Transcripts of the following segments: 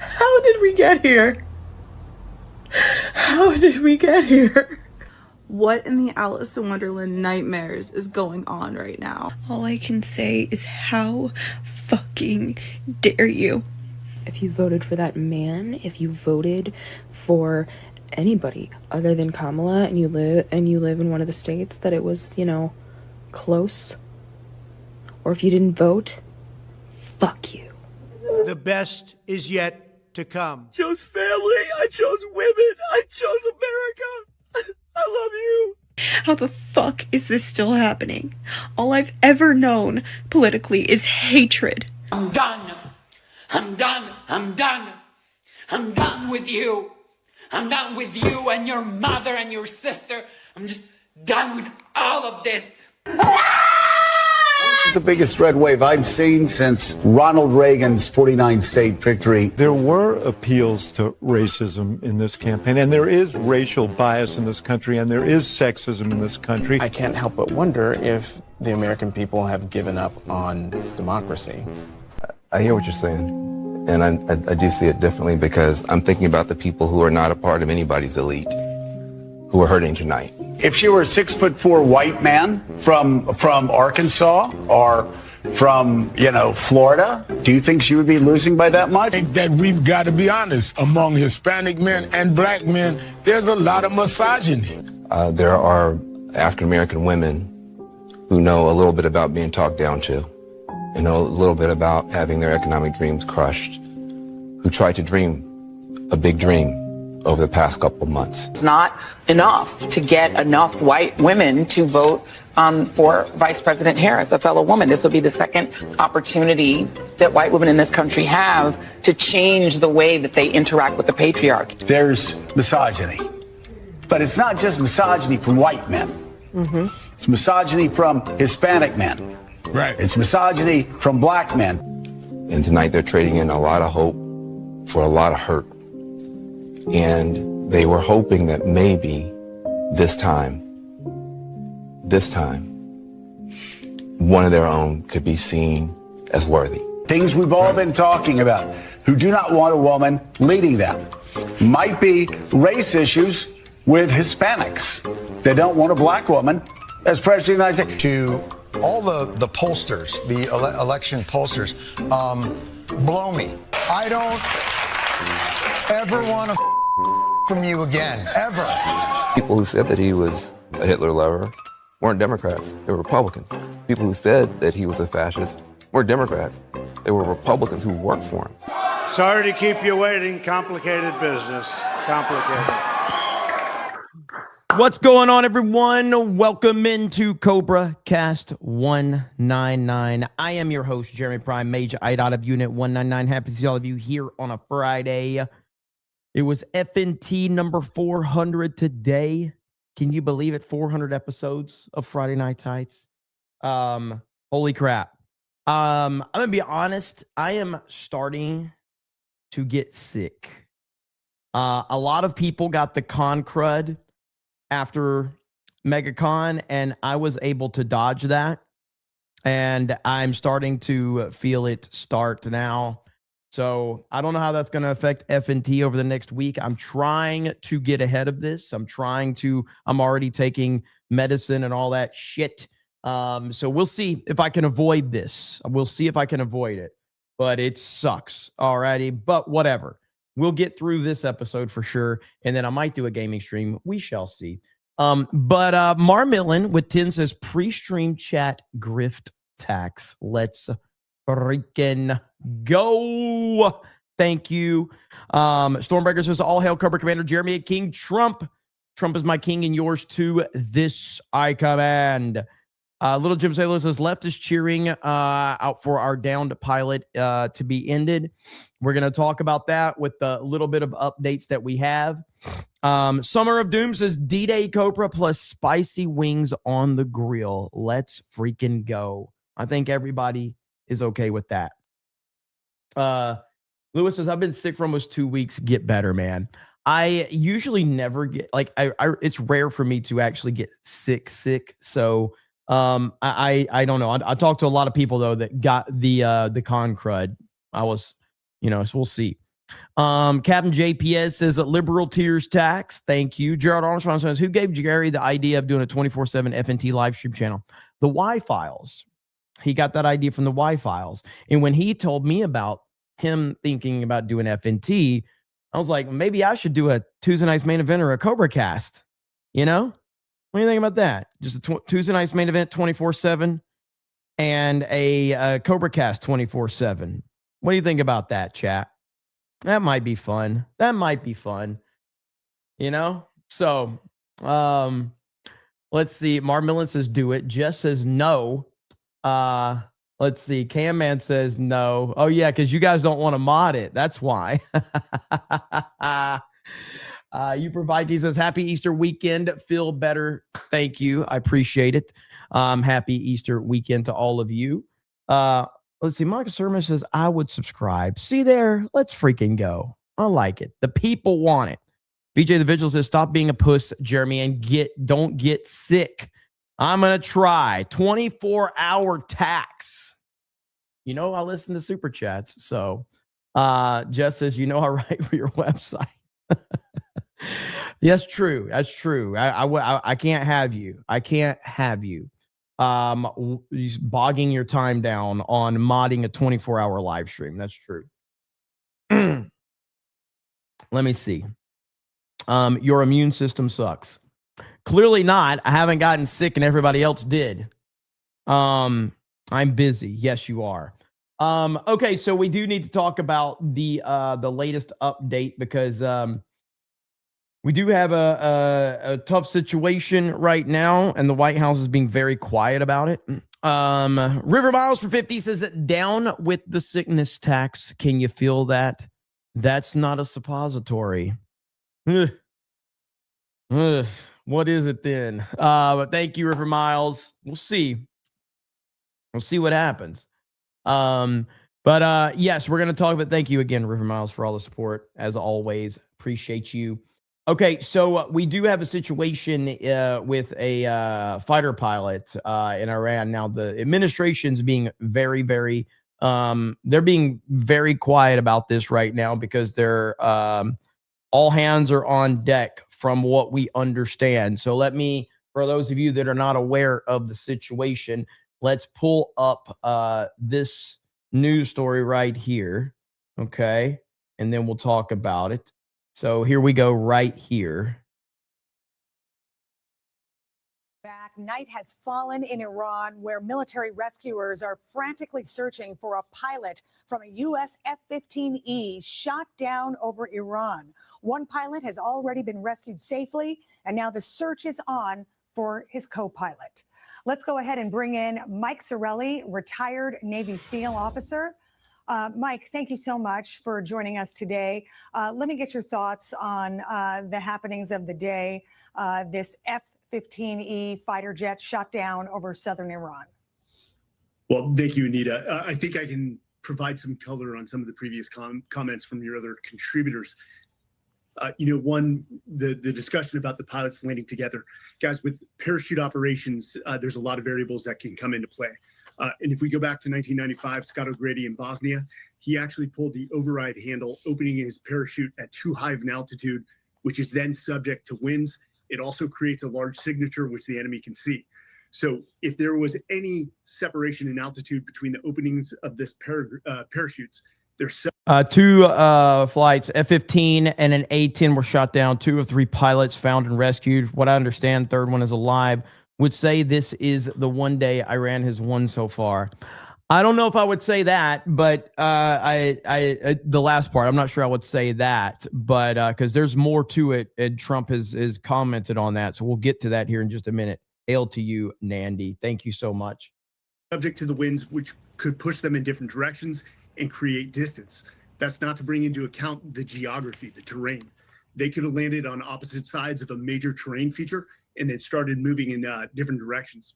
How did we get here? How did we get here? What in the Alice in Wonderland nightmares is going on right now? All I can say is how fucking dare you? If you voted for that man, if you voted for anybody other than Kamala and you live in one of the states that it was, close, or if you didn't vote, fuck you. The best is yet to come. I chose family. I chose women. I chose America. I love you. How the fuck is this still happening? All I've ever known politically is hatred. I'm done. I'm done. I'm done. I'm done with you. I'm done with you and your mother and your sister. I'm just done with all of this. The biggest red wave I've seen since Ronald Reagan's 49-state victory. There were appeals to racism in this campaign, and there is racial bias in this country, and there is sexism in this country. I can't help but wonder if the American people have given up on democracy. I hear what you're saying, and I do see it differently because I'm thinking about the people who are not a part of anybody's elite, who are hurting tonight. If she were a 6'4" white man from Arkansas or from, Florida, do you think she would be losing by that much? I think that we've got to be honest. Among Hispanic men and black men, there's a lot of misogyny. There are African American women who know a little bit about being talked down to, and know a little bit about having their economic dreams crushed, who tried to dream a big dream over the past couple of months. It's not enough to get enough white women to vote for Vice President Harris, a fellow woman. This will be the second opportunity that white women in this country have to change the way that they interact with the patriarchy. There's misogyny. But it's not just misogyny from white men. Mm-hmm. It's misogyny from Hispanic men. Right. It's misogyny from black men. And tonight they're trading in a lot of hope for a lot of hurt. And they were hoping that maybe this time, one of their own could be seen as worthy. Things we've all been talking about, who do not want a woman leading them. Might be race issues with Hispanics. They don't want a black woman as president of the United States. To all the pollsters, the election pollsters, blow me. I don't ever want to from you again, ever. People who said that he was a Hitler lover weren't Democrats, they were Republicans. People who said that he was a fascist weren't Democrats, they were Republicans who worked for him. Sorry to keep you waiting. Complicated business. Complicated. What's going on, everyone? Welcome into CobraCast 199. I am your host, Jeremy Prime, Major IDOT of Unit 199. Happy to see all of you here on a Friday. It was FNT number 400 today. Can you believe it? 400 episodes of Friday Night Tights. Holy crap. I'm going to be honest. I am starting to get sick. A lot of people got the con crud after MegaCon, and I was able to dodge that. And I'm starting to feel it start now. So I don't know how that's going to affect FNT over the next week. I'm trying to get ahead of this. I'm already taking medicine and all that shit. So we'll see if I can avoid this. We'll see if I can avoid it, but it sucks. Alrighty, but whatever. We'll get through this episode for sure. And then I might do a gaming stream. We shall see. But Mar Millen with 10 says pre-stream chat grift tax. Let's freaking go. Thank you. Stormbreaker says all hail Cobra Commander Jeremy at King Trump. Trump is my king and yours too. This I command. Little Jim Sailor says left is cheering out for our downed pilot to be ended. We're going to talk about that with the little bit of updates that we have. Summer of Doom says D-Day Cobra plus spicy wings on the grill. Let's freaking go. I think everybody is okay with that. Lewis says, I've been sick for almost 2 weeks. Get better, man. I usually never get it's rare for me to actually get sick. So I don't know. I talked to a lot of people though that got the con crud. I was, so we'll see. Captain JPS says that liberal tears tax. Thank you. Gerald Armstrong says, who gave Jerry the idea of doing a 24/7 FNT live stream channel? The Y-Files. He got that idea from the Y-Files. And when he told me about him thinking about doing FNT, I was like, maybe I should do a Tuesday night's main event or a CobraCast. You know? What do you think about that? Just a Tuesday night's main event 24/7 and a CobraCast 24/7. What do you think about that, chat? That might be fun. That might be fun. You know? So, let's see. Mar Millen says do it. Jess says no. Let's see. Cam Man says no. Oh, yeah, because you guys don't want to mod it. That's why. You provide. He says, happy Easter weekend. Feel better. Thank you. I appreciate it. Happy Easter weekend to all of you. Let's see. Monica Sermon says, I would subscribe. See there? Let's freaking go. I like it. The people want it. BJ the Vigil says, stop being a puss, Jeremy, and don't get sick. I'm going to try 24-hour tax. You know, I listen to super chats. So Jess says, you know, I write for your website. Yes, true. That's true. I can't have you. I can't have you. Bogging your time down on modding a 24-hour live stream. That's true. Let me see. Your immune system sucks. Clearly not. I haven't gotten sick and everybody else did. I'm busy. Yes, you are. Okay, so we do need to talk about the latest update because we do have a tough situation right now, and the White House is being very quiet about it. River Miles for 50 says that down with the sickness tax. Can you feel that? That's not a suppository. What is it then? But thank you, River Miles. We'll see. We'll see what happens. But yes, we're going to talk about, thank you again, River Miles, for all the support. As always, appreciate you. Okay, so we do have a situation with a fighter pilot in Iran. Now, the administration's being very, very, they're being very quiet about this right now because they're all hands are on deck from what we understand. So let me, for those of you that are not aware of the situation, let's pull up this news story right here. Okay, and then we'll talk about it. So here we go right here. Night has fallen in Iran, where military rescuers are frantically searching for a pilot from a U.S. F-15E shot down over Iran. One pilot has already been rescued safely, and now the search is on for his co-pilot. Let's go ahead and bring in Mike Sorelli, retired Navy SEAL officer. Mike, thank you so much for joining us today. Let me get your thoughts on the happenings of the day. This F-15E fighter jet shot down over southern Iran. Well, thank you, Anita. I think I can provide some color on some of the previous comments from your other contributors. One, the discussion about the pilots landing together. Guys, with parachute operations, there's a lot of variables that can come into play. And if we go back to 1995, Scott O'Grady in Bosnia, he actually pulled the override handle, opening his parachute at too high of an altitude, which is then subject to winds. It also creates a large signature, which the enemy can see. So if there was any separation in altitude between the openings of this parachutes, there's two flights, F-15 and an A-10 were shot down. 2 of 3 pilots found and rescued. What I understand, third one is alive. Would say this is the one day Iran has won so far. I don't know if I would say that, but I the last part, I'm not sure I would say that, but because there's more to it, and Trump has commented on that, so we'll get to that here in just a minute. Hail to you, Nandy. Thank you so much. Subject to the winds, which could push them in different directions and create distance. That's not to bring into account the geography, the terrain. They could have landed on opposite sides of a major terrain feature and then started moving in different directions.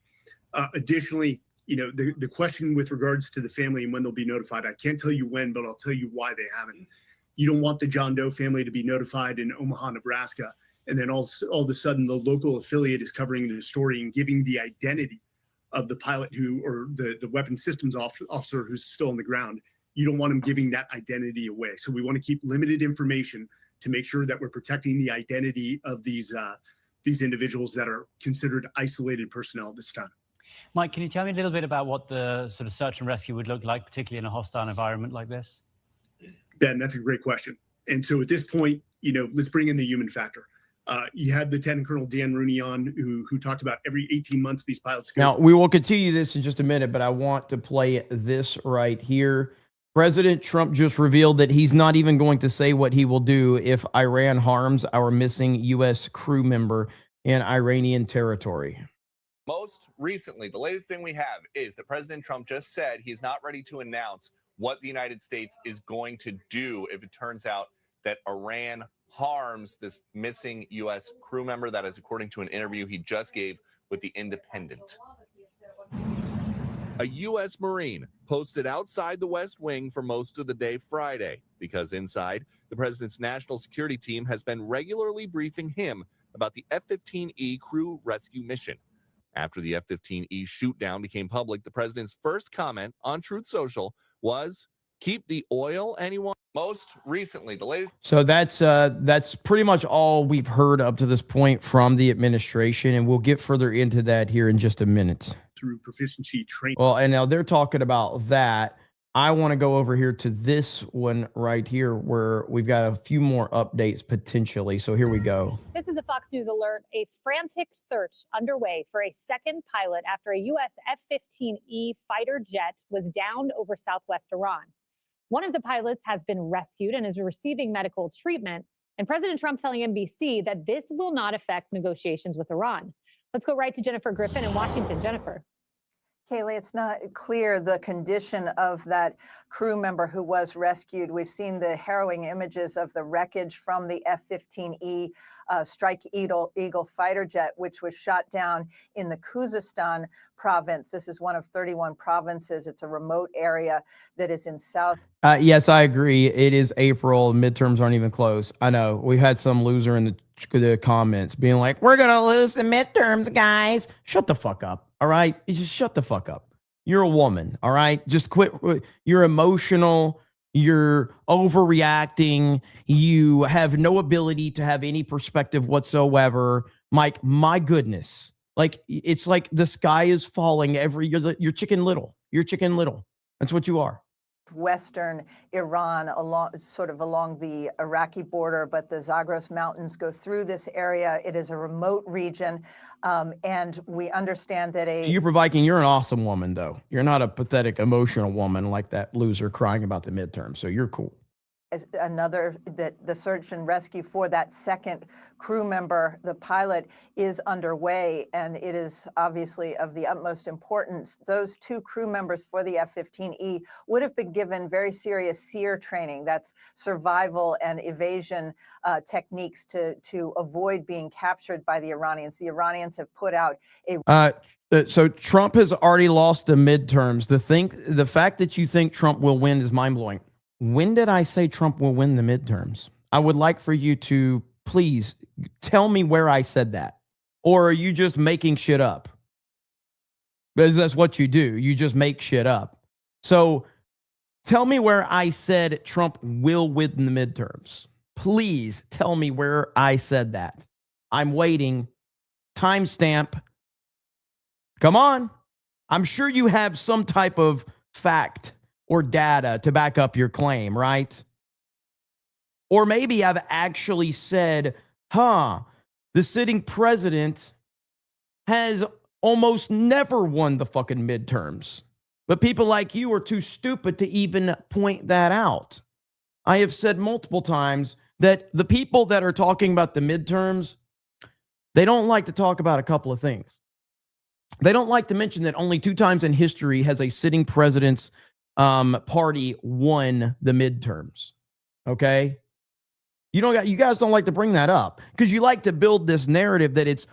Additionally, the question with regards to the family and when they'll be notified, I can't tell you when, but I'll tell you why they haven't. You don't want the John Doe family to be notified in Omaha, Nebraska, and then all of a sudden the local affiliate is covering the story and giving the identity of the pilot or the weapons systems officer who's still on the ground. you don't want them giving that identity away. So we want to keep limited information to make sure that we're protecting the identity of these individuals that are considered isolated personnel at this time. Mike, can you tell me a little bit about what the sort of search and rescue would look like, particularly in a hostile environment like this? Ben, that's a great question. And so at this point, let's bring in the human factor. You had Lieutenant Colonel Dan Rooney on who talked about every 18 months these pilots go. Now, we will continue this in just a minute, but I want to play this right here. President Trump just revealed that he's not even going to say what he will do if Iran harms our missing U.S. crew member in Iranian territory. Most recently, the latest thing we have is that President Trump just said he's not ready to announce what the United States is going to do if it turns out that Iran harms this missing U.S. crew member. That is according to an interview he just gave with The Independent. A U.S. Marine posted outside the West Wing for most of the day Friday because inside, the president's national security team has been regularly briefing him about the F-15E crew rescue mission. After the F-15E shoot-down became public, the president's first comment on Truth Social was, "Keep the oil, anyone?" Most recently, the latest. So that's pretty much all we've heard up to this point from the administration, and we'll get further into that here in just a minute. Through proficiency training. Well, and now they're talking about that. I want to go over here to this one right here where we've got a few more updates potentially. So here we go. This is a Fox News alert. A frantic search underway for a second pilot after a U.S. F-15E fighter jet was downed over southwest Iran. One of the pilots has been rescued and is receiving medical treatment. And President Trump telling NBC that this will not affect negotiations with Iran. Let's go right to Jennifer Griffin in Washington. Jennifer. Kaylee, it's not clear the condition of that crew member who was rescued. We've seen the harrowing images of the wreckage from the F-15E Strike Eagle fighter jet, which was shot down in the Khuzestan province. This is one of 31 provinces. It's a remote area that is in South. Yes, I agree. It is April. Midterms aren't even close. I know. We had some loser in the comments being like, we're going to lose the midterms, guys. Shut the fuck up. All right. You just shut the fuck up. You're a woman. All right. Just quit. You're emotional. You're overreacting. You have no ability to have any perspective whatsoever. Mike, my goodness. Like, it's like the sky is falling you're Chicken Little. You're Chicken Little. That's what you are. Western Iran, along the Iraqi border, but the Zagros Mountains go through this area. It is a remote region, and we understand that you're Viking. You're an awesome woman, though. You're not a pathetic, emotional woman like that loser crying about the midterm. So you're cool. The search and rescue for that second crew member, the pilot, is underway, and it is obviously of the utmost importance. Those two crew members for the F-15E would have been given very serious SEER training. That's survival and evasion techniques to avoid being captured by the Iranians. The Iranians have put out so Trump has already lost the midterms. The fact that you think Trump will win is mind-blowing. When did I say Trump will win the midterms? I would like for you to please tell me where I said that. Or are you just making shit up? Because that's what you do. You just make shit up. So tell me where I said Trump will win the midterms. Please tell me where I said that. I'm waiting. Timestamp. Come on. I'm sure you have some type of fact or data to back up your claim, right? Or maybe I've actually said, the sitting president has almost never won the fucking midterms. But people like you are too stupid to even point that out. I have said multiple times that the people that are talking about the midterms, they don't like to talk about a couple of things. They don't like to mention that only 2 times in history has a sitting president's party won the midterms. Okay? You guys don't like to bring that up because you like to build this narrative that it's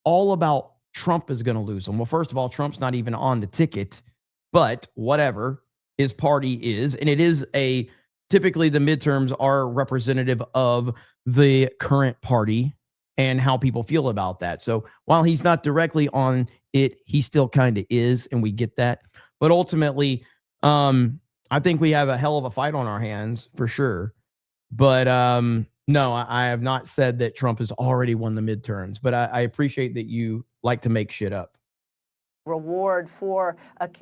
all about Trump is going to lose them. Well, first of all, Trump's not even on the ticket, but whatever his party is, and it is typically the midterms are representative of the current party and how people feel about that. So while he's not directly on it, he still kind of is, and we get that. But ultimately, I think we have a hell of a fight on our hands for sure. But no, I have not said that Trump has already won the midterms, but I appreciate that you like to make shit up. Reward for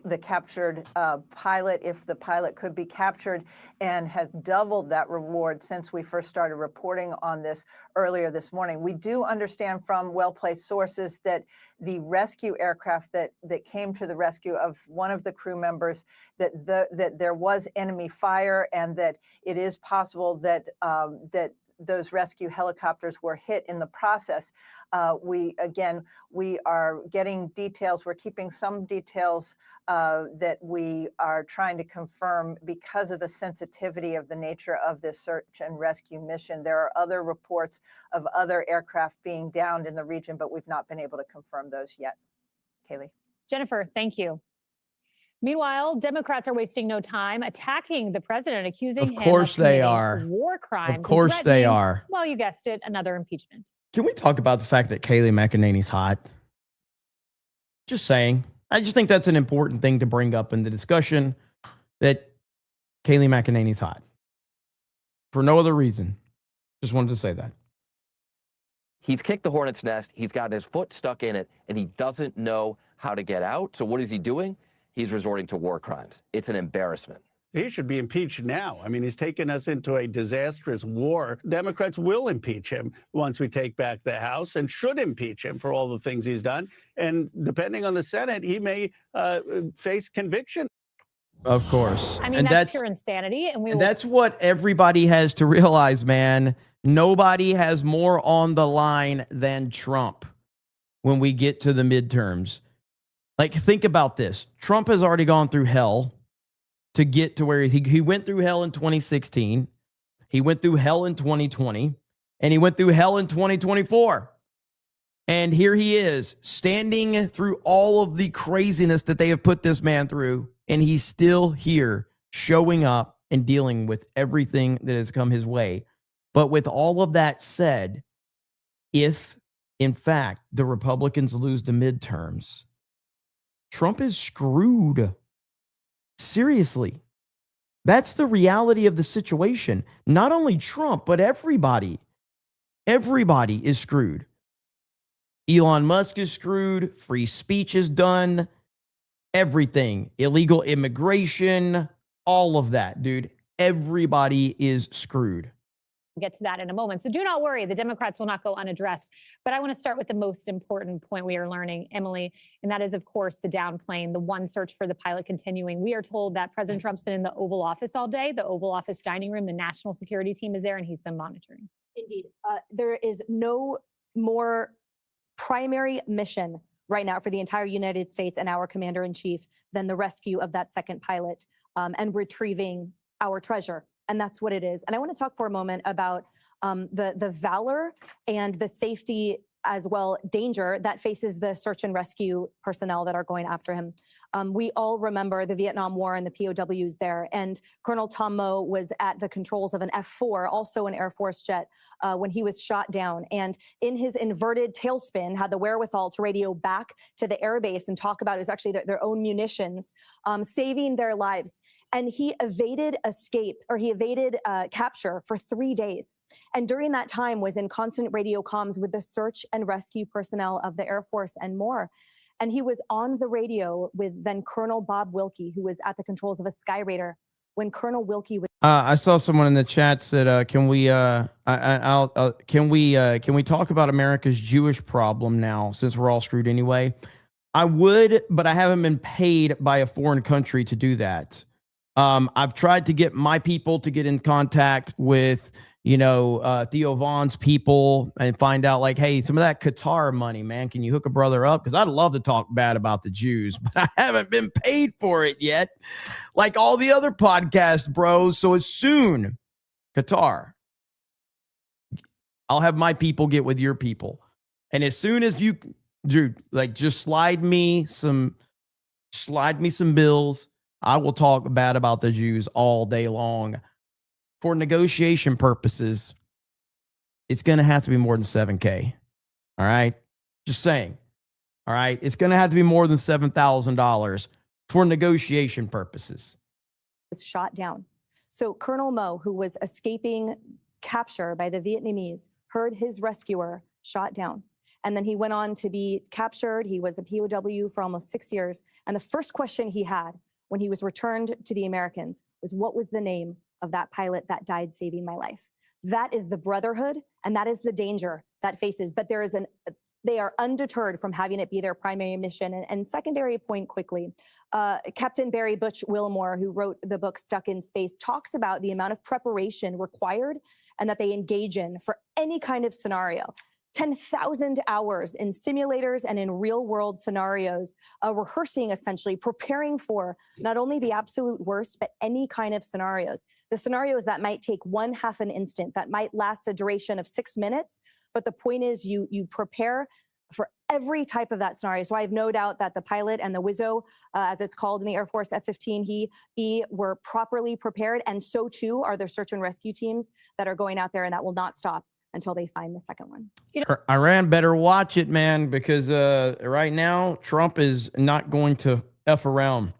the captured pilot, if the pilot could be captured, and has doubled that reward since we first started reporting on this earlier this morning. We do understand from well-placed sources that the rescue aircraft that came to the rescue of one of the crew members, that there was enemy fire, and that it is possible that those rescue helicopters were hit in the process. We are getting details. We're keeping some details that we are trying to confirm because of the sensitivity of the nature of this search and rescue mission. There are other reports of other aircraft being downed in the region, but we've not been able to confirm those yet. Kaylee. Jennifer, thank you. Meanwhile, Democrats are wasting no time attacking the president, accusing him of committing war crimes. Of course they are. Well, you guessed it, another impeachment. Can we talk about the fact that Kayleigh McEnany's hot? Just saying. I just think that's an important thing to bring up in the discussion, that Kayleigh McEnany's hot. For no other reason. Just wanted to say that. He's kicked the hornet's nest. He's got his foot stuck in it, and he doesn't know how to get out. So what is he doing? He's resorting to war crimes. It's an embarrassment. He should be impeached now. I mean, he's taken us into a disastrous war. Democrats will impeach him once we take back the House, and should impeach him for all the things he's done. And depending on the Senate, he may face conviction. Of course. I mean, that's pure insanity. And that's what everybody has to realize, man. Nobody has more on the line than Trump when we get to the midterms. Like, think about this. Trump has already gone through hell to get to where he went through hell in 2016. He went through hell in 2020. And he went through hell in 2024. And here he is, standing through all of the craziness that they have put this man through. And he's still here, showing up and dealing with everything that has come his way. But with all of that said, if, in fact, the Republicans lose the midterms, Trump is screwed. Seriously. That's the reality of the situation. Not only Trump, but everybody. Everybody is screwed. Elon Musk is screwed. Free speech is done. Everything. Illegal immigration. All of that, dude. Everybody is screwed. Get to that in a moment. So do not worry, the Democrats will not go unaddressed. But I want to start with the most important point we are learning, Emily, and that is, of course, the down plane, the one search for the pilot continuing. We are told that President Trump's been in the Oval Office all day, the Oval Office dining room. The national security team is there, and he's been monitoring. Indeed. There is no more primary mission right now for the entire United States and our commander-in-chief than the rescue of that second pilot and retrieving our treasure. And that's what it is. And I want to talk for a moment about the valor and the safety, as well, danger that faces the search and rescue personnel that are going after him. We all remember the Vietnam War and the POWs there. And Colonel Tom Moe was at the controls of an F-4, also an Air Force jet, when he was shot down. And in his inverted tailspin, had the wherewithal to radio back to the airbase and talk about it was actually their own munitions, saving their lives. And he evaded capture for 3 days. And during that time was in constant radio comms with the search and rescue personnel of the Air Force and more. And he was on the radio with then Colonel Bob Wilkie, who was at the controls of a Skyraider when Colonel Wilkie was. I saw someone in the chat said, "Can we talk about America's Jewish problem now, since we're all screwed anyway?" I would, but I haven't been paid by a foreign country to do that. I've tried to get my people to get in contact with, Theo Vaughn's people and find out, like, hey, some of that Qatar money, man, can you hook a brother up? Because I'd love to talk bad about the Jews, but I haven't been paid for it yet, like all the other podcast bros. So as soon, Qatar, I'll have my people get with your people. And as soon as you, dude, like, just slide me some bills, I will talk bad about the Jews all day long. For negotiation purposes, it's going to have to be more than $7,000. All right? Just saying. All right? It's going to have to be more than $7,000 for negotiation purposes. was shot down. So Colonel Mo, who was escaping capture by the Vietnamese, heard his rescuer shot down. And then he went on to be captured. He was a POW for almost 6 years. And the first question he had when he was returned to the Americans was, what was the name of that pilot that died saving my life? That is the brotherhood, and that is the danger that faces. But they are undeterred from having it be their primary mission. And secondary point quickly, Captain Barry Butch Wilmore, who wrote the book Stuck in Space, talks about the amount of preparation required and that they engage in for any kind of scenario. 10,000 hours in simulators and in real world scenarios, rehearsing, essentially preparing for not only the absolute worst, but any kind of scenarios. The scenarios that might take 1/2 an instant, that might last a duration of 6 minutes. But the point is you prepare for every type of that scenario. So I have no doubt that the pilot and the Wizzo, as it's called in the Air Force, F-15E, were properly prepared. And so too are the search and rescue teams that are going out there, and that will not stop until they find the second one. Iran better watch it, man, because right now Trump is not going to F around.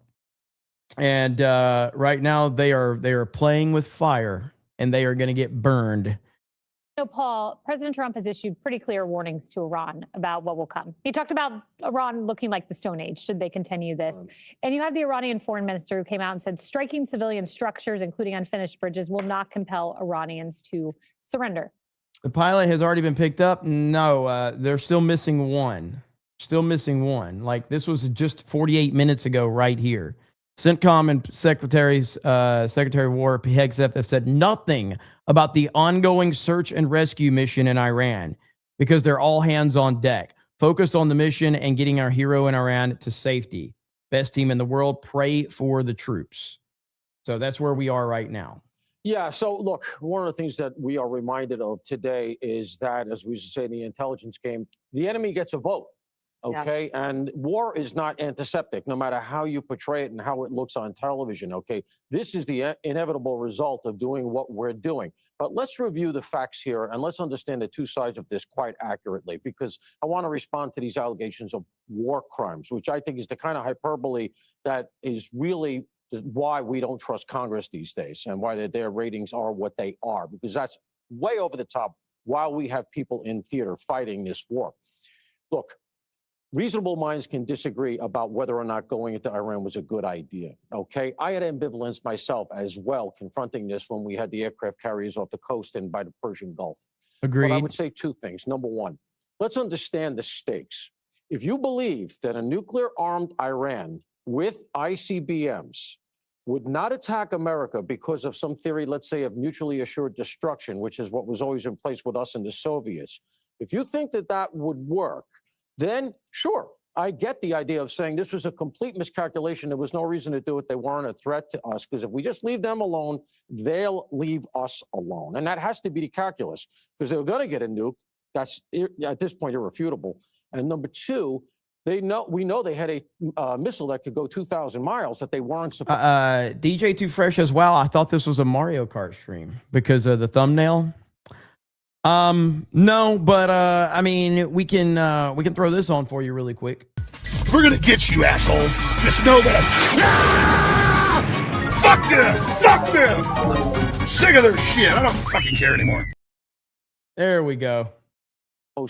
And right now they are playing with fire, and they are going to get burned. So, Paul, President Trump has issued pretty clear warnings to Iran about what will come. He talked about Iran looking like the Stone Age should they continue this. And you have the Iranian foreign minister who came out and said striking civilian structures, including unfinished bridges, will not compel Iranians to surrender. The pilot has already been picked up. No, they're still missing one. Still missing one. Like, this was just 48 minutes ago right here. CENTCOM and Secretary of War Hegseth have said nothing about the ongoing search and rescue mission in Iran because they're all hands on deck, focused on the mission and getting our hero in Iran to safety. Best team in the world. Pray for the troops. So that's where we are right now. Yeah, so look, one of the things that we are reminded of today is that, as we used to say in the intelligence game, the enemy gets a vote, okay? Yeah. And war is not antiseptic, no matter how you portray it and how it looks on television, okay? This is the inevitable result of doing what we're doing. But let's review the facts here, and let's understand the two sides of this quite accurately, because I want to respond to these allegations of war crimes, which I think is the kind of hyperbole that is really why we don't trust Congress these days and why their ratings are what they are, because that's way over the top while we have people in theater fighting this war. Look, reasonable minds can disagree about whether or not going into Iran was a good idea, okay? I had ambivalence myself as well confronting this when we had the aircraft carriers off the coast and by the Persian Gulf. Agreed. But I would say two things. Number one, let's understand the stakes. If you believe that a nuclear-armed Iran with ICBMs would not attack America because of some theory, let's say, of mutually assured destruction, which is what was always in place with us and the Soviets. If you think that that would work, then sure, I get the idea of saying this was a complete miscalculation. There was no reason to do it. They weren't a threat to us, because if we just leave them alone, they'll leave us alone. And that has to be the calculus, because they were going to get a nuke. That's, at this point, irrefutable. And number two, we know they had a missile that could go 2,000 miles that they weren't supposed DJ Too Fresh as well. I thought this was a Mario Kart stream because of the thumbnail. No, but I mean, we can throw this on for you really quick. We're gonna get you, assholes. Just know that. Ah! Fuck them! Fuck them! Sick of their shit. I don't fucking care anymore. There we go.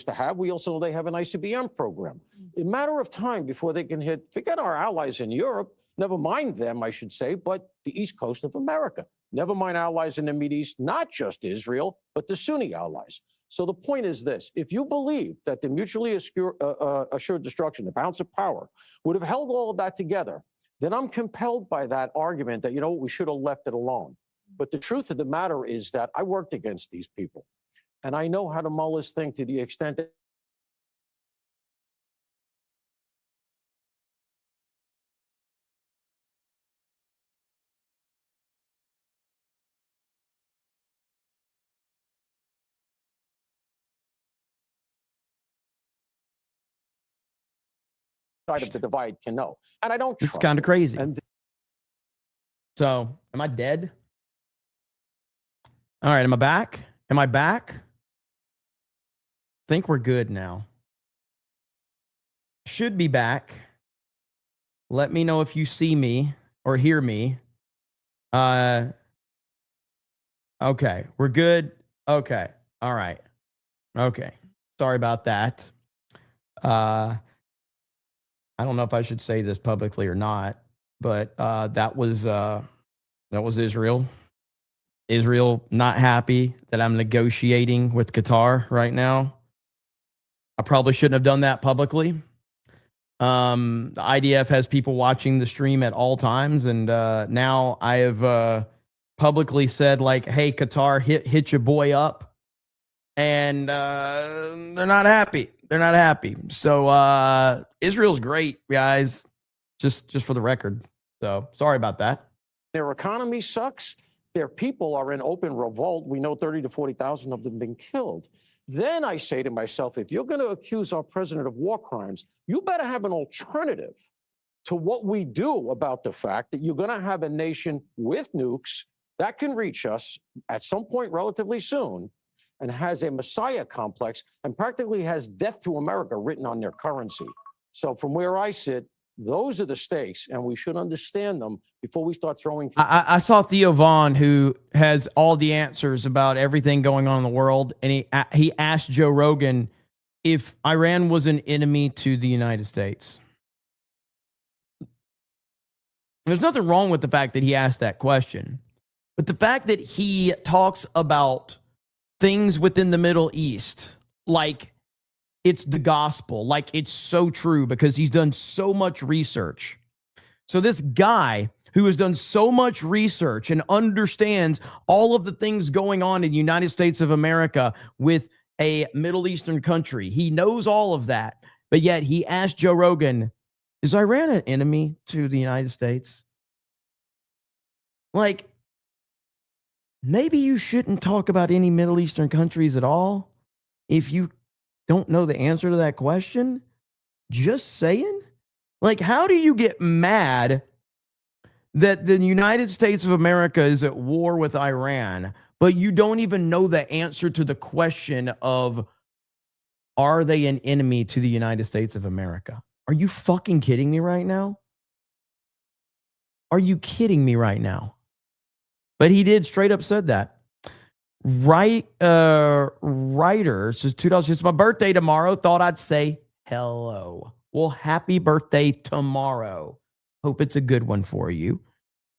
To have. We also know they have an ICBM program. A matter of time before they can hit, forget our allies in Europe, never mind them, I should say, but the east coast of America. Never mind allies in the Mideast, not just Israel, but the Sunni allies. So the point is this: if you believe that the mutually assured destruction, the balance of power, would have held all of that together, then I'm compelled by that argument that, you know, we should have left it alone. But the truth of the matter is that I worked against these people. And I know how to mull this thing to the extent that side of the divide can know. And I don't This is trust kind of it. crazy. And So, am I dead? All right, am I back? Am I back? Think we're good now. Should be back. Let me know if you see me or hear me. Okay, we're good. Okay. All right. Okay. Sorry about that. I don't know if I should say this publicly or not, but that was Israel. Israel not happy that I'm negotiating with Qatar right now. I probably shouldn't have done that publicly. The IDF has people watching the stream at all times, and now I have publicly said, like, hey, Qatar, hit your boy up. And they're not happy. They're not happy. So Israel's great, guys, just for the record. So sorry about that. Their economy sucks. Their people are in open revolt. We know 30 to 40,000 of them have been killed. Then I say to myself, if you're going to accuse our president of war crimes, you better have an alternative to what we do about the fact that you're going to have a nation with nukes that can reach us at some point relatively soon and has a Messiah complex and practically has death to America written on their currency. So from where I sit, those are the stakes, and we should understand them before we start throwing. I saw Theo Vaughn, who has all the answers about everything going on in the world, and he asked Joe Rogan if Iran was an enemy to the United States. There's nothing wrong with the fact that he asked that question, but the fact that he talks about things within the Middle East like it's the gospel, like it's so true because he's done so much research. So this guy who has done so much research and understands all of the things going on in the United States of America with a Middle Eastern country, he knows all of that, but yet he asked Joe Rogan, is Iran an enemy to the United States? Like, maybe you shouldn't talk about any Middle Eastern countries at all if you don't know the answer to that question. Just saying. Like, how do you get mad that the United States of America is at war with Iran, but you don't even know the answer to the question of, are they an enemy to the United States of America? Are you fucking kidding me right now? Are you kidding me right now? But he did straight up said that. Writer says $2. It's my birthday tomorrow. Thought I'd say hello. Well, happy birthday tomorrow. Hope it's a good one for you.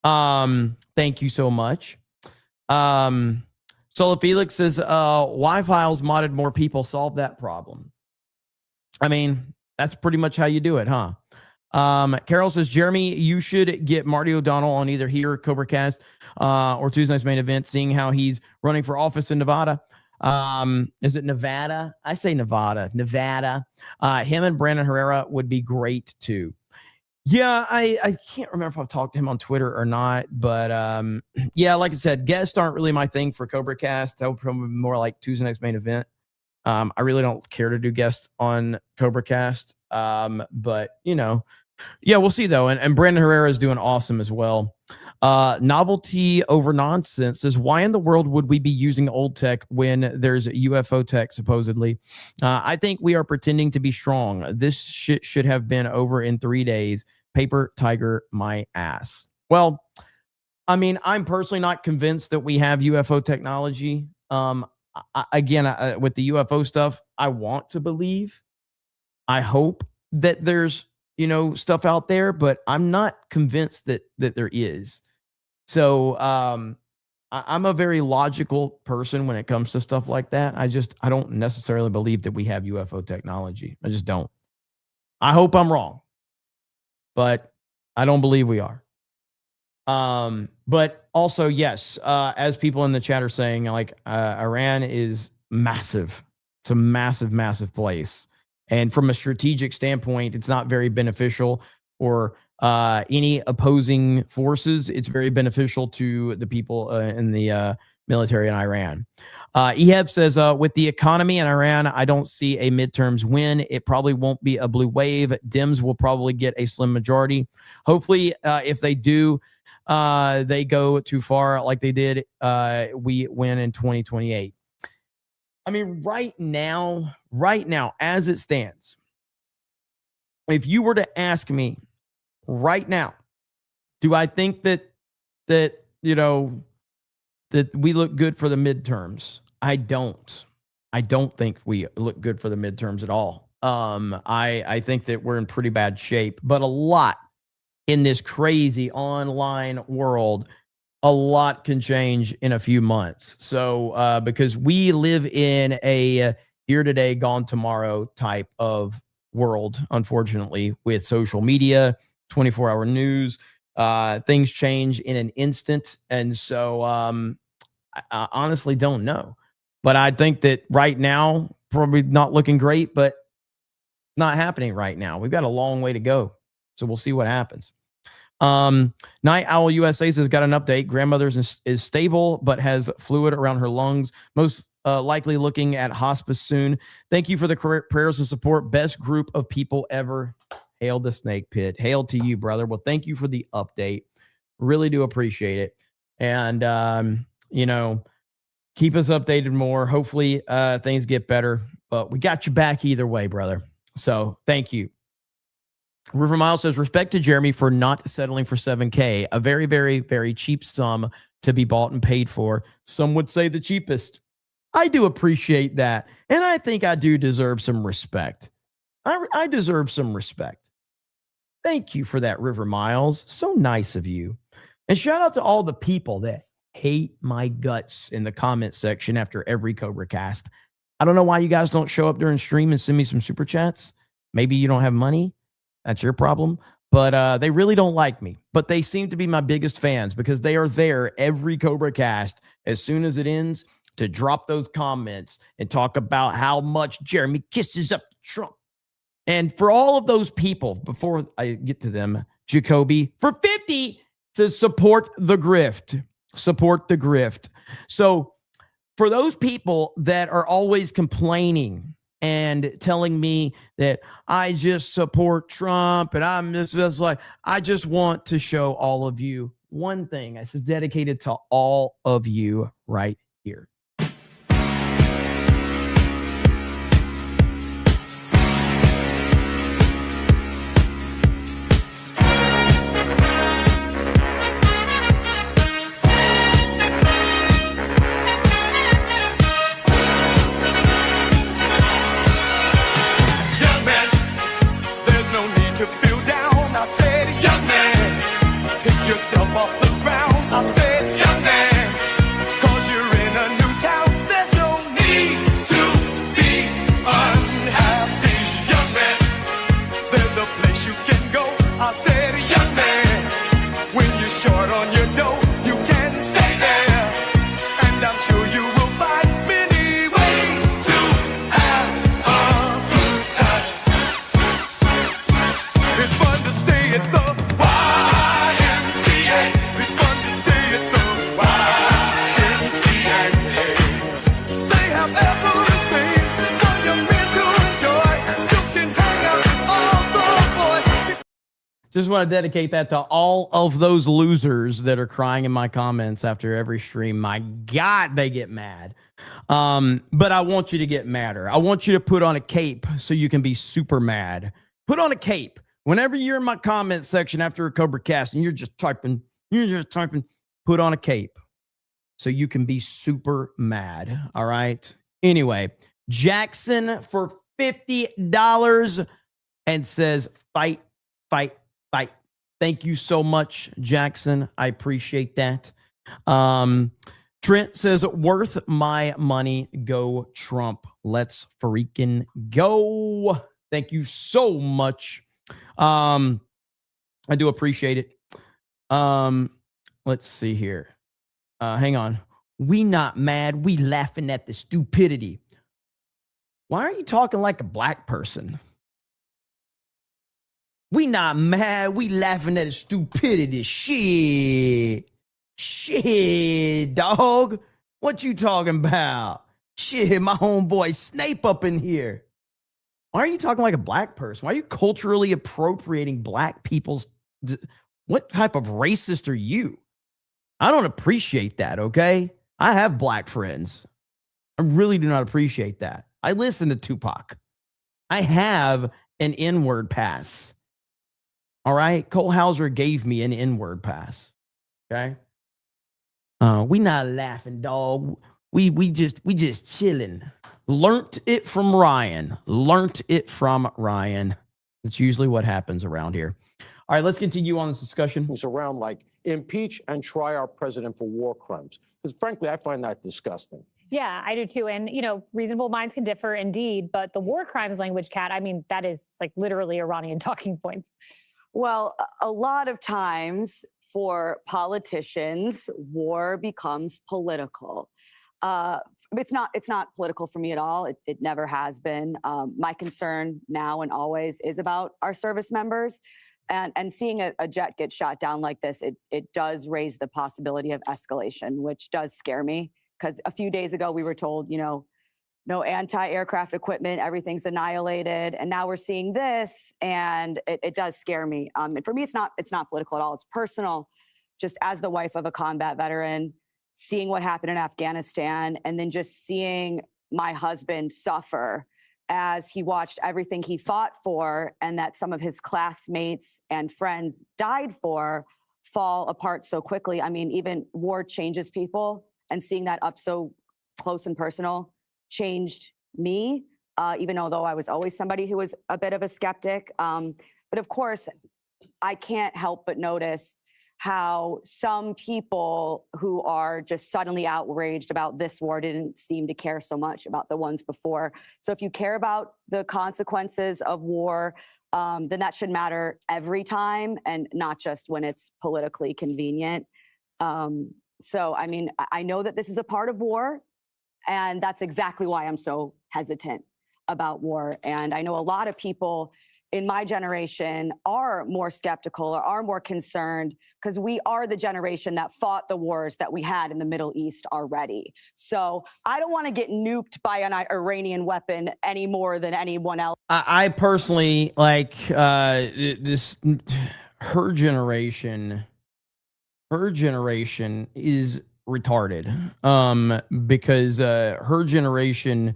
Thank you so much. Solo Felix says Wi-Fi's modded more people solve that problem. I mean, that's pretty much how you do it, huh? Carol says, Jeremy, you should get Marty O'Donnell on either here or CobraCast or Tuesday Night's Main Event, seeing how he's running for office in Nevada. Is it Nevada? I say Nevada. Him and Brandon Herrera would be great too. Yeah, I can't remember if I've talked to him on Twitter or not, but yeah, like I said, guests aren't really my thing for CobraCast. That would probably be more like Tuesday Night's Main Event. I really don't care to do guests on CobraCast. But you know, yeah, we'll see though. And Brandon Herrera is doing awesome as well. Novelty over nonsense says, why in the world would we be using old tech when there's UFO tech supposedly? I think we are pretending to be strong. This shit should have been over in 3 days. Paper tiger my ass. Well, I mean, I'm personally not convinced that we have UFO technology. Again, with the UFO stuff, I want to believe. I hope that there's, stuff out there, but I'm not convinced that there is. So I'm a very logical person when it comes to stuff like that. I don't necessarily believe that we have UFO technology. I just don't. I hope I'm wrong, but I don't believe we are. But also, yes, as people in the chat are saying, like Iran is massive. It's a massive, massive place. And from a strategic standpoint, it's not very beneficial for any opposing forces. It's very beneficial to the people in the military in Iran. Ehab says, with the economy in Iran, I don't see a midterms win. It probably won't be a blue wave. Dems will probably get a slim majority. Hopefully, if they do, they go too far like they did. We win in 2028. I mean, right now, as it stands, if you were to ask me right now, do I think that that we look good for the midterms. I don't think we look good for the midterms at all. I think that we're in pretty bad shape, but a lot in this crazy online world, a lot can change in a few months. So, because we live in a here today, gone tomorrow type of world, unfortunately, with social media, 24-hour news, things change in an instant. And so, I honestly don't know. But I think that right now, probably not looking great, but not happening right now. We've got a long way to go. So we'll see what happens. Night Owl USA says, got an update. Grandmother is stable, but has fluid around her lungs. Most likely looking at hospice soon. Thank you for the prayers and support. Best group of people ever. Hail the snake pit. Hail to you, brother. Well, thank you for the update. Really do appreciate it. And, keep us updated more. Hopefully things get better, but we got you back either way, brother. So thank you. River Miles says, respect to Jeremy for not settling for $7K, a very, very, very cheap sum to be bought and paid for. Some would say the cheapest. I do appreciate that. And I think I do deserve some respect. I deserve some respect. Thank you for that, River Miles. So nice of you. And shout out to all the people that hate my guts in the comment section after every CobraCast. I don't know why you guys don't show up during stream and send me some super chats. Maybe you don't have money. That's your problem. But they really don't like me. But they seem to be my biggest fans because they are there every CobraCast as soon as it ends to drop those comments and talk about how much Jeremy kisses up Trump. And for all of those people, before I get to them, Jacoby, for 50 to support the grift. Support the grift. So for those people that are always complaining and telling me that I just support Trump and I'm just like, I just want to show all of you one thing. This is dedicated to all of you right here. Yourself off the ground. I said, young man, 'cause you're in a new town. There's no need to be unhappy, young man. There's a place you can go. I said, young man, when you're short on your dough, you can stay there. And I'm sure you will find many ways to have a good time. It's fun to stay at the Just want to dedicate that to all of those losers that are crying in my comments after every stream. My God, they get mad. But I want you to get madder. I want you to put on a cape so you can be super mad. Put on a cape. Whenever you're in my comment section after a CobraCast and you're just typing, put on a cape so you can be super mad. All right. Anyway, Jackson for $50 and says, fight, fight, fight. Thank you so much, Jackson. I appreciate that. Trent says, worth my money. Go Trump. Let's freaking go. Thank you so much. I do appreciate it. Let's see here. Hang on. We not mad. We laughing at the stupidity. Why are you talking like a black person? We not mad. We laughing at the stupidity. Shit, dog. What you talking about? Shit, my homeboy Snape up in here. Why are you talking like a black person? Why are you culturally appropriating black people's... What type of racist are you? I don't appreciate that, okay? I have black friends. I really do not appreciate that. I listen to Tupac. I have an N-word pass. All right? Cole Hauser gave me an N-word pass. Okay? We not laughing, dog. We just chilling. Learnt it from Ryan. Learnt it from Ryan. That's usually what happens around here. All right, let's continue on this discussion. It's around like impeach and try our president for war crimes. Because frankly, I find that disgusting. Yeah, I do too. And, reasonable minds can differ indeed. But the war crimes language, Kat, I mean, that is like literally Iranian talking points. Well, a lot of times for politicians, war becomes political. It's not political for me at all. It never has been. My concern now and always is about our service members. And seeing a jet get shot down like this, it does raise the possibility of escalation, which does scare me. Because a few days ago, we were told, no anti-aircraft equipment, everything's annihilated. And now we're seeing this, and it does scare me. And for me, it's not political at all. It's personal. Just as the wife of a combat veteran, seeing what happened in Afghanistan, and then just seeing my husband suffer as he watched everything he fought for and that some of his classmates and friends died for fall apart so quickly. I mean, even war changes people, and seeing that up so close and personal changed me, even although I was always somebody who was a bit of a skeptic. But of course, I can't help but notice how some people who are just suddenly outraged about this war didn't seem to care so much about the ones before. So if you care about the consequences of war, then that should matter every time and not just when it's politically convenient. So, I mean, I know that this is a part of war, and that's exactly why I'm so hesitant about war. And I know a lot of people in my generation are more skeptical or are more concerned because we are the generation that fought the wars that we had in the Middle East already. So I don't want to get nuked by an Iranian weapon any more than anyone else. I personally like this. Her generation is retarded because her generation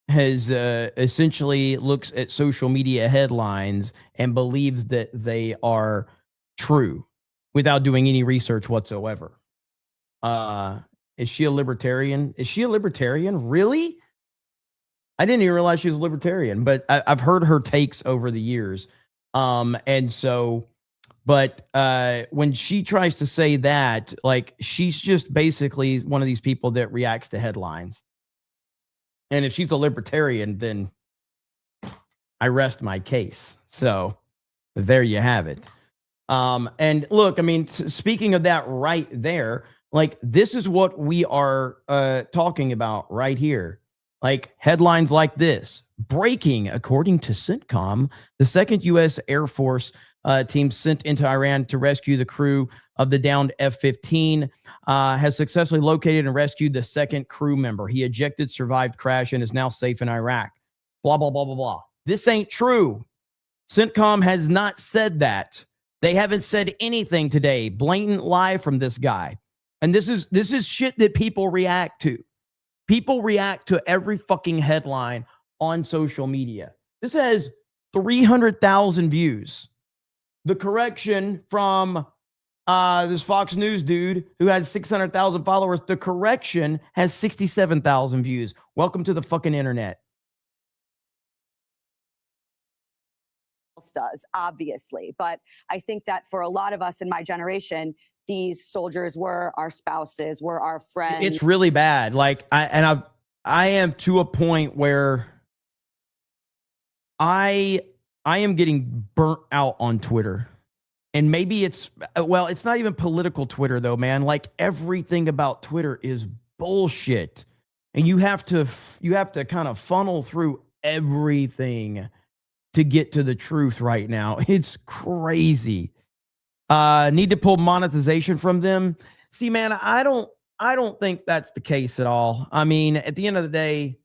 has essentially looks at social media headlines and believes that they are true without doing any research whatsoever. Is she a libertarian? Is she a libertarian? Really? I didn't even realize she was a libertarian, but I've heard her takes over the years. And so, but when she tries to say that, like, she's just basically one of these people that reacts to headlines. And if she's a libertarian, then I rest my case. So there you have it. And look, I mean, speaking of that right there, like, this is what we are talking about right here. Like, headlines like this: breaking, according to CENTCOM, the 2nd U.S. Air Force team sent into Iran to rescue the crew of the downed F-15 has successfully located and rescued the 2nd crew member. He ejected, survived crash, and is now safe in Iraq. Blah, blah, blah, blah, blah. This ain't true. CENTCOM has not said that. They haven't said anything today. Blatant lie from this guy. And this is shit that people react to. People react to every fucking headline on social media. This has 300,000 views. The correction from this Fox News dude who has 600,000 followers, the correction has 67,000 views. Welcome to the fucking internet. Does, obviously. But I think that for a lot of us in my generation, these soldiers were our spouses, were our friends. It's really bad. Like, I am to a point where I am getting burnt out on Twitter. And maybe it's not even political Twitter though, man. Like, everything about Twitter is bullshit. And you have to kind of funnel through everything to get to the truth right now. It's crazy. Need to pull monetization from them. See, man, I don't think that's the case at all. I mean, at the end of the day,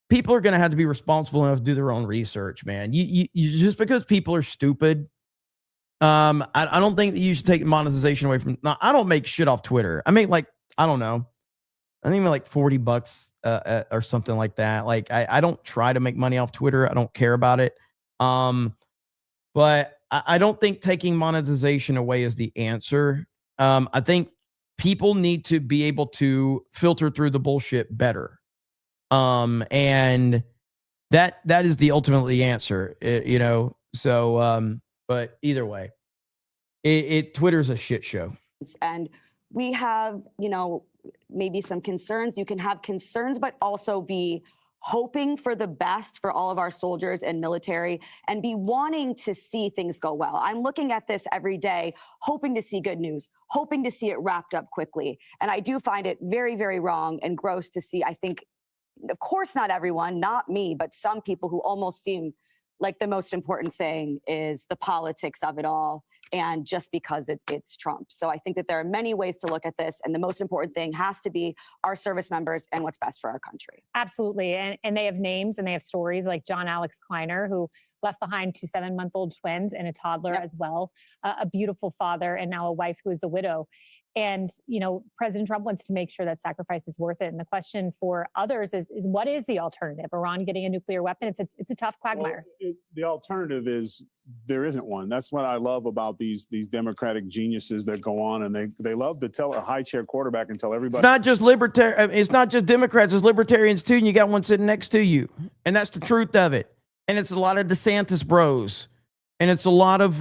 people are going to have to be responsible enough to do their own research, man. You just because people are stupid, I don't think that you should take monetization away from. No, I don't make shit off Twitter. I make, like, I don't know, I think like $40 or something like that. Like, I don't try to make money off Twitter. I don't care about it. But I don't think taking monetization away is the answer. I think people need to be able to filter through the bullshit better. And that is the ultimately answer, you know? So, but either way, Twitter's a shit show. And we have, you know, maybe some concerns. You can have concerns, but also be hoping for the best for all of our soldiers and military and be wanting to see things go well. I'm looking at this every day, hoping to see good news, hoping to see it wrapped up quickly. And I do find it very, very wrong and gross to see, I think, of course, not everyone, not me, but some people who almost seem like the most important thing is the politics of it all. And just because it's Trump. So I think that there are many ways to look at this. And the most important thing has to be our service members and what's best for our country. Absolutely. And they have names and they have stories like John Alex Kleiner, who left behind 2 7-month-old twins and a toddler as well, a beautiful father, and now a wife who is a widow. And, you know, President Trump wants to make sure that sacrifice is worth it. And the question for others is what is the alternative? Iran getting a nuclear weapon? It's a tough quagmire. Well, the alternative is there isn't one. That's what I love about these Democratic geniuses that go on and they love to tell a high chair quarterback and tell everybody. It's not just libertarian. It's not just Democrats. It's libertarians too. And you got one sitting next to you. And that's the truth of it. And it's a lot of DeSantis bros. And it's a lot of,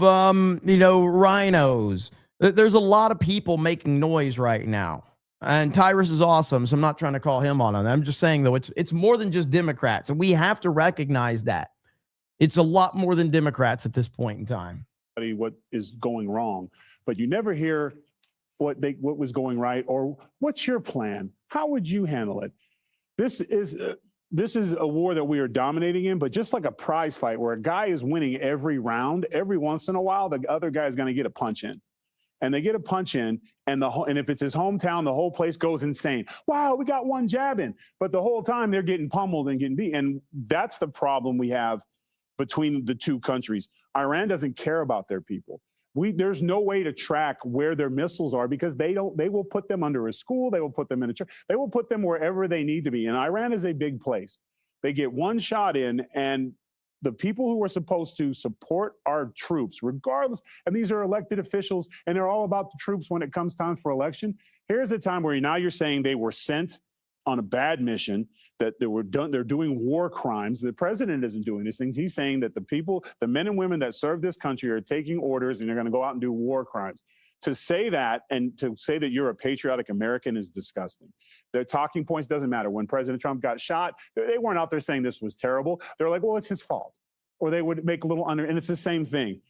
you know, rhinos. There's a lot of people making noise right now. And Tyrus is awesome, so I'm not trying to call him on it. I'm just saying, though, it's more than just Democrats. And we have to recognize that. It's a lot more than Democrats at this point in time. What is going wrong, but you never hear what was going right or what's your plan? How would you handle it? This is a war that we are dominating in, but just like a prize fight where a guy is winning every round, every once in a while, the other guy is going to get a punch in. And they get a punch in, and if it's his hometown, the whole place goes insane. Wow, we got one jab in. But the whole time they're getting pummeled and getting beat. And that's the problem we have between the two countries. Iran doesn't care about their people. There's no way to track where their missiles are because they will put them under a school, they will put them in a church, they will put them wherever they need to be. And Iran is a big place. They get one shot in, and the people who are supposed to support our troops, regardless, and these are elected officials, and they're all about the troops when it comes time for election. Here's a time where now you're saying they were sent on a bad mission, that they're doing war crimes. The president isn't doing these things. He's saying that the men and women that serve this country are taking orders and they're going to go out and do war crimes. To say that and to say that you're a patriotic American is disgusting. Their talking points doesn't matter. When President Trump got shot, they weren't out there saying this was terrible. They're like, well, it's his fault. Or they would make a little and it's the same thing.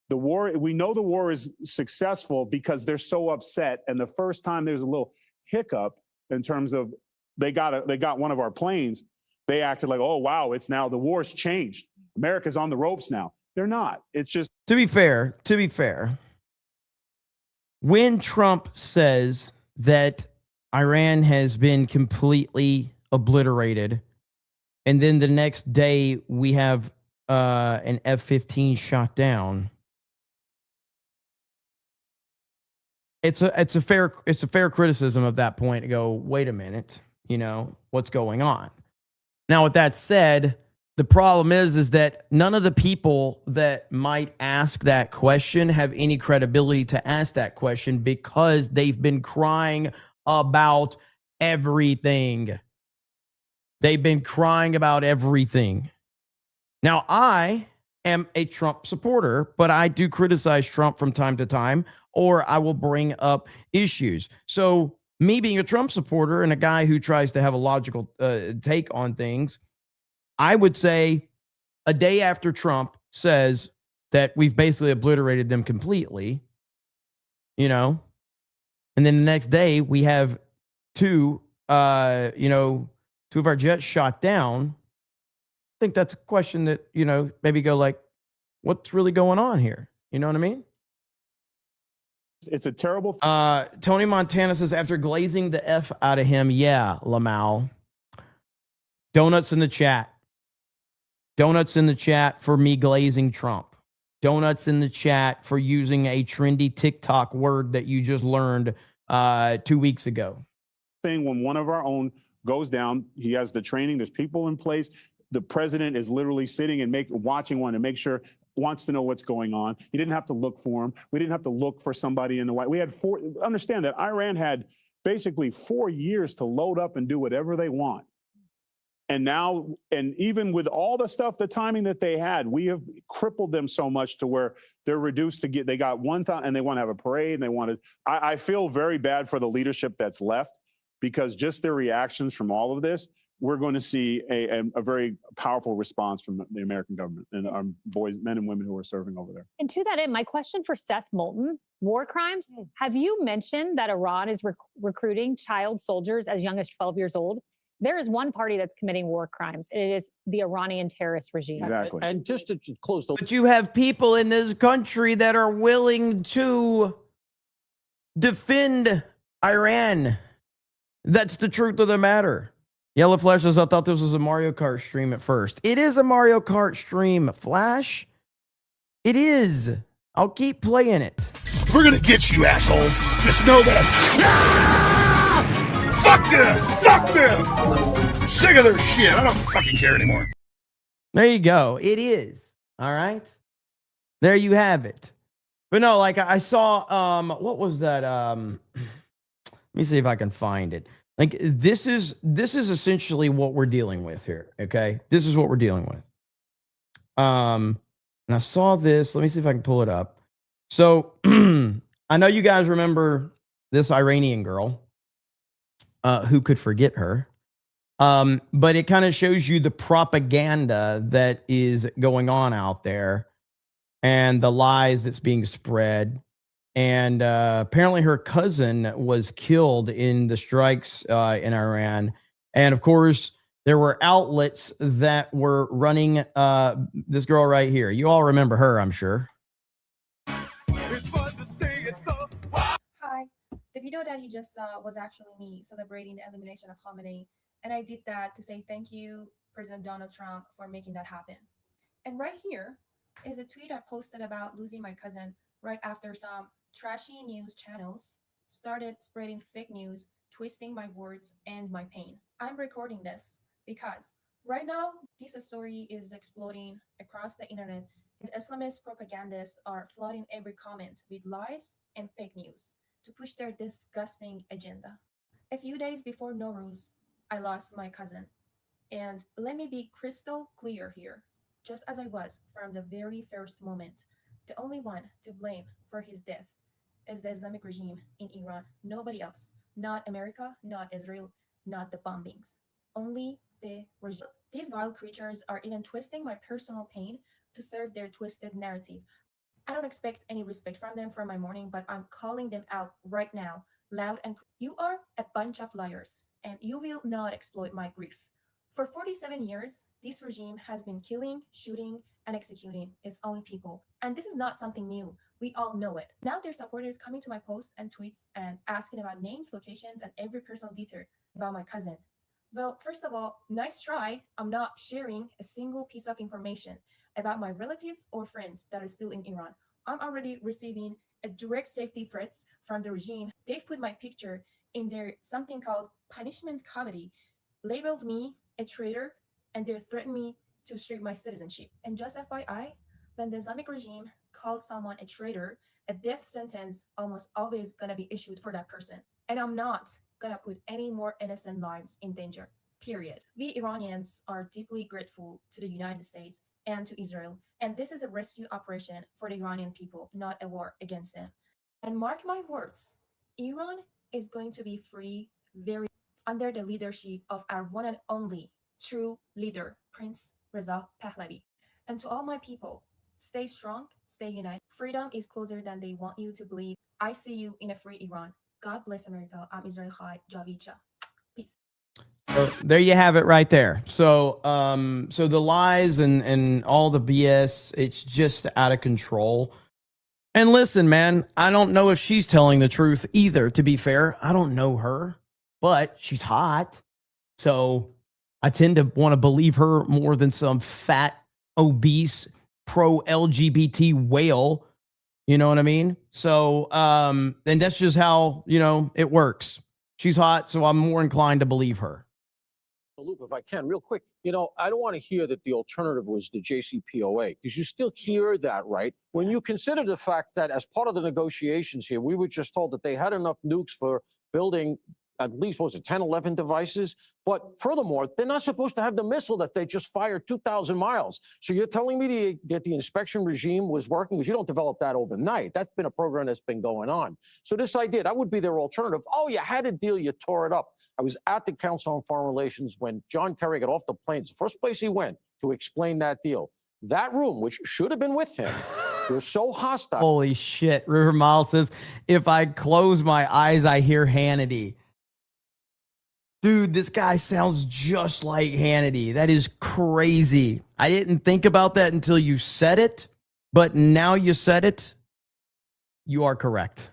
The war, we know the war is successful because they're so upset. And the first time there's a little hiccup in terms of they got one of our planes, they acted like, oh, wow, it's now the war's changed. America's on the ropes now. They're not. It's just. To be fair, when Trump says that Iran has been completely obliterated, and then the next day we have an F-15 shot down, it's a fair criticism of that point to go, wait a minute, you know, what's going on? Now, with that said, the problem is that none of the people that might ask that question have any credibility to ask that question because they've been crying about everything. They've been crying about everything. Now, I am a Trump supporter, but I do criticize Trump from time to time, or I will bring up issues. So me being a Trump supporter and a guy who tries to have a logical take on things, I would say a day after Trump says that we've basically obliterated them completely, you know, and then the next day we have two of our jets shot down. I think that's a question that, you know, maybe go like, what's really going on here? You know what I mean? It's a terrible. Tony Montana says, after glazing the F out of him, yeah, Lamau. Donuts in the chat. Donuts in the chat for me glazing Trump. Donuts in the chat for using a trendy TikTok word that you just learned 2 weeks ago. Thing when one of our own goes down, he has the training, there's people in place. The president is literally sitting and watching one to make sure wants to know what's going on. You didn't have to look for him. We didn't have to look for somebody in the White. We had understand that Iran had basically 4 years to load up and do whatever they want. And now, and even with all the stuff, the timing that they had, we have crippled them so much to where they're reduced to they got one time and they want to have a parade and they want to, I feel very bad for the leadership that's left, because just their reactions from all of this, we're going to see a very powerful response from the American government and our men and women who are serving over there. And to that end, my question for Seth Moulton, war crimes. Have you mentioned that Iran is recruiting child soldiers as young as 12 years old? There is one party that's committing war crimes, and it is the Iranian terrorist regime. Exactly. And just to close the... But you have people in this country that are willing to defend Iran. That's the truth of the matter. Yellow Flash says, I thought this was a Mario Kart stream at first. It is a Mario Kart stream, Flash. It is. I'll keep playing it. We're gonna get you, assholes. Just know that. Fuck them! Fuck them! Sick of their shit. I don't fucking care anymore. There you go. It is. All right. There you have it. But no, like I saw, what was that? Let me see if I can find it. Like this is essentially what we're dealing with here. Okay. This is what we're dealing with. And I saw this. Let me see if I can pull it up. So I know you guys remember this Iranian girl. Who could forget her? But it kind of shows you the propaganda that is going on out there and the lies that's being spread. And apparently her cousin was killed in the strikes in Iran. And of course, there were outlets that were running this girl right here. You all remember her, I'm sure. Hi. The video that you just saw was actually me celebrating the elimination of Khamenei, and I did that to say thank you, President Donald Trump, for making that happen. And right here is a tweet I posted about losing my cousin right after some trashy news channels started spreading fake news, twisting my words and my pain. I'm recording this because right now, this story is exploding across the internet, and Islamist propagandists are flooding every comment with lies and fake news to push their disgusting agenda. A few days before Nowruz, I lost my cousin. And let me be crystal clear here. Just as I was from the very first moment, the only one to blame for his death is the Islamic regime in Iran. Nobody else. Not America, not Israel, not the bombings. Only the regime. These vile creatures are even twisting my personal pain to serve their twisted narrative. I don't expect any respect from them for my mourning, but I'm calling them out right now, loud and clear. You are a bunch of liars, and you will not exploit my grief. For 47 years, this regime has been killing, shooting, and executing its own people. And this is not something new. We all know it. Now their supporters coming to my posts and tweets and asking about names, locations, and every personal detail about my cousin. Well, first of all, nice try. I'm not sharing a single piece of information about my relatives or friends that are still in Iran. I'm already receiving a direct safety threats from the regime. They've put my picture in their something called punishment committee, labeled me a traitor, and they threatened me to strip my citizenship. And just FYI, when the Islamic regime calls someone a traitor, a death sentence almost always gonna be issued for that person. And I'm not gonna put any more innocent lives in danger, period. We Iranians are deeply grateful to the United States and to Israel. And this is a rescue operation for the Iranian people, not a war against them. And mark my words, Iran is going to be free very under the leadership of our one and only true leader, Prince Reza Pahlavi. And to all my people, stay strong, stay united. Freedom is closer than they want you to believe. I see you in a free Iran. God bless America. I'm Israel Chai Javicha. Peace. So there you have it right there. So so the lies and all the BS, it's just out of control. And listen, man, I don't know if she's telling the truth either, to be fair. I don't know her, but she's hot. So I tend to want to believe her more than some fat, obese, pro-LGBT whale. You know what I mean? So, and that's just how, it works. She's hot, so I'm more inclined to believe her. loop if I can, real quick. You know, I don't want to hear that the alternative was the JCPOA, because you still hear that, right? When you consider the fact that as part of the negotiations here, we were just told that they had enough nukes for building at least, what was it, 10, 11 devices? But furthermore, they're not supposed to have the missile that they just fired 2,000 miles. So you're telling me that the inspection regime was working? Because you don't develop that overnight. That's been a program that's been going on. So this idea, that would be their alternative. Oh, you had a deal, you tore it up. I was at the Council on Foreign Relations when John Kerry got off the plane. It's the first place he went to explain that deal. That room, which should have been with him, was so hostile. Holy shit. River Miles says, if I close my eyes, I hear Hannity. Dude, this guy sounds just like Hannity. That is crazy. I didn't think about that until you said it, but now you said it. You are correct.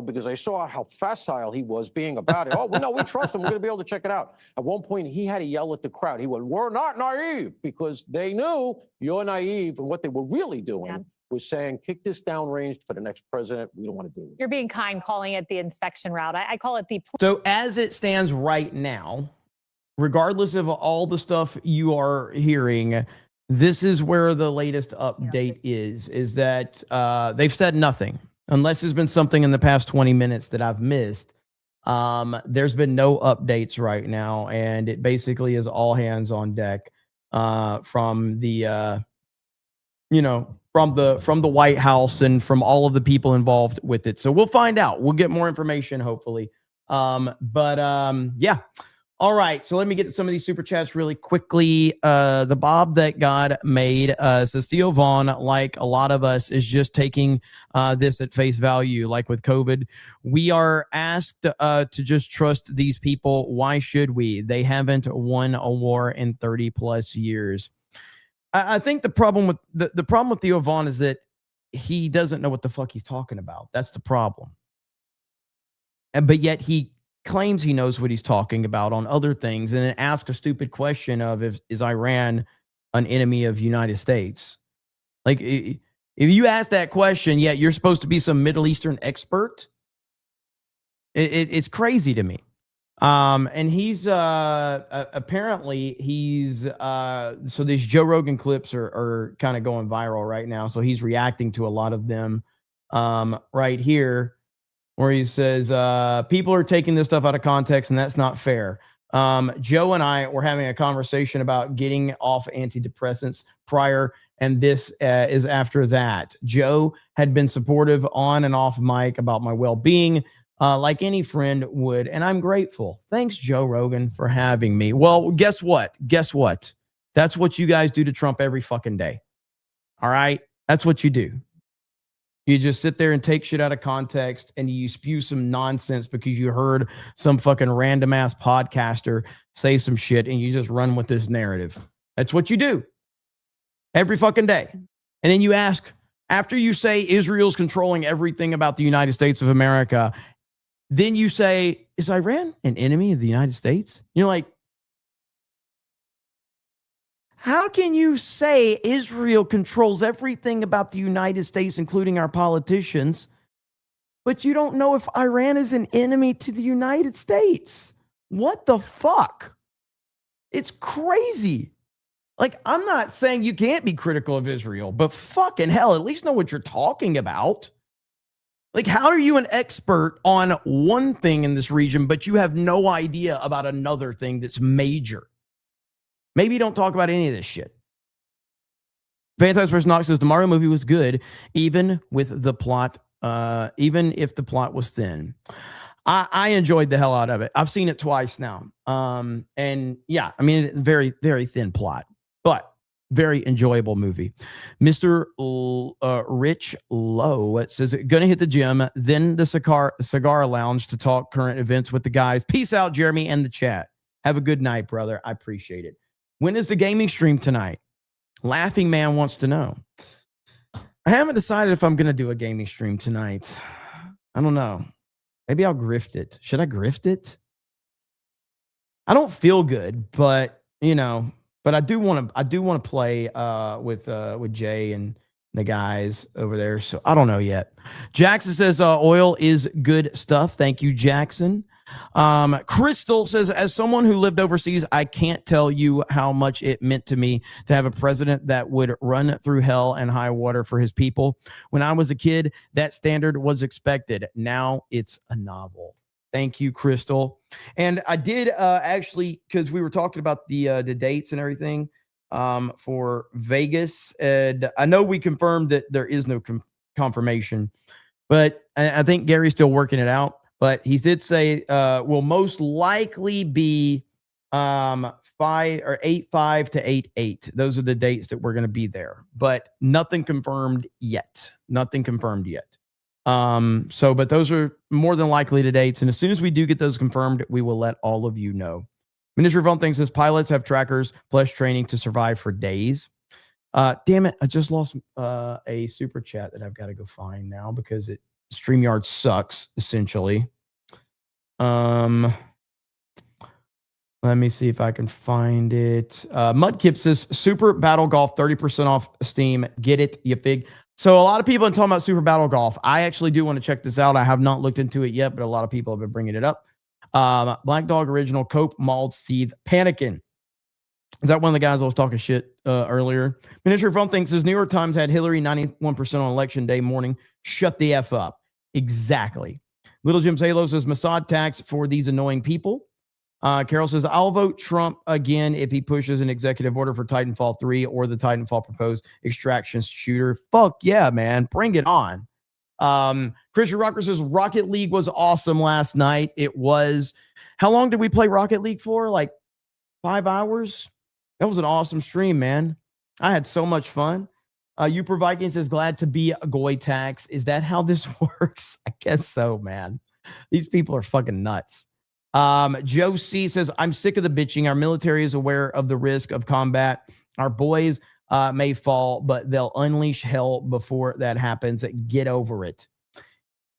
Because I saw how facile he was being about it. Oh, well, no, we trust him. We're going to be able to check it out. At one point, he had to yell at the crowd. He went, "We're not naive," because they knew you're naive. And what they were really doing was saying, kick this downrange for the next president. We don't want to do it. You're being kind calling it the inspection route. I call it the... So as it stands right now, regardless of all the stuff you are hearing, this is where the latest update is that they've said nothing. Unless there's been something in the past 20 minutes that I've missed, there's been no updates right now, and it basically is all hands on deck from the, from the White House and from all of the people involved with it. So we'll find out. We'll get more information, hopefully. Yeah. All right, so let me get to some of these super chats really quickly. The Bob that God made says Theo Vaughn, like a lot of us, is just taking this at face value. Like with COVID, we are asked to just trust these people. Why should we? They haven't won a war in 30 plus years. I think the problem with the problem with Theo Vaughn is that he doesn't know what the fuck he's talking about. That's the problem. But yet he claims he knows what he's talking about on other things, and then ask a stupid question of, is Iran an enemy of the United States? Like, if you ask that question, yet you're supposed to be some Middle Eastern expert. It's crazy to me. And he's apparently so these Joe Rogan clips are kind of going viral right now. So he's reacting to a lot of them right here, where he says, people are taking this stuff out of context, and that's not fair. Joe and I were having a conversation about getting off antidepressants prior, and this is after that. Joe had been supportive on and off mic about my well-being, like any friend would, and I'm grateful. Thanks, Joe Rogan, for having me. Well, guess what? Guess what? That's what you guys do to Trump every fucking day. All right? That's what you do. You just sit there and take shit out of context, and you spew some nonsense because you heard some fucking random ass podcaster say some shit, and you just run with this narrative. That's what you do every fucking day. And then you ask, after you say Israel's controlling everything about the United States of America, then you say, is Iran an enemy of the United States? You're like, how can you say Israel controls everything about the United States, including our politicians, but you don't know if Iran is an enemy to the United States? What the fuck? It's crazy. Like, I'm not saying you can't be critical of Israel, but fucking hell, at least know what you're talking about. Like, how are you an expert on one thing in this region, but you have no idea about another thing that's major? Maybe don't talk about any of this shit. Fantastic Knox says the Mario movie was good, even with the plot, even if the plot was thin. I enjoyed the hell out of it. I've seen it twice now. And yeah, I mean, very, very thin plot, but very enjoyable movie. Mr. Rich Lowe says, gonna hit the gym, then the cigar lounge to talk current events with the guys. Peace out, Jeremy, and the chat. Have a good night, brother. I appreciate it. When is the gaming stream tonight? Laughing Man wants to know. I haven't decided if I'm going to do a gaming stream tonight. I don't know. Maybe I'll grift it. Should I grift it? I don't feel good, but but I do want to play with Jay and the guys over there. So I don't know yet. Jackson says oil is good stuff. Thank you, Jackson. Crystal says, as someone who lived overseas, I can't tell you how much it meant to me to have a president that would run through hell and high water for his people. When I was a kid, that standard was expected. Now it's a novel. Thank you, Crystal. And I did actually, because we were talking about the dates and everything for Vegas. And I know we confirmed that there is no confirmation, but I think Gary's still working it out. But he did say will most likely be 8/5 to 8/8. Those are the dates that we're going to be there, but nothing confirmed yet. Nothing confirmed yet. But those are more than likely the dates. And as soon as we do get those confirmed, we will let all of you know. Minister Von thinks says pilots have trackers plus training to survive for days. Damn it. I just lost a super chat that I've got to go find now because StreamYard sucks, essentially. Let me see if I can find it. Mudkip says, Super Battle Golf, 30% off Steam. Get it, you fig. So a lot of people are talking about Super Battle Golf. I actually do want to check this out. I have not looked into it yet, but a lot of people have been bringing it up. Black Dog Original, Cope, Mauled, Seethe, Panicking. Is that one of the guys I was talking shit earlier? Minister Fun thinks says New York Times had Hillary 91% on election day morning. Shut the F up. Exactly. Little Jim Halo says Mossad tax for these annoying people. Carol says, I'll vote Trump again if he pushes an executive order for Titanfall 3 or the Titanfall proposed extraction shooter. Fuck yeah, man. Bring it on. Christian Rocker says Rocket League was awesome last night. It was. How long did we play Rocket League for? Like 5 hours? That was an awesome stream, man. I had so much fun. Uper Viking says, glad to be a Goy tax. Is that how this works? I guess so, man. These people are fucking nuts. Joe C says, I'm sick of the bitching. Our military is aware of the risk of combat. Our boys may fall, but they'll unleash hell before that happens. Get over it.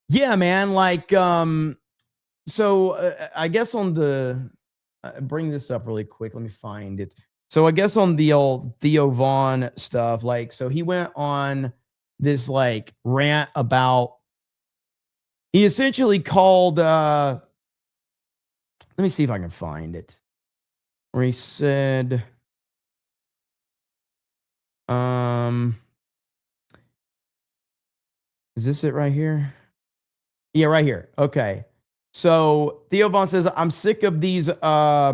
Yeah, man. Like, so I guess on the, bring this up really quick. Let me find it. So I guess on the old Theo Vaughn stuff, like, so he went on this like rant about, he essentially called, let me see if I can find it, where he said, is this it right here? Yeah, right here. Okay. So Theo Vaughn says, I'm sick of these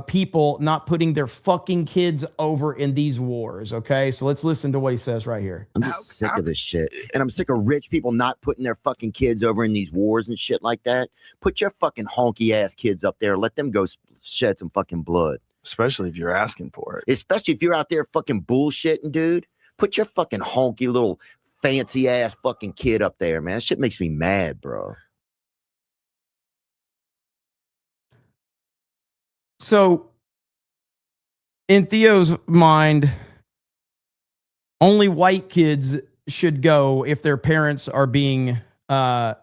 people not putting their fucking kids over in these wars. Okay. So let's listen to what he says right here. I'm just sick of this shit. And I'm sick of rich people not putting their fucking kids over in these wars and shit like that. Put your fucking honky ass kids up there. Let them go shed some fucking blood. Especially if you're asking for it. Especially if you're out there fucking bullshitting, dude. Put your fucking honky little fancy ass fucking kid up there, man. That shit makes me mad, bro. So, in Theo's mind, only white kids should go if their parents are being, if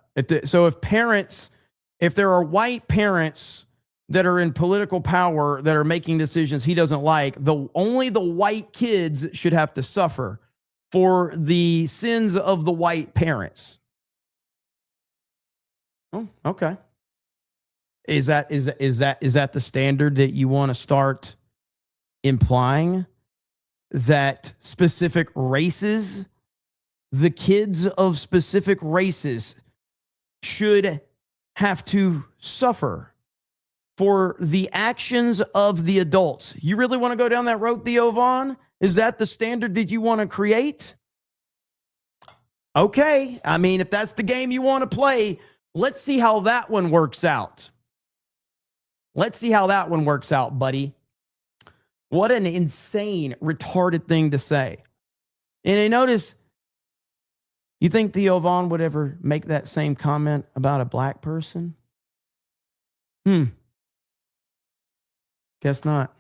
there are white parents that are in political power that are making decisions he doesn't like, only the white kids should have to suffer for the sins of the white parents. Oh, okay. Is that the standard that you want to start implying, that specific races, the kids of specific races should have to suffer for the actions of the adults? You really want to go down that road, Theo Vaughn? Is that the standard that you want to create? Okay. I mean, if that's the game you want to play, let's see how that one works out. Let's see how that one works out, buddy. What an insane, retarded thing to say. And I notice, you think Theo Vaughn would ever make that same comment about a black person? Guess not.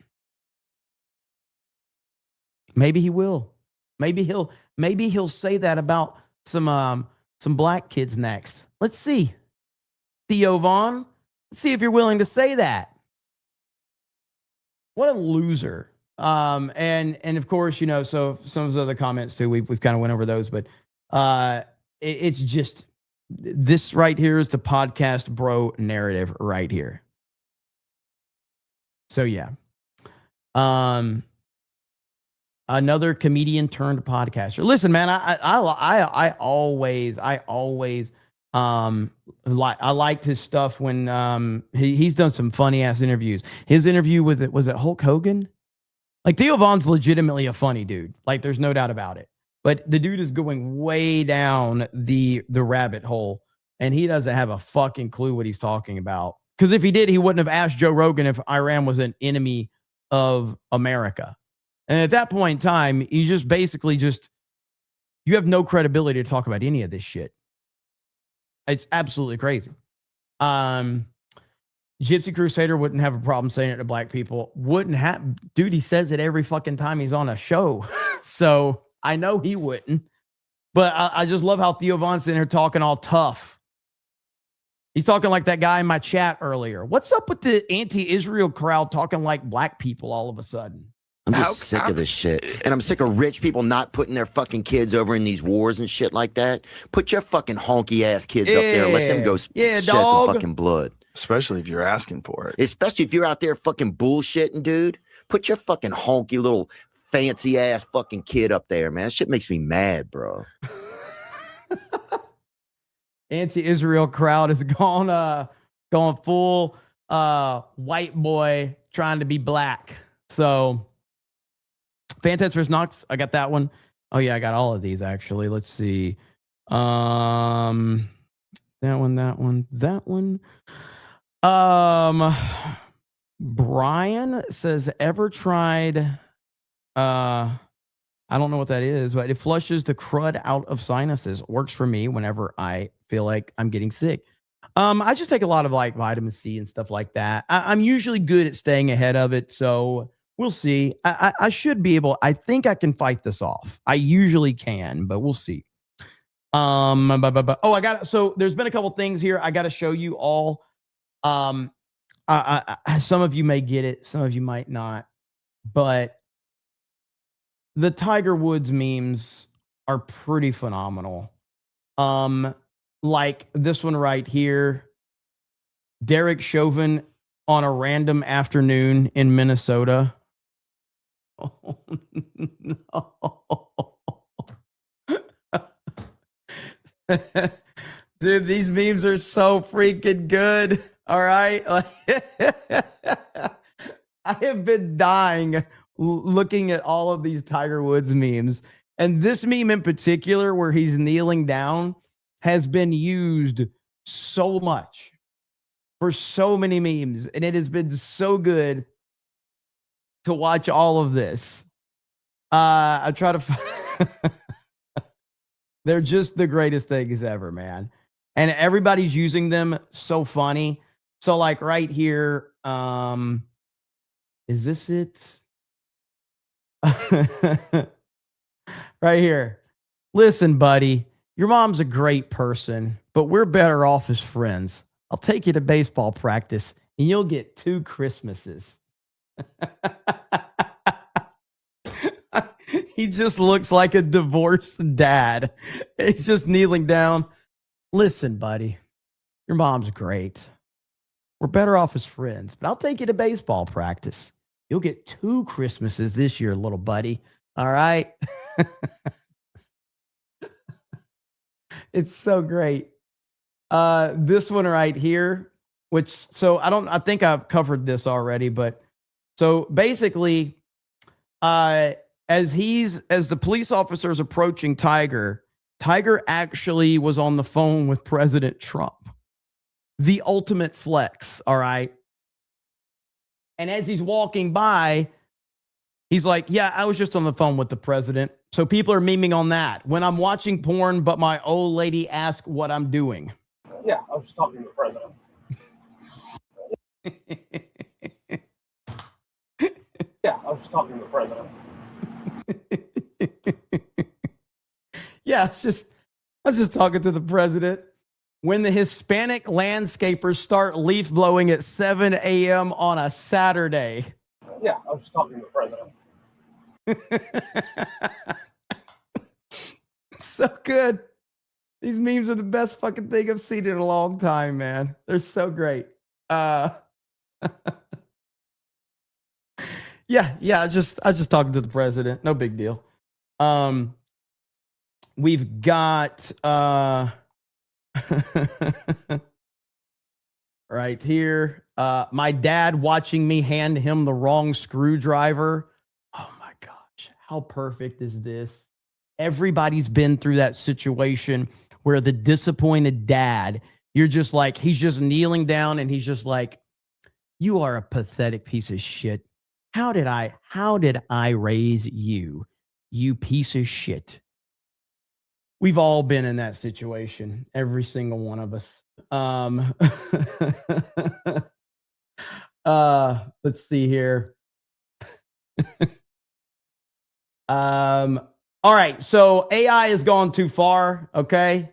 Maybe he will. Maybe he'll say that about some black kids next. Let's see. Theo Vaughn, let's see if you're willing to say that. What a loser. And of course, you know, so some of his other comments too, we've kind of went over those, but it's just, this right here is the podcast bro narrative right here. So yeah. Another comedian turned podcaster. Listen, man, I always I liked his stuff when he's done some funny ass interviews. His interview was it Hulk Hogan? Like Theo Von's legitimately a funny dude. Like there's no doubt about it. But the dude is going way down the rabbit hole, and he doesn't have a fucking clue what he's talking about. Because if he did, he wouldn't have asked Joe Rogan if Iran was an enemy of America. And at that point in time, you just basically you have no credibility to talk about any of this shit. It's absolutely crazy. Gypsy Crusader wouldn't have a problem saying it to black people. Wouldn't have, dude, he says it every fucking time he's on a show. So I know he wouldn't. But I just love how Theo Von's in here talking all tough. He's talking like that guy in my chat earlier. What's up with the anti-Israel crowd talking like black people all of a sudden? I'm just sick of this shit. And I'm sick of rich people not putting their fucking kids over in these wars and shit like that. Put your fucking honky ass kids up there. Let them go shed some fucking blood. Especially if you're asking for it. Especially if you're out there fucking bullshitting, dude. Put your fucking honky little fancy ass fucking kid up there, man. That shit makes me mad, bro. Anti-Israel crowd is going full white boy trying to be black. So Fantastic vs. Knox, I got that one. Oh yeah, I got all of these actually. Let's see. That one. Brian says, ever tried I don't know what that is, but it flushes the crud out of sinuses. Works for me whenever I feel like I'm getting sick. I just take a lot of like vitamin C and stuff like that. I'm usually good at staying ahead of it, so we'll see. I should be able. I think I can fight this off. I usually can, but we'll see. Oh, I got. So there's been a couple things here I got to show you all. Some of you may get it, some of you might not, but the Tiger Woods memes are pretty phenomenal. Like this one right here, Derek Chauvin on a random afternoon in Minnesota. Oh, no. Dude, these memes are so freaking good. All right. I have been dying looking at all of these Tiger Woods memes. And this meme in particular, where he's kneeling down, has been used so much for so many memes. And it has been so good to watch all of this. I try to... They're just the greatest things ever, man. And everybody's using them so funny. So like right here, is this it? Right here. Listen, buddy, your mom's a great person, but we're better off as friends. I'll take you to baseball practice and you'll get 2 Christmases. He just looks like a divorced dad. He's just kneeling down. Listen, buddy, your mom's great. We're better off as friends, but I'll take you to baseball practice. You'll get 2 Christmases this year, little buddy. All right. It's so great. This one right here, I think I've covered this already, but so basically, as the police officer is approaching Tiger actually was on the phone with President Trump. The ultimate flex, all right? And as he's walking by, he's like, yeah, I was just on the phone with the president. So people are memeing on that. When I'm watching porn, but my old lady asks what I'm doing. Yeah, I was just talking to the president. Yeah, I was just talking to the president. Yeah, I was just talking to the president. When the Hispanic landscapers start leaf blowing at 7 a.m. on a Saturday. Yeah, I was just talking to the president. So good. These memes are the best fucking thing I've seen in a long time, man. They're so great. Yeah. I was just talking to the president. No big deal. We've got right here. My dad watching me hand him the wrong screwdriver. Oh my gosh, how perfect is this? Everybody's been through that situation where the disappointed dad, you're just like, he's just kneeling down and he's just like, you are a pathetic piece of shit. How did I raise you, you piece of shit? We've all been in that situation, every single one of us. Let's see here. All right, so AI has gone too far, okay?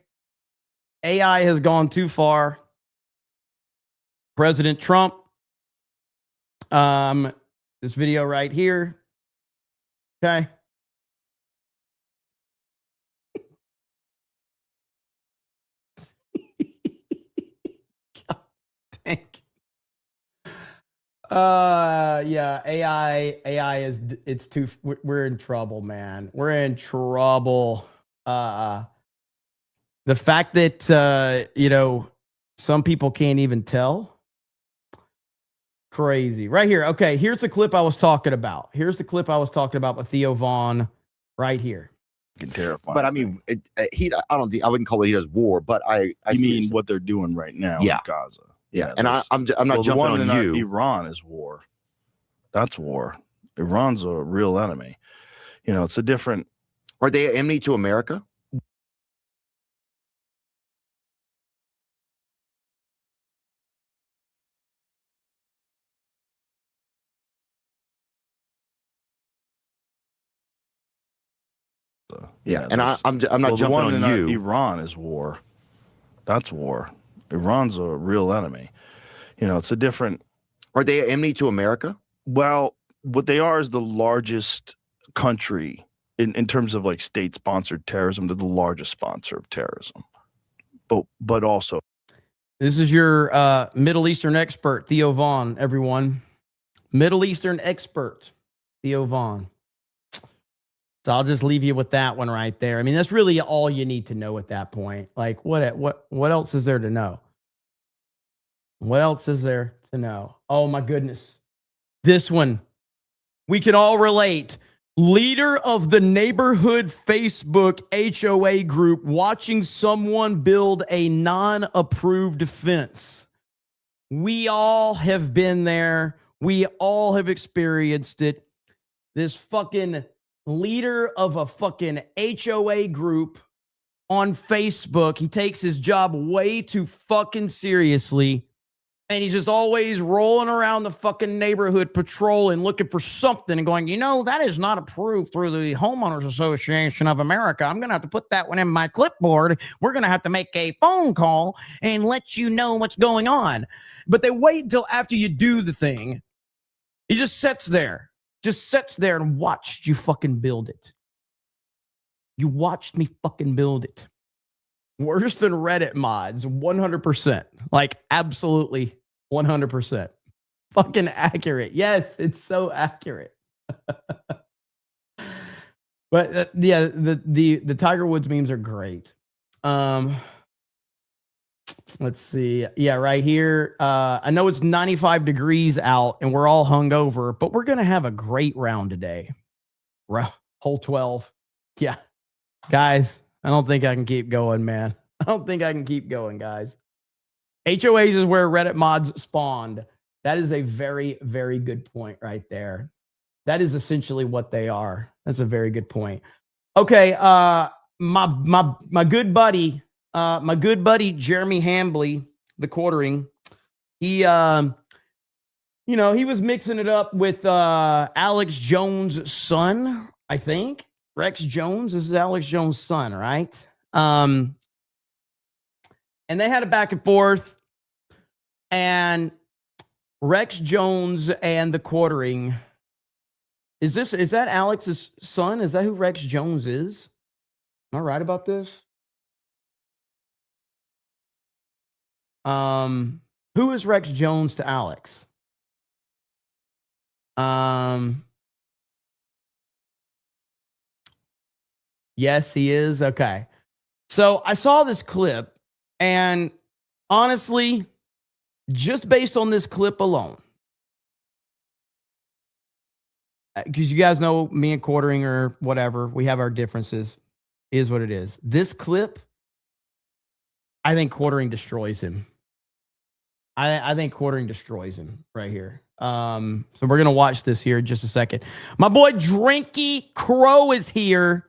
AI has gone too far. President Trump, this video right here, okay? Thank you. Yeah, AI is, it's too, we're in trouble, man. We're in trouble. The fact that some people can't even tell, crazy. Right here. Okay, here's the clip I was talking about. Here's the clip I was talking about with Theo Vaughn right here. Terrifying. But I mean, I wouldn't call it he does war, but I You mean what they're doing right now in Gaza? Yeah, and I'm not well, the jumping one on in you. Iran is war. That's war. Iran's a real enemy. It's a different. Are they enemy to America? Yeah, and I'm not jumping the one on in you. Iran is war. That's war. Iran's a real enemy. It's a different. Are they enemy to America? Well, what they are is the largest country in terms of like state-sponsored terrorism. They're the largest sponsor of terrorism. But also, this is your Middle Eastern expert, Theo Vaughn, everyone. Middle Eastern expert, Theo Vaughn. So I'll just leave you with that one right there. I mean, that's really all you need to know at that point. Like, what else is there to know? What else is there to know? Oh my goodness. This one, we can all relate. Leader of the neighborhood Facebook HOA group watching someone build a non-approved fence. We all have been there. We all have experienced it. This fucking leader of a fucking HOA group on Facebook, he takes his job way too fucking seriously. And he's just always rolling around the fucking neighborhood patrolling, looking for something and going, that is not approved through the Homeowners Association of America. I'm going to have to put that one in my clipboard. We're going to have to make a phone call and let you know what's going on. But they wait until after you do the thing. He just sits there and watched you fucking build it. You watched me fucking build it. Worse than Reddit mods, 100%. Like, absolutely 100%. Fucking accurate. Yes, it's so accurate. But yeah, the Tiger Woods memes are great. Let's see. Yeah, right here. I know it's 95 degrees out and we're all hungover, but we're gonna have a great round today. Hole 12. Yeah, guys, I don't think I can keep going, man. I don't think I can keep going, guys. HOAs is where Reddit mods spawned. That is a very, very good point right there. That is essentially what they are. That's a very good point. Okay, my good buddy, Jeremy Hambley, the quartering, he he was mixing it up with Alex Jones' son, I think. Rex Jones, this is Alex Jones' son, right? And they had a back and forth, and Rex Jones and the quartering. Is that Alex's son? Is that who Rex Jones is? Am I right about this? Who is Rex Jones to Alex? Yes, he is. Okay. So I saw this clip, and honestly, just based on this clip alone, because you guys know me and Quartering or whatever, we have our differences, is what it is. This clip, I think Quartering destroys him. I think Quartering destroys him right here. So we're going to watch this here in just a second. My boy Drinky Crow is here.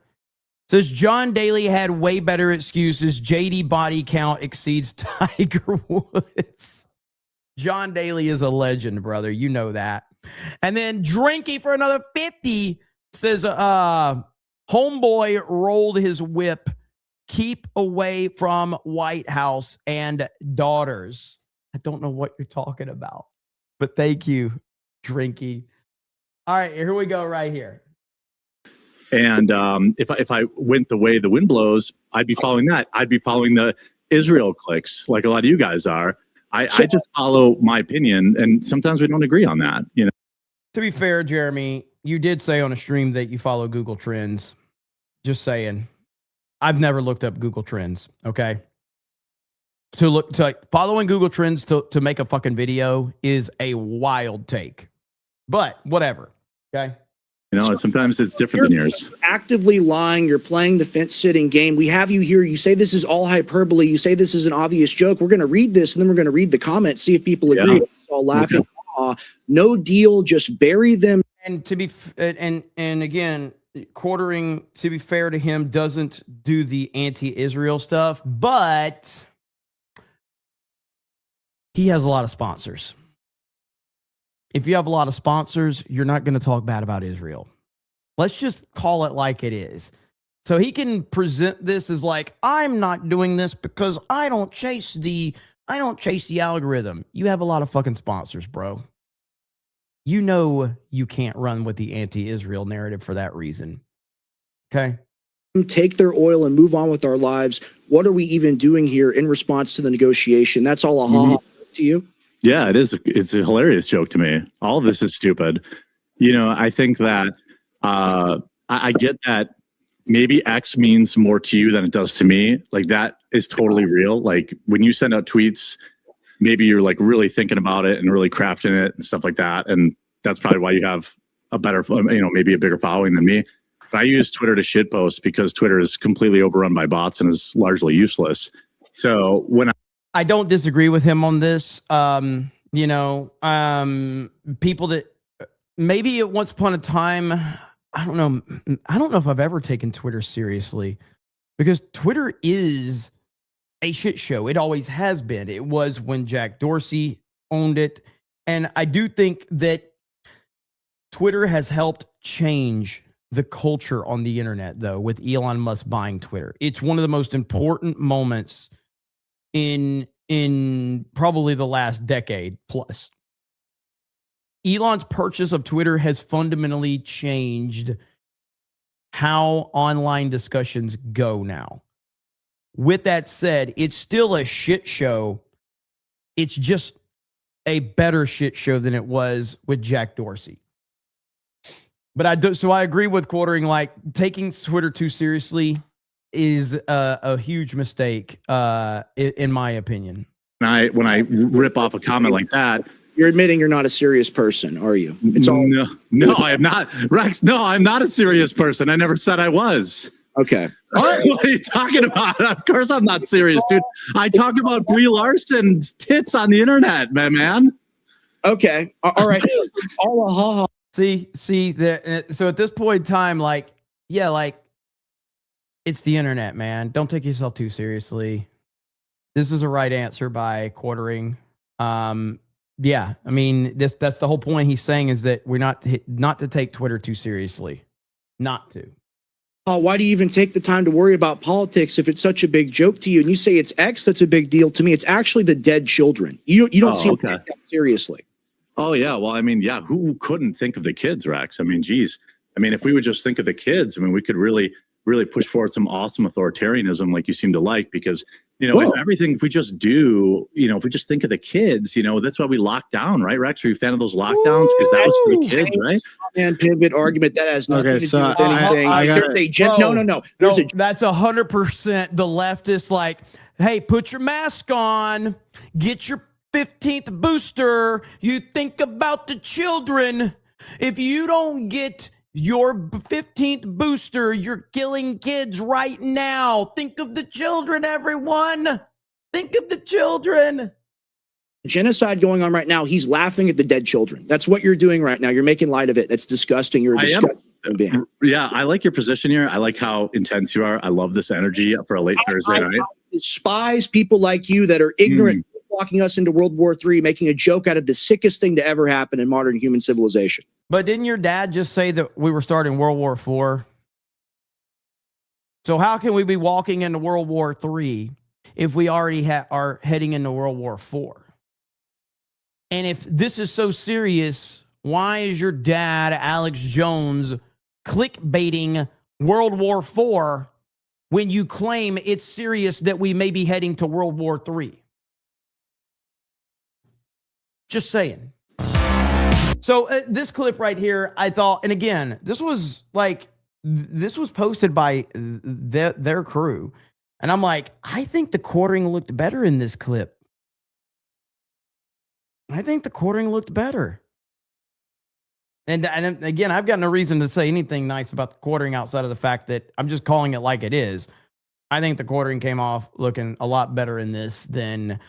Says John Daly had way better excuses. JD body count exceeds Tiger Woods. John Daly is a legend, brother. You know that. And then Drinky for another 50 says, homeboy rolled his whip. Keep away from White House and daughters. I don't know what you're talking about, but thank you, Drinky. All right, here we go right here. And if I went the way the wind blows, I'd be following that. I'd be following the Israel clicks like a lot of you guys are. I just follow my opinion, and sometimes we don't agree on that. You know. To be fair, Jeremy, you did say on a stream that you follow Google Trends. Just saying. I've never looked up Google Trends. Okay. Following Google Trends to make a fucking video is a wild take, but whatever. Okay. You know, sometimes it's different than yours. Actively lying. You're playing the fence-sitting game. We have you here. You say this is all hyperbole. You say this is an obvious joke. We're going to read this, and then we're going to read the comments, see if people agree. It's all laughing. Okay. No deal. Just bury them. And to be and again, Quartering, to be fair to him, doesn't do the anti-Israel stuff, but he has a lot of sponsors. If you have a lot of sponsors, you're not going to talk bad about Israel. Let's just call it like it is. So he can present this as like, I'm not doing this because I don't chase the algorithm. You have a lot of fucking sponsors, bro. You know you can't run with the anti-Israel narrative for that reason. Okay? Take their oil and move on with our lives. What are we even doing here in response to the negotiation? That's all a ha-ha to you? Yeah, it is. It's a hilarious joke to me. All of this is stupid. You know, I think that I get that maybe X means more to you than it does to me. Like, that is totally real. Like, when you send out tweets, maybe you're like really thinking about it and really crafting it and stuff like that. And that's probably why you have a better, maybe a bigger following than me. But I use Twitter to shitpost because Twitter is completely overrun by bots and is largely useless. So when I don't disagree with him on this. People that maybe at once upon a time, I don't know if I've ever taken Twitter seriously, because Twitter is a shit show. It always has been. It was when Jack Dorsey owned it. And I do think that Twitter has helped change the culture on the internet, though, with Elon Musk buying Twitter. It's one of the most important moments in probably the last decade plus. Elon's purchase of Twitter has fundamentally changed how online discussions go now. With that said, it's still a shit show. It's just a better shit show than it was with Jack Dorsey. But I agree with Quartering, like, taking Twitter too seriously is a huge mistake, in my opinion. When I rip off a comment like that, you're admitting you're not a serious person, are you? No, I am not, Rex. No, I'm not a serious person. I never said I was. Okay. What are you talking about? Of course I'm not serious, dude. I talk about Brie Larson's tits on the internet, man. Okay. All right. All a ha-ha. See, so at this point in time, it's the internet, man. Don't take yourself too seriously. This is a right answer by Quartering. Yeah, I mean, that's the whole point he's saying, is that we're not to take Twitter too seriously. Not to. Why do you even take the time to worry about politics if it's such a big joke to you? And you say it's X, that's a big deal to me. It's actually the dead children. You don't seem to take that seriously. Oh, yeah. Well, I mean, yeah, who couldn't think of the kids, Rex? I mean, geez. I mean, if we would just think of the kids, I mean, we could really really push forward some awesome authoritarianism like you seem to like, because if we just do, if we just think of the kids, that's why we locked down, right, Rex? Are you a fan of those lockdowns? Because that was for the kids, right? And pivot argument that has nothing to do with anything. No. That's 100% the leftist. Like, hey, put your mask on, get your 15th booster. You think about the children. If you don't get your 15th booster, you're killing kids right now. Think of the children, everyone. Think of the children. Genocide going on right now. He's laughing at the dead children. That's what you're doing right now. You're making light of it. That's disgusting. You're a disgusting being. Yeah, I like your position here. I like how intense you are. I love this energy for a late Thursday night. I despise people like you that are ignorant, walking us into World War III, making a joke out of the sickest thing to ever happen in modern human civilization. But didn't your dad just say that we were starting World War IV? So how can we be walking into World War III if we already are heading into World War IV? And if this is so serious, why is your dad, Alex Jones, clickbaiting World War IV when you claim it's serious that we may be heading to World War III? Just saying. So this clip right here, I thought, and again, this was posted by their crew. And I'm like, I think the quartering looked better in this clip. I think the quartering looked better. And again, I've got no reason to say anything nice about the quartering outside of the fact that I'm just calling it like it is. I think the quartering came off looking a lot better in this than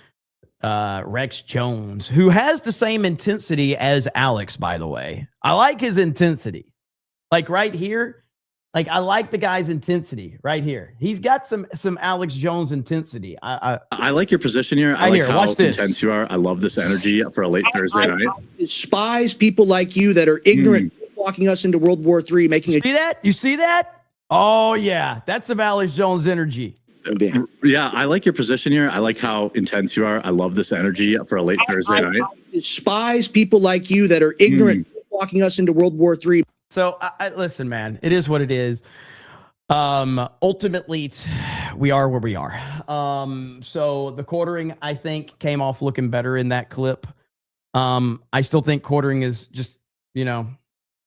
Rex Jones, who has the same intensity as Alex, by the way. I like his intensity. Like right here, like I like the guy's intensity right here. He's got some Alex Jones intensity. I like your position here. I like how watch this. Intense you are. I love this energy for a late Thursday night. I despise people like you that are ignorant, walking us into World War III, making see that? You see that? Oh yeah, that's some Alex Jones energy. Yeah, I like your position here. I like how intense you are. I love this energy for a late Thursday night. I despise people like you that are ignorant, walking us into World War III. So listen, man, it is what it is. Ultimately, we are where we are. So the quartering, I think, came off looking better in that clip. I still think quartering is just,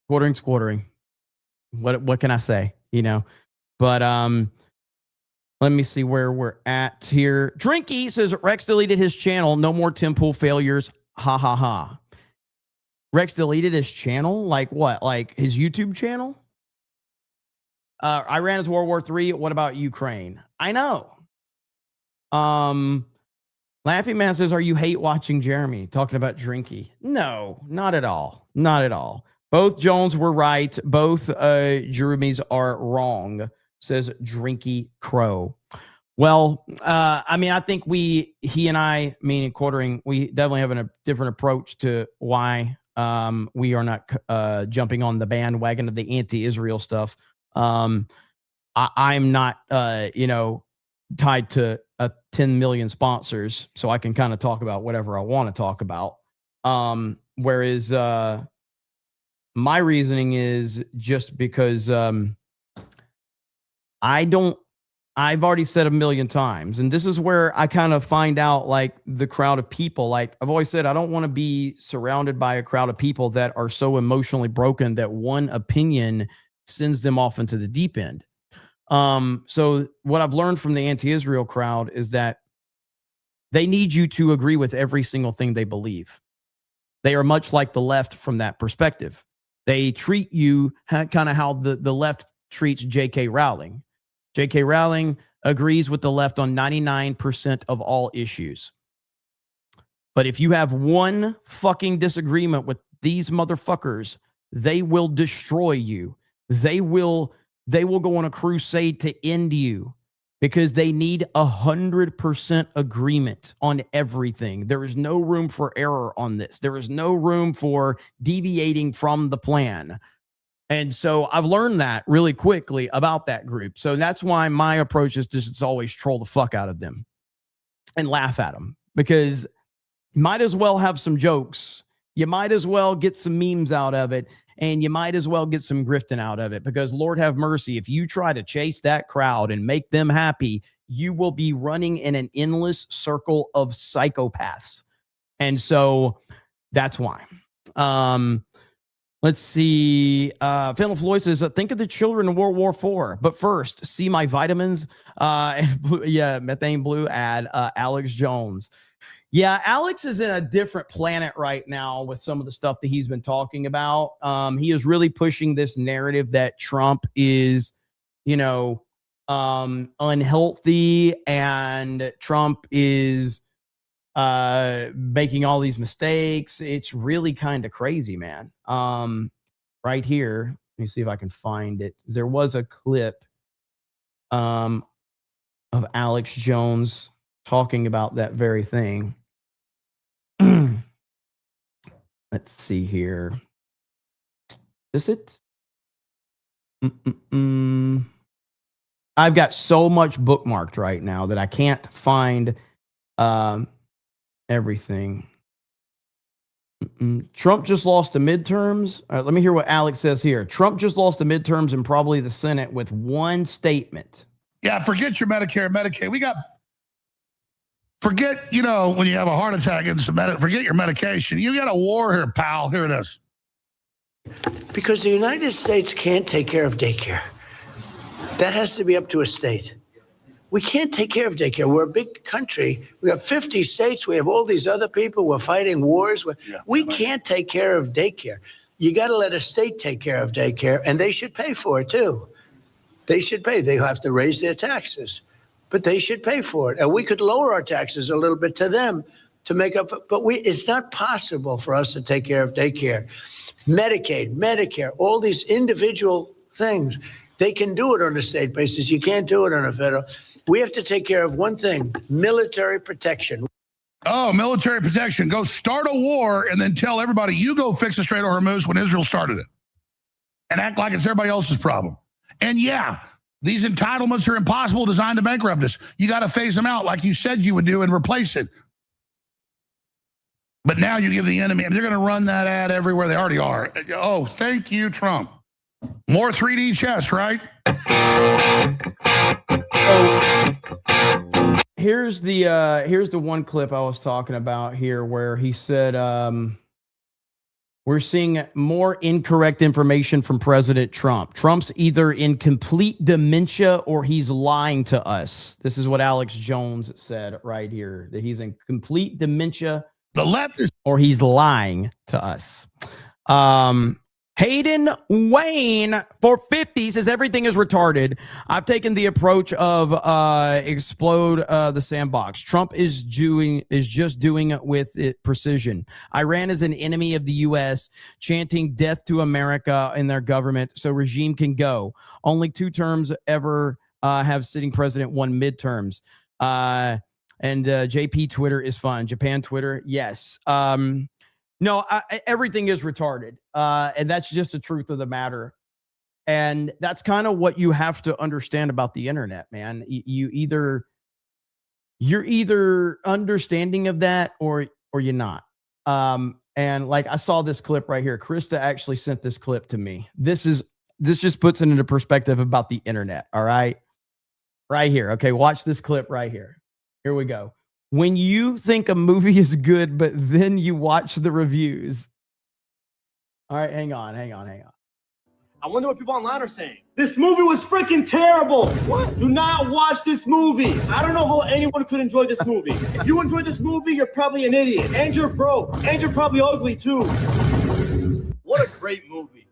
quartering's quartering. What can I say? But let me see where we're at here. Drinky says Rex deleted his channel. No more Tim Pool failures. Ha ha ha. Rex deleted his channel? Like what? Like his YouTube channel? Iran is World War III. What about Ukraine? I know. Laughing Man says, are you hate watching Jeremy? Talking about Drinky. No, not at all. Not at all. Both Jones were right. Both Jeremies are wrong, says Drinky Crow. Well, I think he and I, meaning quartering, we definitely have a different approach to why we are not jumping on the bandwagon of the anti-Israel stuff. I'm not, tied to 10 million sponsors, so I can kind of talk about whatever I want to talk about. Whereas my reasoning is just because I've already said a million times, and this is where I kind of find out like the crowd of people. Like I've always said, I don't want to be surrounded by a crowd of people that are so emotionally broken that one opinion sends them off into the deep end. So what I've learned from the anti-Israel crowd is that they need you to agree with every single thing they believe. They are much like the left from that perspective. They treat you kind of how the left treats J.K. Rowling. J.K. Rowling agrees with the left on 99% of all issues. But if you have one fucking disagreement with these motherfuckers, they will destroy you. They will go on a crusade to end you because they need 100% agreement on everything. There is no room for error on this. There is no room for deviating from the plan. And so I've learned that really quickly about that group. So that's why my approach is just always troll the fuck out of them and laugh at them, because might as well have some jokes. You might as well get some memes out of it. and you might as well get some grifting out of it, because Lord have mercy, if you try to chase that crowd and make them happy, you will be running in an endless circle of psychopaths. And so that's why. Let's see. Phil Floyd says, think of the children in World War IV. But first, see my vitamins. Methane Blue ad, Alex Jones. Yeah, Alex is in a different planet right now with some of the stuff that he's been talking about. He is really pushing this narrative that Trump is, unhealthy, and Trump is making all these mistakes. It's really kind of crazy, man. Right here, let me see if I can find it. There was a clip of Alex Jones talking about that very thing. Let's see here. Is it? I've got so much bookmarked right now that I can't find everything. Trump just lost the midterms. All right, let me hear what Alex says here. Trump just lost the midterms and probably the Senate with one statement. Yeah, forget your Medicare, Medicaid. Forget, when you have a heart attack and forget your medication. You got a war here, pal. Here it is. Because the United States can't take care of daycare. That has to be up to a state. We can't take care of daycare. We're a big country. We have 50 states. We have all these other people. We're fighting wars. We can't take care of daycare. You got to let a state take care of daycare, and they should pay for it too. They should pay. They have to raise their taxes, but they should pay for it. And we could lower our taxes a little bit to them to make up. But it's not possible for us to take care of daycare, Medicaid, Medicare, all these individual things. They can do it on a state basis. You can't do it on a federal. We have to take care of one thing: military protection. Oh, military protection. Go start a war and then tell everybody you go fix the Strait of Hormuz when Israel started it, and act like it's everybody else's problem. And yeah, these entitlements are impossible, designed to bankrupt us. You got to phase them out like you said you would do and replace it. But now you give the enemy, and they're going to run that ad everywhere. They already are. Oh, thank you, Trump. More 3D chess, right? Here's the one clip I was talking about here where he said, we're seeing more incorrect information from President Trump. Trump's either in complete dementia or he's lying to us. This is what Alex Jones said right here, that he's in complete dementia. The left is, or he's lying to us. Hayden Wayne for 50 says everything is retarded. I've taken the approach of explode the sandbox. Trump is just doing it with precision. Iran is an enemy of the U.S., chanting death to America in their government so regime can go. Only 2 terms ever have sitting president, 1 midterms. And JP Twitter is fun. Japan Twitter, yes. No, everything is retarded. And that's just the truth of the matter. And that's kind of what you have to understand about the internet, man. You're either understanding of that or you're not. And like I saw this clip right here. Krista actually sent this clip to me. This just puts it into perspective about the internet. All right. Right here. Okay. Watch this clip right here. Here we go. When you think a movie is good, but then you watch the reviews. All right, hang on. I wonder what people online are saying. This movie was freaking terrible. What? Do not watch this movie. I don't know how anyone could enjoy this movie. If you enjoyed this movie, you're probably an idiot. And you're broke. And you're probably ugly too. What a great movie.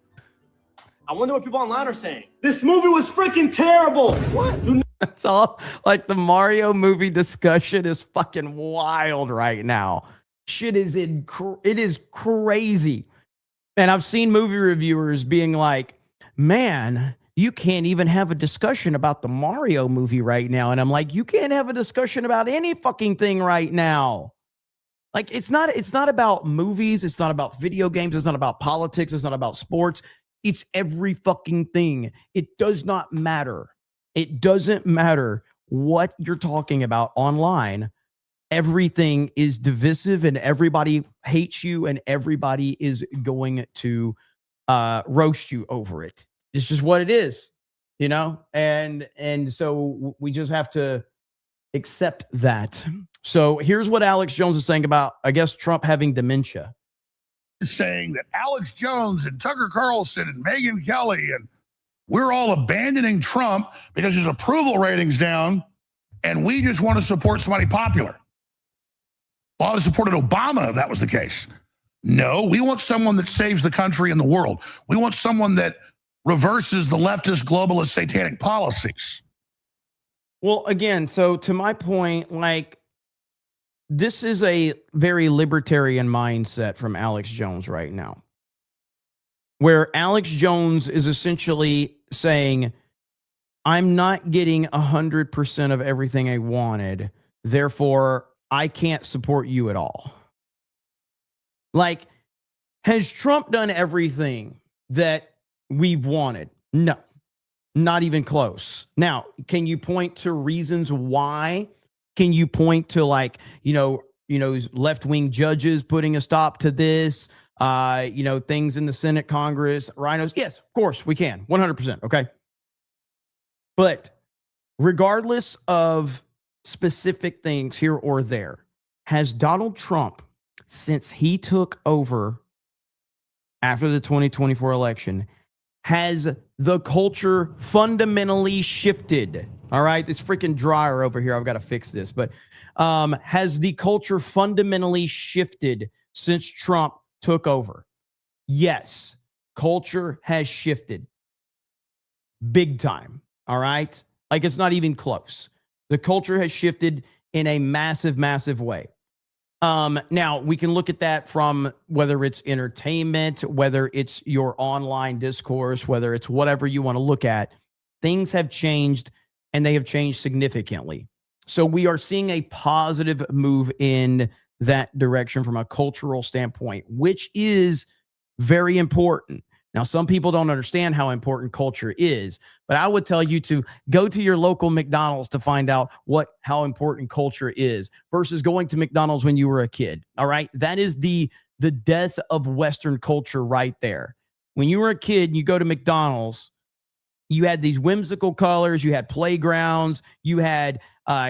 I wonder what people online are saying. This movie was freaking terrible. What? That's all. Like the Mario movie discussion is fucking wild right now. Shit is it is crazy. And I've seen movie reviewers being like, man, you can't even have a discussion about the Mario movie right now. And I'm like, you can't have a discussion about any fucking thing right now. Like it's not about movies. It's not about video games. It's not about politics. It's not about sports. It's every fucking thing. It does not matter. It doesn't matter what you're talking about online. Everything is divisive and everybody hates you and everybody is going to roast you over it. It's just what it is, you know? And so we just have to accept that. So here's what Alex Jones is saying about, I guess, Trump having dementia. Saying that Alex Jones and Tucker Carlson and Megyn Kelly and we're all abandoning Trump because his approval rating's down and we just want to support somebody popular. Well, I would have supported Obama if that was the case. No, we want someone that saves the country and the world. We want someone that reverses the leftist, globalist, satanic policies. Well, again, so to my point, like, this is a very libertarian mindset from Alex Jones right now, where Alex Jones is essentially saying, I'm not getting 100% of everything I wanted, therefore I can't support you at all. Like, has Trump done everything that we've wanted? No, not even close. Now, can you point to reasons why? Can you point to, like, left-wing judges putting a stop to this, things in the Senate, Congress, rhinos? Yes, of course we can. 100%. Okay. But regardless of specific things here or there, has Donald Trump, since he took over after the 2024 election, has the culture fundamentally shifted? All right, this freaking dryer over here, I've got to fix this. But has the culture fundamentally shifted since Trump took over? Yes, culture has shifted big time. All right, like, it's not even close. The culture has shifted in a massive, massive way. Now, we can look at that from whether it's entertainment, whether it's your online discourse, whether it's whatever you want to look at. Things have changed, and they have changed significantly. So we are seeing a positive move in that direction from a cultural standpoint, which is very important. Now, some people don't understand how important culture is, but I would tell you to go to your local McDonald's to find out how important culture is versus going to McDonald's when you were a kid. All right. That is the death of Western culture right there. When you were a kid, you go to McDonald's, you had these whimsical colors, you had playgrounds, you had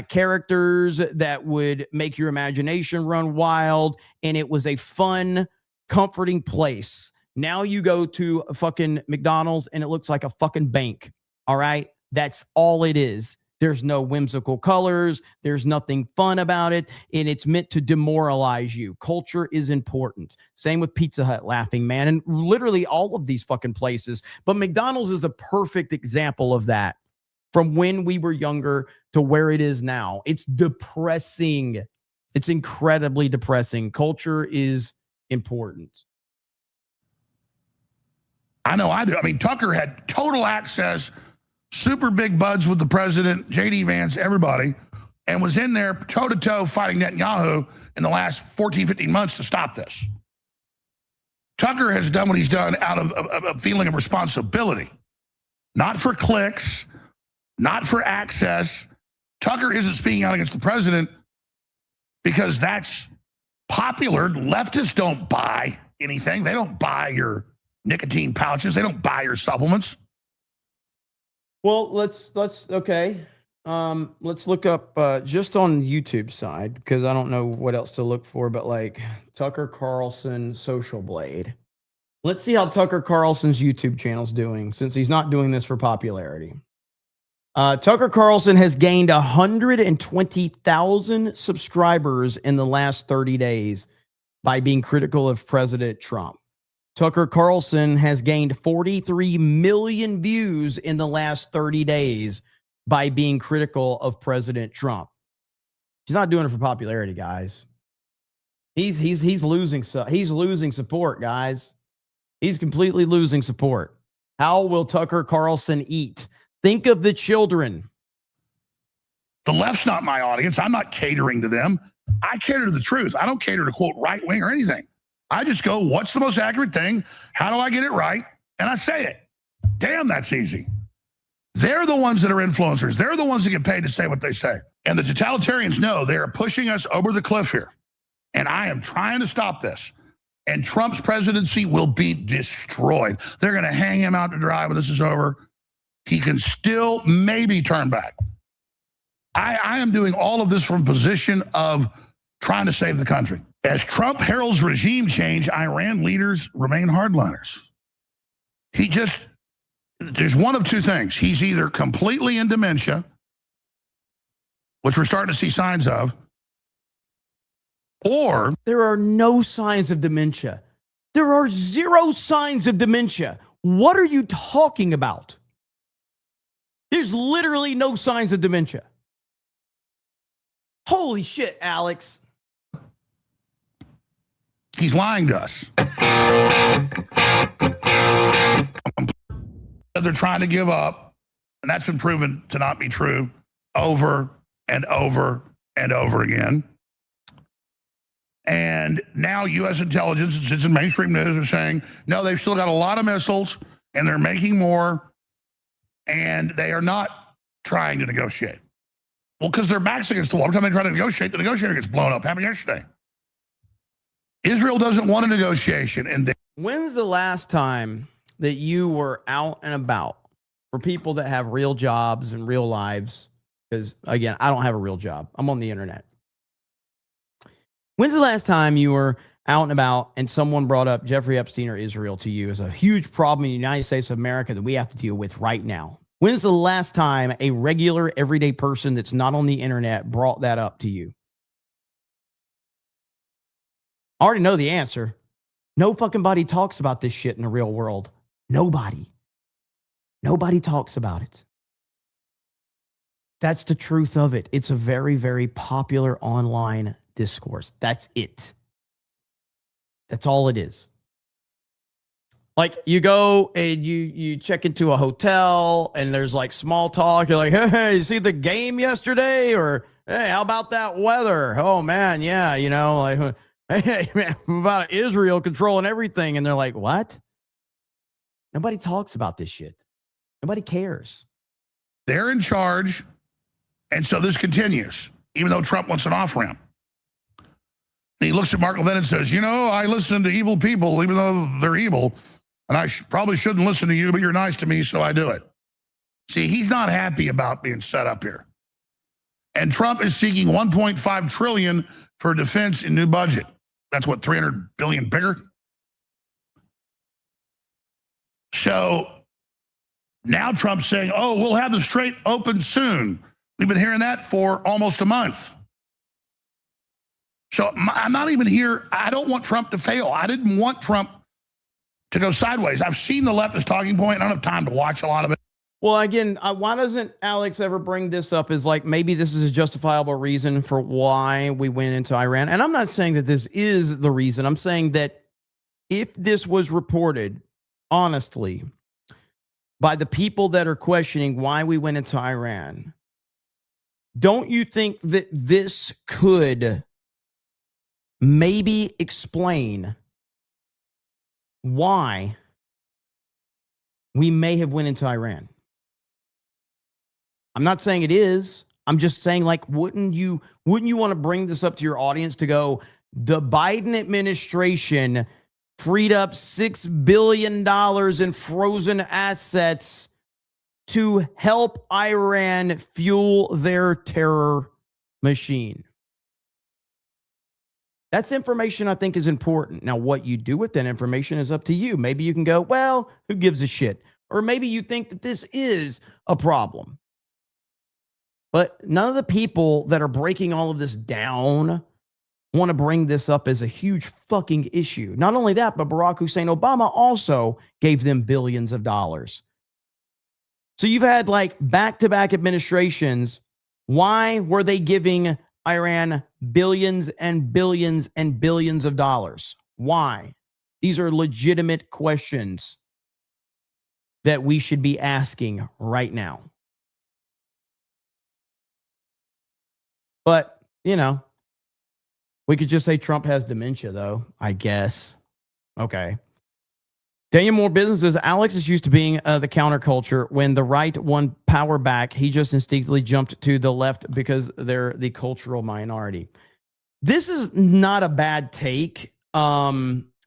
characters that would make your imagination run wild, and it was a fun, comforting place. Now you go to a fucking McDonald's and it looks like a fucking bank. All right. That's all it is. There's no whimsical colors. There's nothing fun about it. And it's meant to demoralize you. Culture is important. Same with Pizza Hut, Laughing Man, and literally all of these fucking places. But McDonald's is the perfect example of that. From when we were younger to where it is now. It's depressing. It's incredibly depressing. Culture is important. I know I do. I mean, Tucker had total access, super big buds with the president, J.D. Vance, everybody, and was in there toe-to-toe fighting Netanyahu in the last 14, 15 months to stop this. Tucker has done what he's done out of a feeling of responsibility, not for clicks, not for access. Tucker isn't speaking out against the president because that's popular. Leftists don't buy anything. They don't buy your nicotine pouches. They don't buy your supplements. Well, let's okay. Let's look up just on YouTube side, because I don't know what else to look for, but like Tucker Carlson Social Blade. Let's see how Tucker Carlson's YouTube channel's doing, since he's not doing this for popularity. Tucker Carlson has gained 120,000 subscribers in the last 30 days by being critical of President Trump. Tucker Carlson has gained 43 million views in the last 30 days by being critical of President Trump. He's not doing it for popularity, guys. He's losing support, guys. He's completely losing support. How will Tucker Carlson eat? Think of the children. The left's not my audience. I'm not catering to them. I cater to the truth. I don't cater to, quote, right wing or anything. I just go, what's the most accurate thing? How do I get it right? And I say it. Damn, that's easy. They're the ones that are influencers. They're the ones that get paid to say what they say. And the totalitarians know they are pushing us over the cliff here. And I am trying to stop this. and Trump's presidency will be destroyed. They're going to hang him out to dry when this is over. He can still maybe turn back. I am doing all of this from a position of trying to save the country. As Trump heralds regime change, Iran leaders remain hardliners. There's one of two things. He's either completely in dementia, which we're starting to see signs of, or there are no signs of dementia. There are zero signs of dementia. What are you talking about? There's literally no signs of dementia. Holy shit, Alex. He's lying to us. They're trying to give up, and that's been proven to not be true over and over and over again. And now U.S. intelligence, it's in mainstream news, are saying, no, they've still got a lot of missiles, and they're making more, and they are not trying to negotiate. Well, because their back's against the wall. Every time they try to negotiate, the negotiator gets blown up. Happened yesterday. Israel doesn't want a negotiation. And when's the last time that you were out and about for people that have real jobs and real lives? Because, again, I don't have a real job. I'm on the internet. When's the last time you were out and about and someone brought up Jeffrey Epstein or Israel to you as a huge problem in the United States of America that we have to deal with right now? When's the last time a regular, everyday person that's not on the internet brought that up to you? I already know the answer. No fucking body talks about this shit in the real world. Nobody. Nobody talks about it. That's the truth of it. It's a very, very popular online discourse. That's it. That's all it is. Like you go and you check into a hotel and there's like small talk. You're like, hey, you see the game yesterday? Or, hey, how about that weather? Oh man, yeah, you know, like, hey, man, about Israel controlling everything. And they're like, what? Nobody talks about this shit. Nobody cares. they're in charge. And so this continues, even though Trump wants an off-ramp. And he looks at Mark Levin and says, you know, I listen to evil people, even though they're evil. And I probably shouldn't listen to you, but you're nice to me, so I do it. See, he's not happy about being set up here. And Trump is seeking $1.5 trillion for defense in new budget. That's what, $300 billion bigger? So now Trump's saying, oh, we'll have the Strait open soon. We've been hearing that for almost a month. So I'm not even here. I don't want Trump to fail. I didn't want Trump to go sideways. I've seen the leftist talking point. I don't have time to watch a lot of it. Well, again, why doesn't Alex ever bring this up as like, maybe this is a justifiable reason for why we went into Iran? And I'm not saying that this is the reason. I'm saying that if this was reported honestly by the people that are questioning why we went into Iran, don't you think that this could maybe explain why we may have went into Iran? I'm not saying it is. I'm just saying, like, wouldn't you want to bring this up to your audience to go, the Biden administration freed up $6 billion in frozen assets to help Iran fuel their terror machine? That's information I think is important. Now, what you do with that information is up to you. Maybe you can go, well, who gives a shit? Or maybe you think that this is a problem. But none of the people that are breaking all of this down want to bring this up as a huge fucking issue. Not only that, but Barack Hussein Obama also gave them billions of dollars. So you've had like back-to-back administrations. Why were they giving Iran billions and billions and billions of dollars? Why? These are legitimate questions that we should be asking right now. But, you know, we could just say Trump has dementia, though, I guess. Okay. Daniel Moore Businesses. Alex is used to being the counterculture. When the right won power back, he just instinctively jumped to the left because they're the cultural minority. This is not a bad take.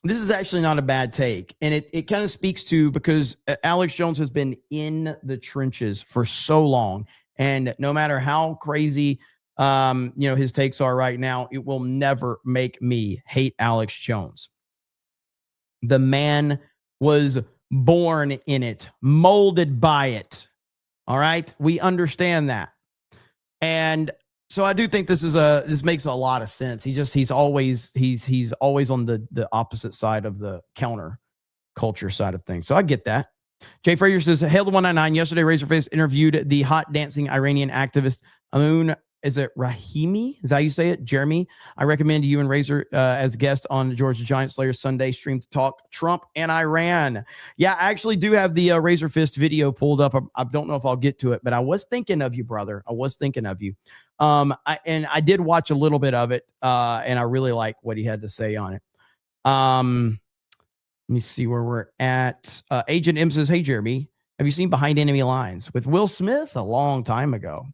this is actually not a bad take. And it kind of speaks to, because Alex Jones has been in the trenches for so long. And no matter how crazy, his takes are right now, it will never make me hate Alex Jones. The man was born in it, molded by it. All right. We understand that. And so I do think this makes a lot of sense. He's always on the opposite side of the counter culture side of things. So I get that. Jay Frazier says, hail to 199. Yesterday, Razorface interviewed the hot dancing Iranian activist Amun. Is it Rahimi? Is that how you say it? Jeremy, I recommend you and Razor as guest on the Georgia Giant Slayer Sunday stream to talk Trump and Iran. Yeah, I actually do have the Razor Fist video pulled up. I don't know if I'll get to it, but I was thinking of you, brother. I was thinking of you. I did watch a little bit of it, and I really like what he had to say on it. Let me see where we're at. Agent M says, hey, Jeremy, have you seen Behind Enemy Lines with Will Smith? A long time ago.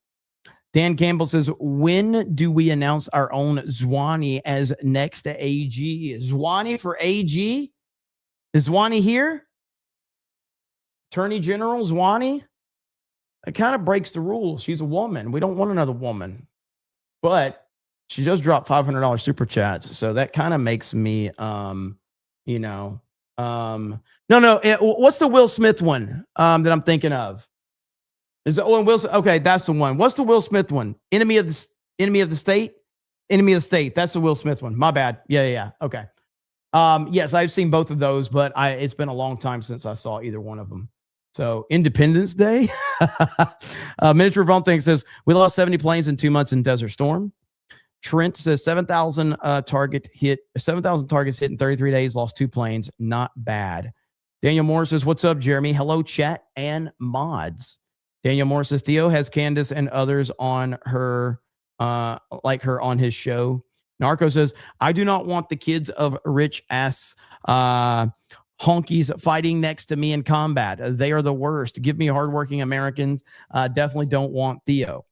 Dan Campbell says, when do we announce our own Zwanny as next AG? Zwanny for AG? Is Zwanny here? Attorney General Zwanny? It kind of breaks the rules. She's a woman. We don't want another woman. But she just dropped $500 super chats. So that kind of makes me, what's the Will Smith one that I'm thinking of? Is it Owen Wilson? Okay, that's the one. What's the Will Smith one? Enemy of the state? Enemy of the state. That's the Will Smith one. My bad. Yeah. Okay. Yes, I've seen both of those, but it's been a long time since I saw either one of them. So Independence Day. Miniature Von Thing says, we lost 70 planes in 2 months in Desert Storm. Trent says 7,000 targets hit in 33 days, lost 2 planes. Not bad. Daniel Moore says, what's up, Jeremy? Hello, chat and mods. Daniel Moore says, Theo has Candace and others on her, like her on his show. Narco says, I do not want the kids of rich ass honkies fighting next to me in combat. They are the worst. Give me hardworking Americans. Definitely don't want Theo.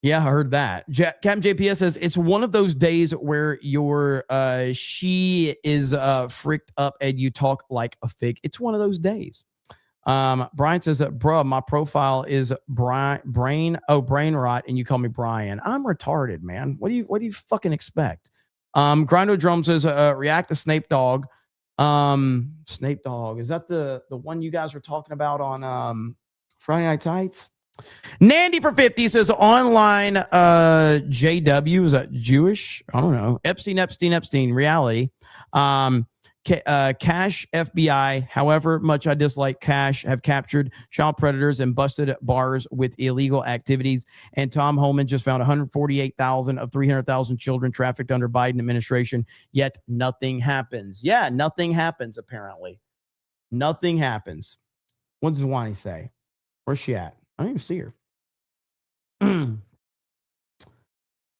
Yeah, I heard that. Captain JPS says, it's one of those days where your she is freaked up and you talk like a fig. It's one of those days. Brian says, bruh, my profile is brain rot, and you call me Brian. I'm retarded, man. What do you fucking expect? Grindo Drum says, react to Snape Dogg. Snape Dogg, is that the one you guys were talking about on Friday Night Tights? Nandy for 50 says, online JW, is that Jewish? I don't know. Epstein, reality. Cash FBI, however much I dislike Cash, have captured child predators and busted bars with illegal activities. And Tom Homan just found 148,000 of 300,000 children trafficked under Biden administration, yet nothing happens. Yeah, nothing happens, apparently. Nothing happens. What does Wani say? Where's she at? I don't even see her.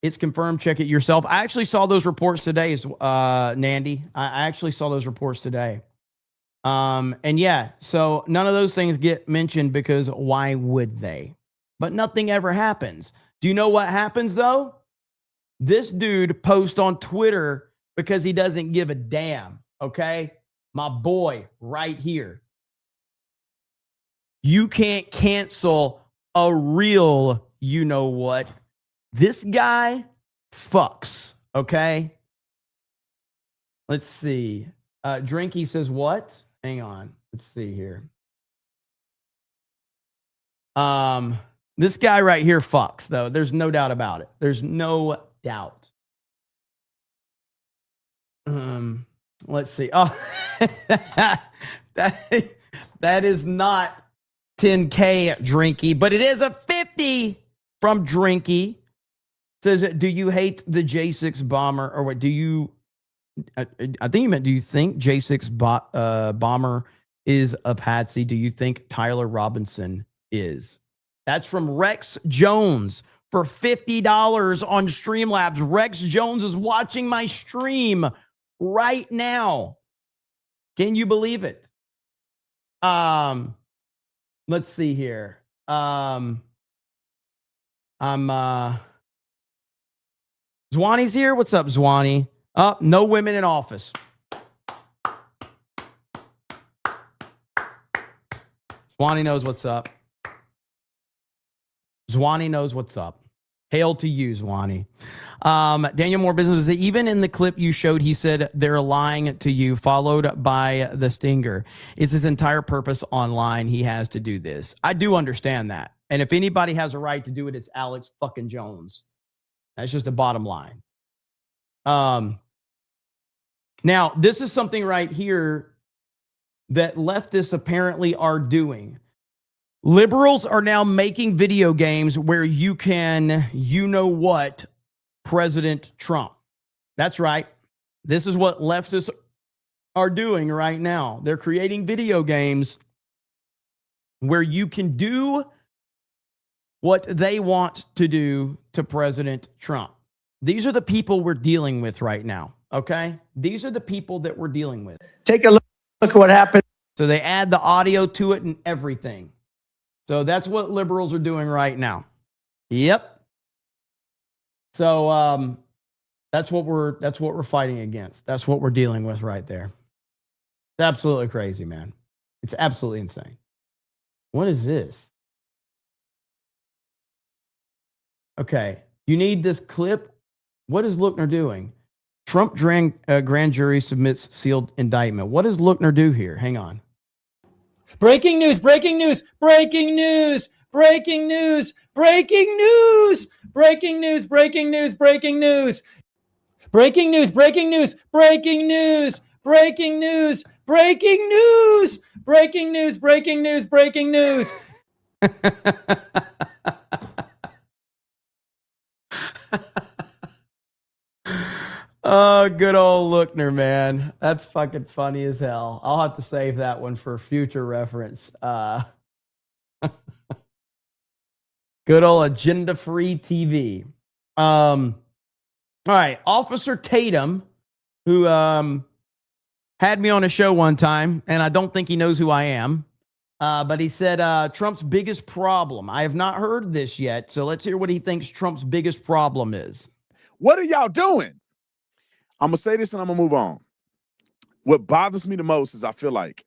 It's confirmed. Check it yourself. I actually saw those reports today, Nandy. I actually saw those reports today. And yeah, so none of those things get mentioned because why would they? But nothing ever happens. Do you know what happens, though? This dude posts on Twitter because he doesn't give a damn, okay? My boy right here. You can't cancel a real you-know-what. This guy fucks, okay? Let's see. Drinky says what? Hang on. Let's see here. This guy right here fucks, though. There's no doubt about it. There's no doubt. Let's see. Oh, that is not 10K Drinky, but it is a 50 from Drinky. Says, do you hate the J6 bomber, or what? Do you? I think you meant, do you think J6 bomber is a patsy? Do you think Tyler Robinson is? That's from Rex Jones for $50 on Streamlabs. Rex Jones is watching my stream right now. Can you believe it? Let's see here. Zwani's here. What's up, Zwani? No women in office. Swanee knows what's up. Zwanny knows what's up. Hail to you, Zwanny. Daniel Moore Business, even in the clip you showed, he said they're lying to you, followed by the stinger. It's his entire purpose online. He has to do this. I do understand that. And if anybody has a right to do it, it's Alex fucking Jones. That's just the bottom line. Now, this is something right here that leftists apparently are doing. Liberals are now making video games where you can, you know what, President Trump. That's right. This is what leftists are doing right now. They're creating video games where you can do what they want to do to President Trump. These are the people we're dealing with right now, okay? These are the people that we're dealing with. Take a look at what happened. So they add the audio to it and everything. So that's what liberals are doing right now. Yep. So that's what we're fighting against. That's what we're dealing with right there. It's absolutely crazy, man. It's absolutely insane. What is this? Okay, you need this clip. What is Lookner doing? Trump grand jury submits sealed indictment. What does Lookner do here? Hang on. Breaking news, breaking news, breaking news, breaking news, breaking news, breaking news, breaking news, breaking news, breaking news, breaking news, breaking news, breaking news, breaking news, breaking news, breaking news, breaking news. Oh, good old Lookner, man. That's fucking funny as hell. I'll have to save that one for future reference. Good old agenda-free TV. All right. Officer Tatum, who had me on a show one time, and I don't think he knows who I am, but he said Trump's biggest problem. I have not heard this yet, so let's hear what he thinks Trump's biggest problem is. What are y'all doing? I'm going to say this and I'm going to move on. What bothers me the most is I feel like,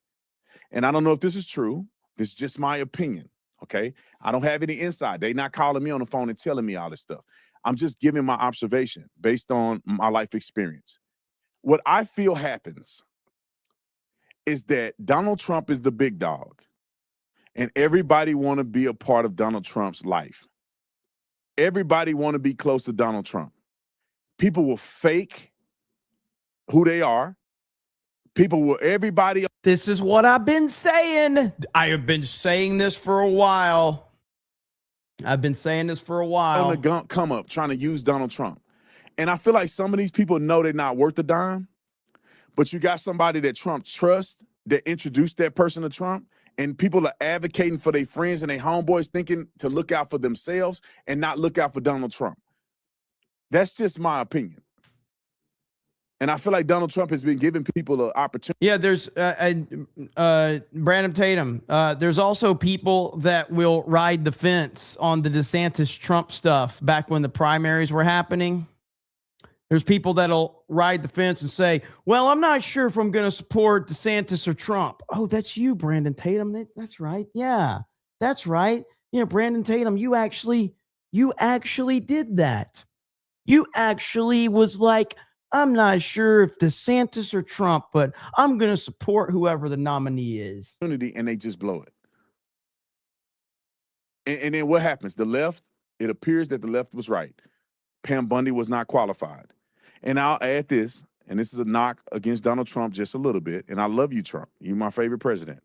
and I don't know if this is true, this is just my opinion, okay? I don't have any insight. They not calling me on the phone and telling me all this stuff. I'm just giving my observation based on my life experience. What I feel happens is that Donald Trump is the big dog, and everybody want to be a part of Donald Trump's life. Everybody want to be close to Donald Trump. People will fake who they are. People will, everybody. This is what I've been saying. I have been saying this for a while. I've been saying this for a while. On the come up trying to use Donald Trump. And I feel like some of these people know they're not worth a dime, but you got somebody that Trump trusts that introduced that person to Trump, and people are advocating for their friends and their homeboys thinking to look out for themselves and not look out for Donald Trump. That's just my opinion. And I feel like Donald Trump has been giving people an opportunity. Yeah, there's Brandon Tatum. There's also people that will ride the fence on the DeSantis Trump stuff back when the primaries were happening. There's people that'll ride the fence and say, well, I'm not sure if I'm going to support DeSantis or Trump. Oh, that's you, Brandon Tatum. That's right. Yeah, that's right. You know, Brandon Tatum, you actually did that. You actually was like, I'm not sure if DeSantis or Trump, but I'm going to support whoever the nominee is. And they just blow it. And then what happens? The left, it appears that the left was right. Pam Bundy was not qualified. And I'll add this, and this is a knock against Donald Trump just a little bit. And I love you, Trump. You're my favorite president.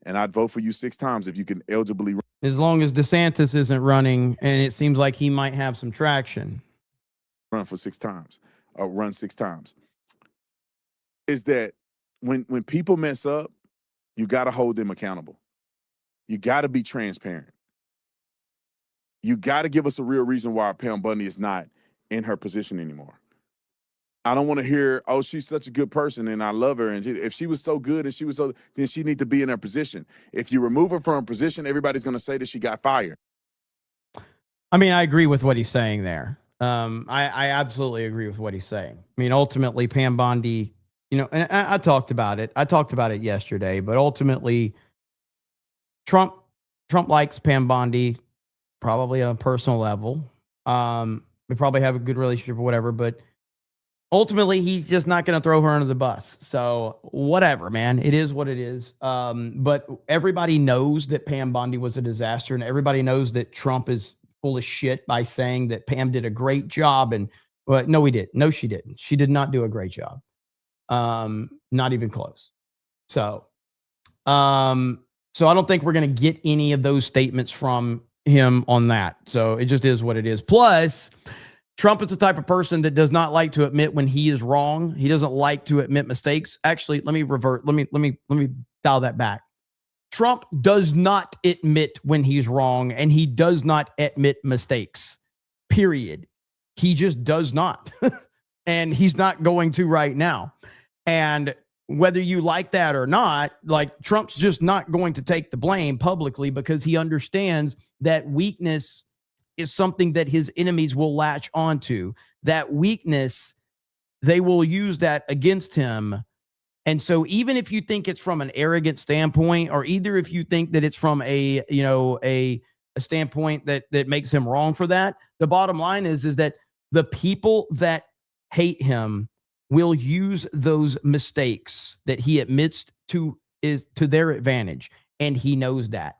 And I'd vote for you 6 times if you can eligibly run. As long as DeSantis isn't running, and it seems like he might have some traction. Run for 6 times. Run 6 times, is that when people mess up, you got to hold them accountable. You got to be transparent. You got to give us a real reason why Pam Bundy is not in her position anymore. I don't want to hear, oh, she's such a good person and I love her. And if she was so good and she was so, then she need to be in her position. If you remove her from her position, everybody's going to say that she got fired. I mean, I agree with what he's saying there. I absolutely agree with what he's saying. I mean, ultimately, Pam Bondi, you know, and I talked about it. I talked about it yesterday, but ultimately, Trump likes Pam Bondi, probably on a personal level. We probably have a good relationship or whatever, but ultimately he's just not going to throw her under the bus. So whatever, man, it is what it is. But everybody knows that Pam Bondi was a disaster, and everybody knows that Trump is full of shit by saying that Pam did a great job. And well, no, he did. No, she didn't. She did not do a great job. Not even close. So I don't think we're going to get any of those statements from him on that. So it just is what it is. Plus, Trump is the type of person that does not like to admit when he is wrong. He doesn't like to admit mistakes. Actually, let me dial that back. Trump does not admit when he's wrong, and he does not admit mistakes. Period. He just does not. And he's not going to right now. And whether you like that or not, like, Trump's just not going to take the blame publicly, because he understands that weakness is something that his enemies will latch onto. That weakness, they will use that against him. And so even if you think it's from an arrogant standpoint, or either if you think that it's from a standpoint that makes him wrong for that, the bottom line is that the people that hate him will use those mistakes that he admits to their advantage. And he knows that.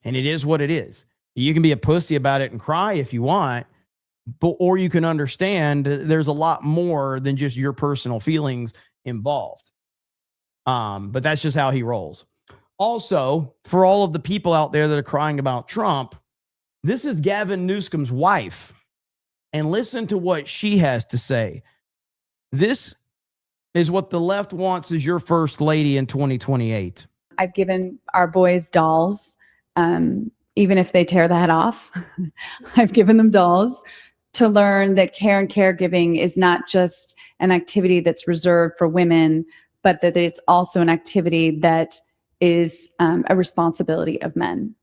And it is what it is. You can be a pussy about it and cry if you want, or you can understand there's a lot more than just your personal feelings involved. But that's just how he rolls. Also, for all of the people out there that are crying about Trump, this is Gavin Newsom's wife. And listen to what she has to say. This is what the left wants as your first lady in 2028. I've given our boys dolls, even if they tear the head off. I've given them dolls to learn that care and caregiving is not just an activity that's reserved for women, but that it's also an activity that is a responsibility of men.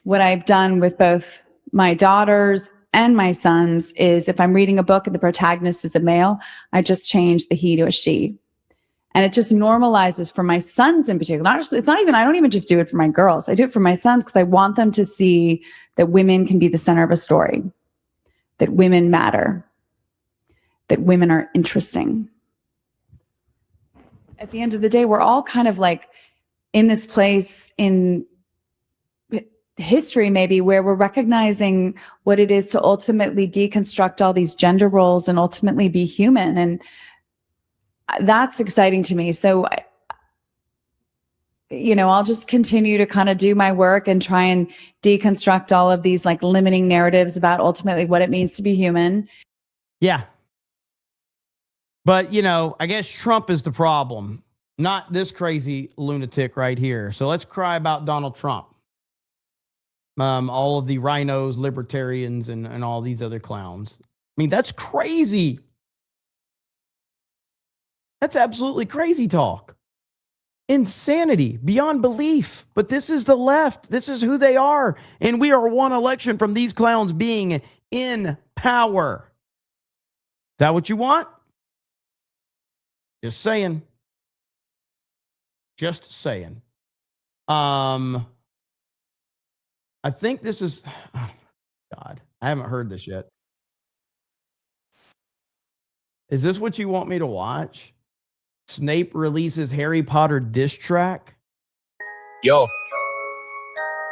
What I've done with both my daughters and my sons is, if I'm reading a book and the protagonist is a male, I just change the he to a she. And it just normalizes for my sons in particular. I don't even just do it for my girls. I do it for my sons because I want them to see that women can be the center of a story, that women matter, that women are interesting. At the end of the day, we're all kind of like in this place in history maybe where we're recognizing what it is to ultimately deconstruct all these gender roles and ultimately be human. And that's exciting to me. So, I'll just continue to kind of do my work and try and deconstruct all of these like limiting narratives about ultimately what it means to be human. Yeah. But, I guess Trump is the problem, not this crazy lunatic right here. So let's cry about Donald Trump. All of the rhinos, libertarians, and all these other clowns. I mean, that's crazy. That's absolutely crazy talk. Insanity beyond belief. But this is the left. This is who they are. And we are one election from these clowns being in power. Is that what you want? Just saying. Just saying. I think this is, oh, God, I haven't heard this yet. Is this what you want me to watch? Snape releases Harry Potter diss track? Yo,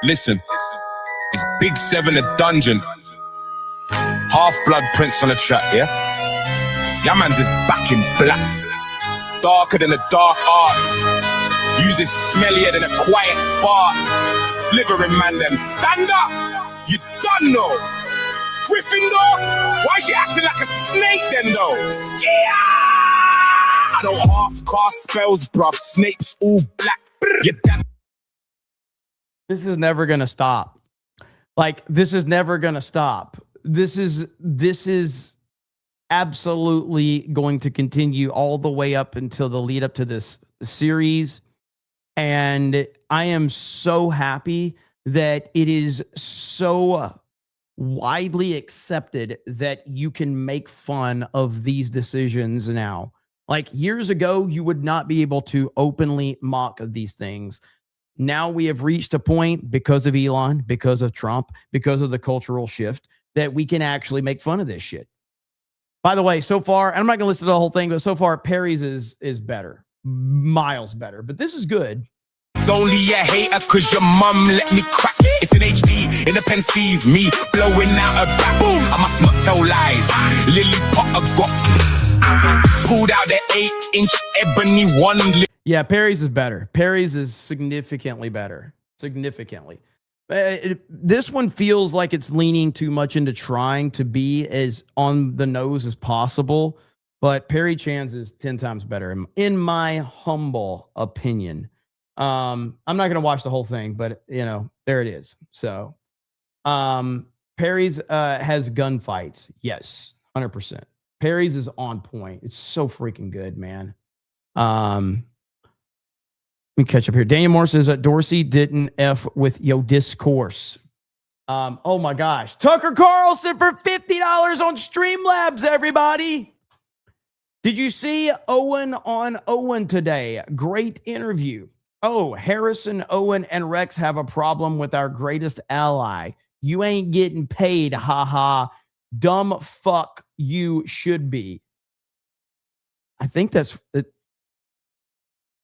listen, it's Big 7 a dungeon. Half-Blood Prince on the track, yeah? Yeah, man's is back in black. Darker than the dark arts. Uses smellier than a quiet fart. Slithering man them. Stand up! You done know! Gryffindor! Why is she acting like a snake then though? Skia! I don't half-cast spells, bruv. Snape's all black. This is never gonna stop. Like, this is never gonna stop. This is absolutely going to continue all the way up until the lead up to this series. And I am so happy that it is so widely accepted that you can make fun of these decisions now. Like, years ago, you would not be able to openly mock these things. now we have reached a point because of Elon, because of Trump, because of the cultural shift that we can actually make fun of this shit. By the way, so far, and I'm not going to listen to the whole thing, but so far, Perry's is better, miles better. But this is good. It's only a hater cause your mum let me crack. It's an HD in a pensive, me blowing out a back. Boom, I must not tell lies. Lily Potter got pulled out the 8-inch ebony one. Yeah, Perry's is better. Perry's is significantly better. Significantly. This one feels like it's leaning too much into trying to be as on the nose as possible, but Perry Chan's is 10 times better in my humble opinion. I'm not going to watch the whole thing, but there it is. So, Perry's has gunfights. Yes, 100%. Perry's is on point. It's so freaking good, man. Let me catch up here. Daniel Moore says that Dorsey didn't F with yo discourse. Oh my gosh. Tucker Carlson for $50 on Streamlabs, everybody. Did you see Owen on Owen today? Great interview. Oh, Harrison, Owen, and Rex have a problem with our greatest ally. You ain't getting paid, haha. Dumb fuck you should be. I think that's it.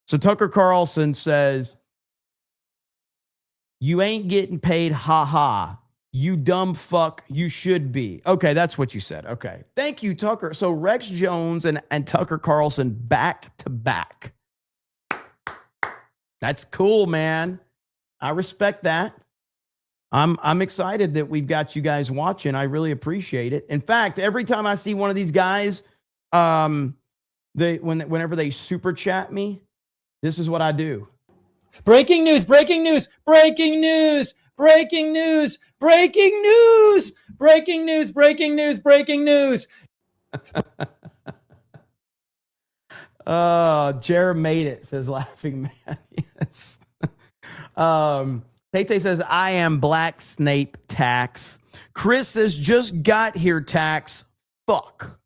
So Tucker Carlson says, you ain't getting paid, haha. You dumb fuck, you should be. Okay, that's what you said. Okay. Thank you, Tucker. So Rex Jones and Tucker Carlson back to back. That's cool, man. I respect that. I'm excited that we've got you guys watching. I really appreciate it. In fact, every time I see one of these guys, whenever they super chat me, this is what I do. Breaking news, breaking news, breaking news, breaking news, breaking news, breaking news, breaking news, breaking news. Jared made it, says Laughing Man. Yes. Tay says, I am Black Snape Tax. Chris says, just got here, Tax. Fuck.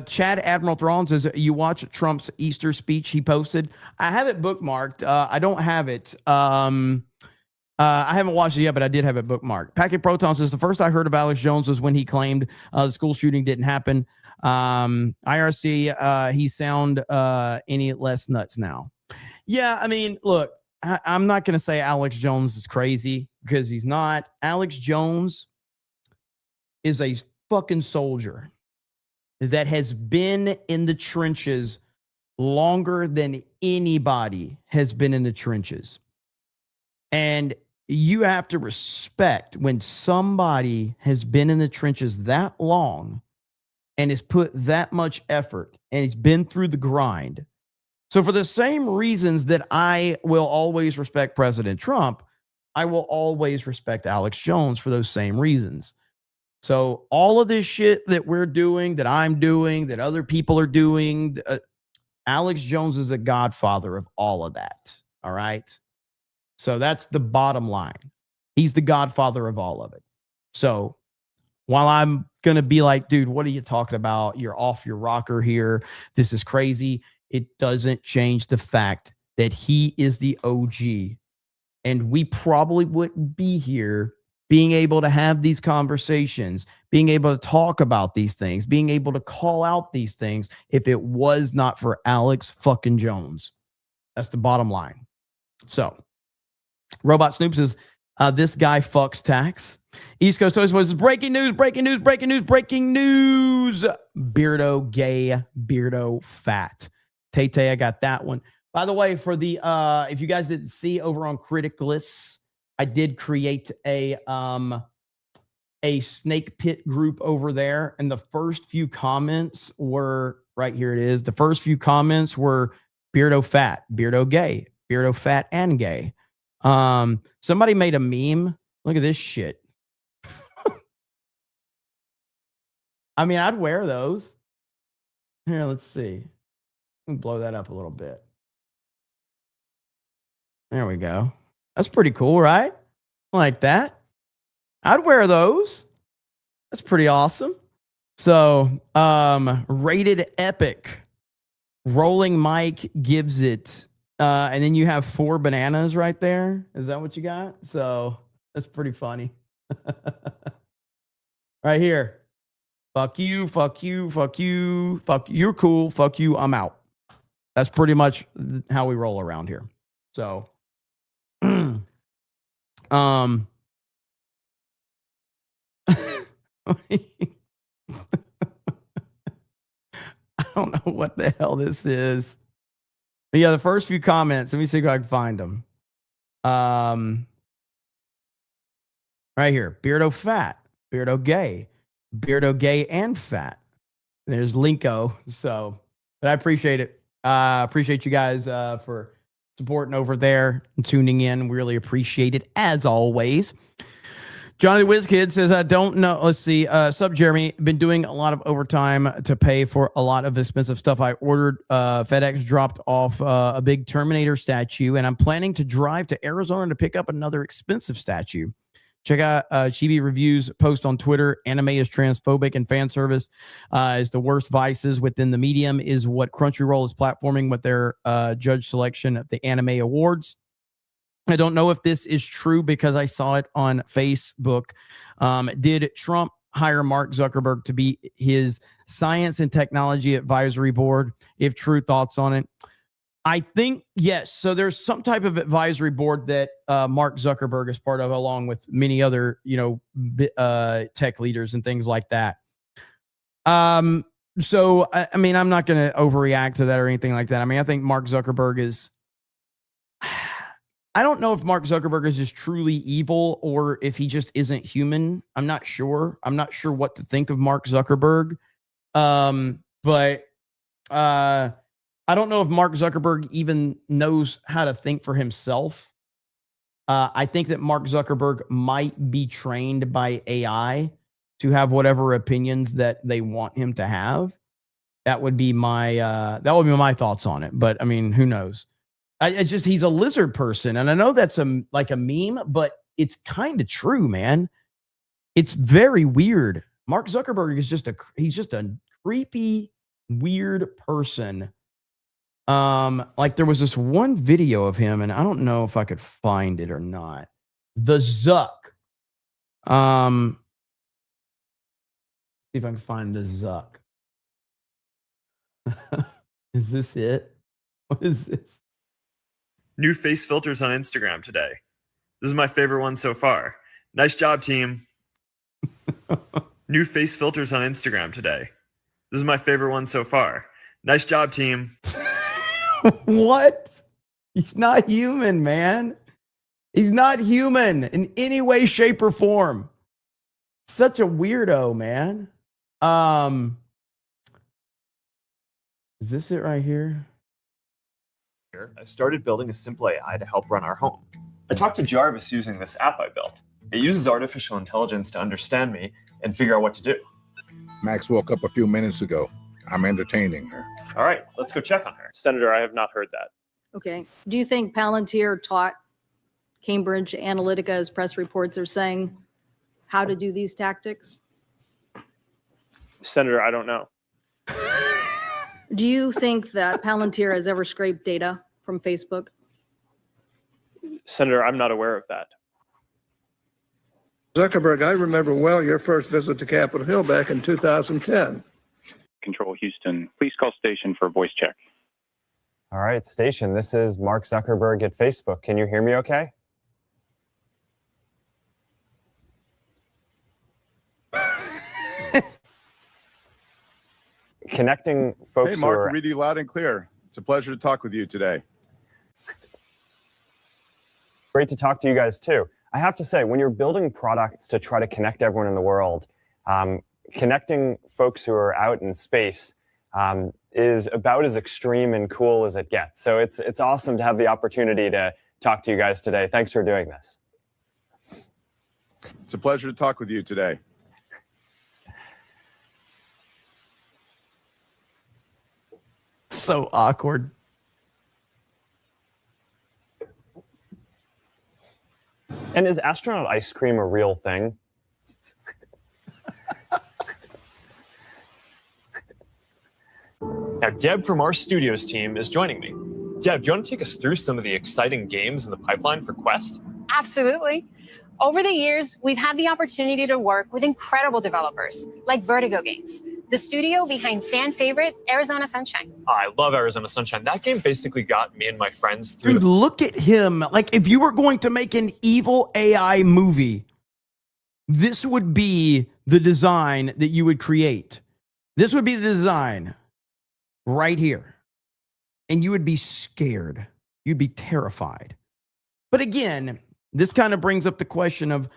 Chad Admiral Thrawn says, you watch Trump's Easter speech he posted? I have it bookmarked. I don't have it. I haven't watched it yet, but I did have it bookmarked. Packet Proton says, the first I heard of Alex Jones was when he claimed the school shooting didn't happen. IRC, he sound any less nuts now. Yeah, I mean, look, I'm not going to say Alex Jones is crazy because he's not. Alex Jones is a fucking soldier that has been in the trenches longer than anybody has been in the trenches. And you have to respect when somebody has been in the trenches that long and has put that much effort and he's been through the grind. So for the same reasons that I will always respect President Trump, I will always respect Alex Jones for those same reasons. So all of this shit that we're doing, that I'm doing, that other people are doing, Alex Jones is a godfather of all of that. All right. So that's the bottom line. He's the godfather of all of it. So while I'm going to be like, dude, what are you talking about? You're off your rocker here. This is crazy. It doesn't change the fact that he is the OG. And we probably wouldn't be here being able to have these conversations, being able to talk about these things, being able to call out these things if it was not for Alex fucking Jones. That's the bottom line. So Robot Snoop says, this guy fucks tax. East Coast Toys was breaking news, breaking news, breaking news, breaking news. Beardo gay, Beardo fat. Tay, I got that one. By the way, for the if you guys didn't see over on Criticless, I did create a snake pit group over there, and the first few comments were right here. It is the first few comments were Beardo fat, Beardo gay, Beardo fat and gay. Somebody made a meme. Look at this shit. I mean, I'd wear those. Here, let's see. Let me blow that up a little bit. There we go. That's pretty cool, right? Like that. I'd wear those. That's pretty awesome. So, rated epic. Rolling Mike gives it, and then you have 4 bananas right there. Is that what you got? So that's pretty funny. Right here. Fuck you, fuck you, fuck you, fuck you. You're cool. Fuck you. I'm out. That's pretty much how we roll around here. So, I don't know what the hell this is. But yeah, the first few comments. Let me see if I can find them. Right here. Beardo fat. Beardo gay. Beardo gay and fat. There's Linko. So, but I appreciate it. Appreciate you guys for supporting over there and tuning in. We really appreciate it as always. Johnny the Whiz Kid says, I don't know. Let's see. Sub Jeremy, been doing a lot of overtime to pay for a lot of expensive stuff I ordered. FedEx dropped off a big Terminator statue, and I'm planning to drive to Arizona to pick up another expensive statue. Check out Chibi Review's post on Twitter. Anime is transphobic and fan service is the worst vices within the medium, is what Crunchyroll is platforming with their judge selection at the Anime Awards. I don't know if this is true because I saw it on Facebook. Did Trump hire Mark Zuckerberg to be his science and technology advisory board? If true, thoughts on it? I think yes. So there's some type of advisory board that Mark Zuckerberg is part of, along with many other, tech leaders and things like that. So I mean, I'm not going to overreact to that or anything like that. I mean, I think Mark Zuckerberg is. I don't know if Mark Zuckerberg is just truly evil or if he just isn't human. I'm not sure. I'm not sure what to think of Mark Zuckerberg. But I don't know if Mark Zuckerberg even knows how to think for himself. I think that Mark Zuckerberg might be trained by AI to have whatever opinions that they want him to have. That would be my thoughts on it. But I mean, who knows? It's just he's a lizard person, and I know that's like a meme, but it's kind of true, man. It's very weird. Mark Zuckerberg is he's just a creepy, weird person. Like there was this one video of him, and I don't know if I could find it or not. The Zuck. See if I can find the Zuck. Is this it? What is this? New face filters on Instagram today. This is my favorite one so far. Nice job, team. New face filters on Instagram today. This is my favorite one so far. Nice job, team. What? He's not human, man. He's not human in any way, shape, or form. Such a weirdo, man. Is this it right here? I started building a simple AI to help run our home. I talked to Jarvis using this app I built. It uses artificial intelligence to understand me and figure out what to do. Max woke up a few minutes ago. I'm entertaining her. All right, let's go check on her. Senator, I have not heard that. Okay. Do you think Palantir taught Cambridge Analytica, as press reports are saying, how to do these tactics? Senator, I don't know. Do you think that Palantir has ever scraped data from Facebook? Senator, I'm not aware of that. Zuckerberg, I remember well your first visit to Capitol Hill back in 2010. Control Houston, please call station for a voice check. All right, station, this is Mark Zuckerberg at Facebook. Can you hear me okay? Connecting folks Hey, Mark, who are... read you loud and clear. It's a pleasure to talk with you today. Great to talk to you guys too. I have to say, when you're building products to try to connect everyone in the world, connecting folks who are out in space is about as extreme and cool as it gets. So it's awesome to have the opportunity to talk to you guys today. Thanks for doing this. It's a pleasure to talk with you today. So awkward. And is astronaut ice cream a real thing? Now, Deb from our studios team is joining me. Deb, do you want to take us through some of the exciting games in the pipeline for Quest? Absolutely. Over the years, we've had the opportunity to work with incredible developers like Vertigo Games, the studio behind fan favorite Arizona Sunshine. I love Arizona Sunshine. That game basically got me and my friends through Dude, look at him. Like, if you were going to make an evil AI movie, this would be the design that you would create. This would be the design right here. And you would be scared. You'd be terrified. But again, this kind of brings up the question of,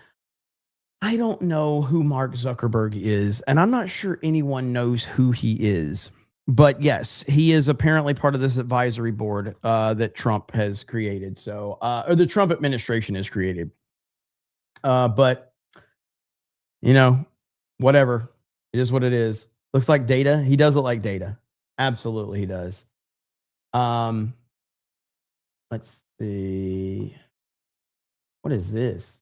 I don't know who Mark Zuckerberg is, and I'm not sure anyone knows who he is. But yes, he is apparently part of this advisory board that Trump has created. So, or the Trump administration has created. But, you know, whatever. It is what it is. Looks like Data. He does look like Data. Absolutely, he does. Let's see. What is this?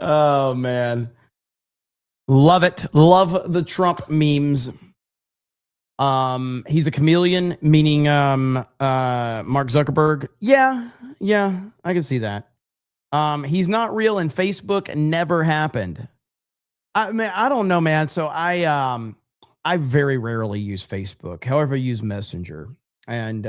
Oh, man. Love it. Love the Trump memes. He's a chameleon, meaning Mark Zuckerberg. Yeah, I can see that. He's not real, and Facebook never happened. I mean, I don't know, man. So I very rarely use Facebook. However, I use Messenger. And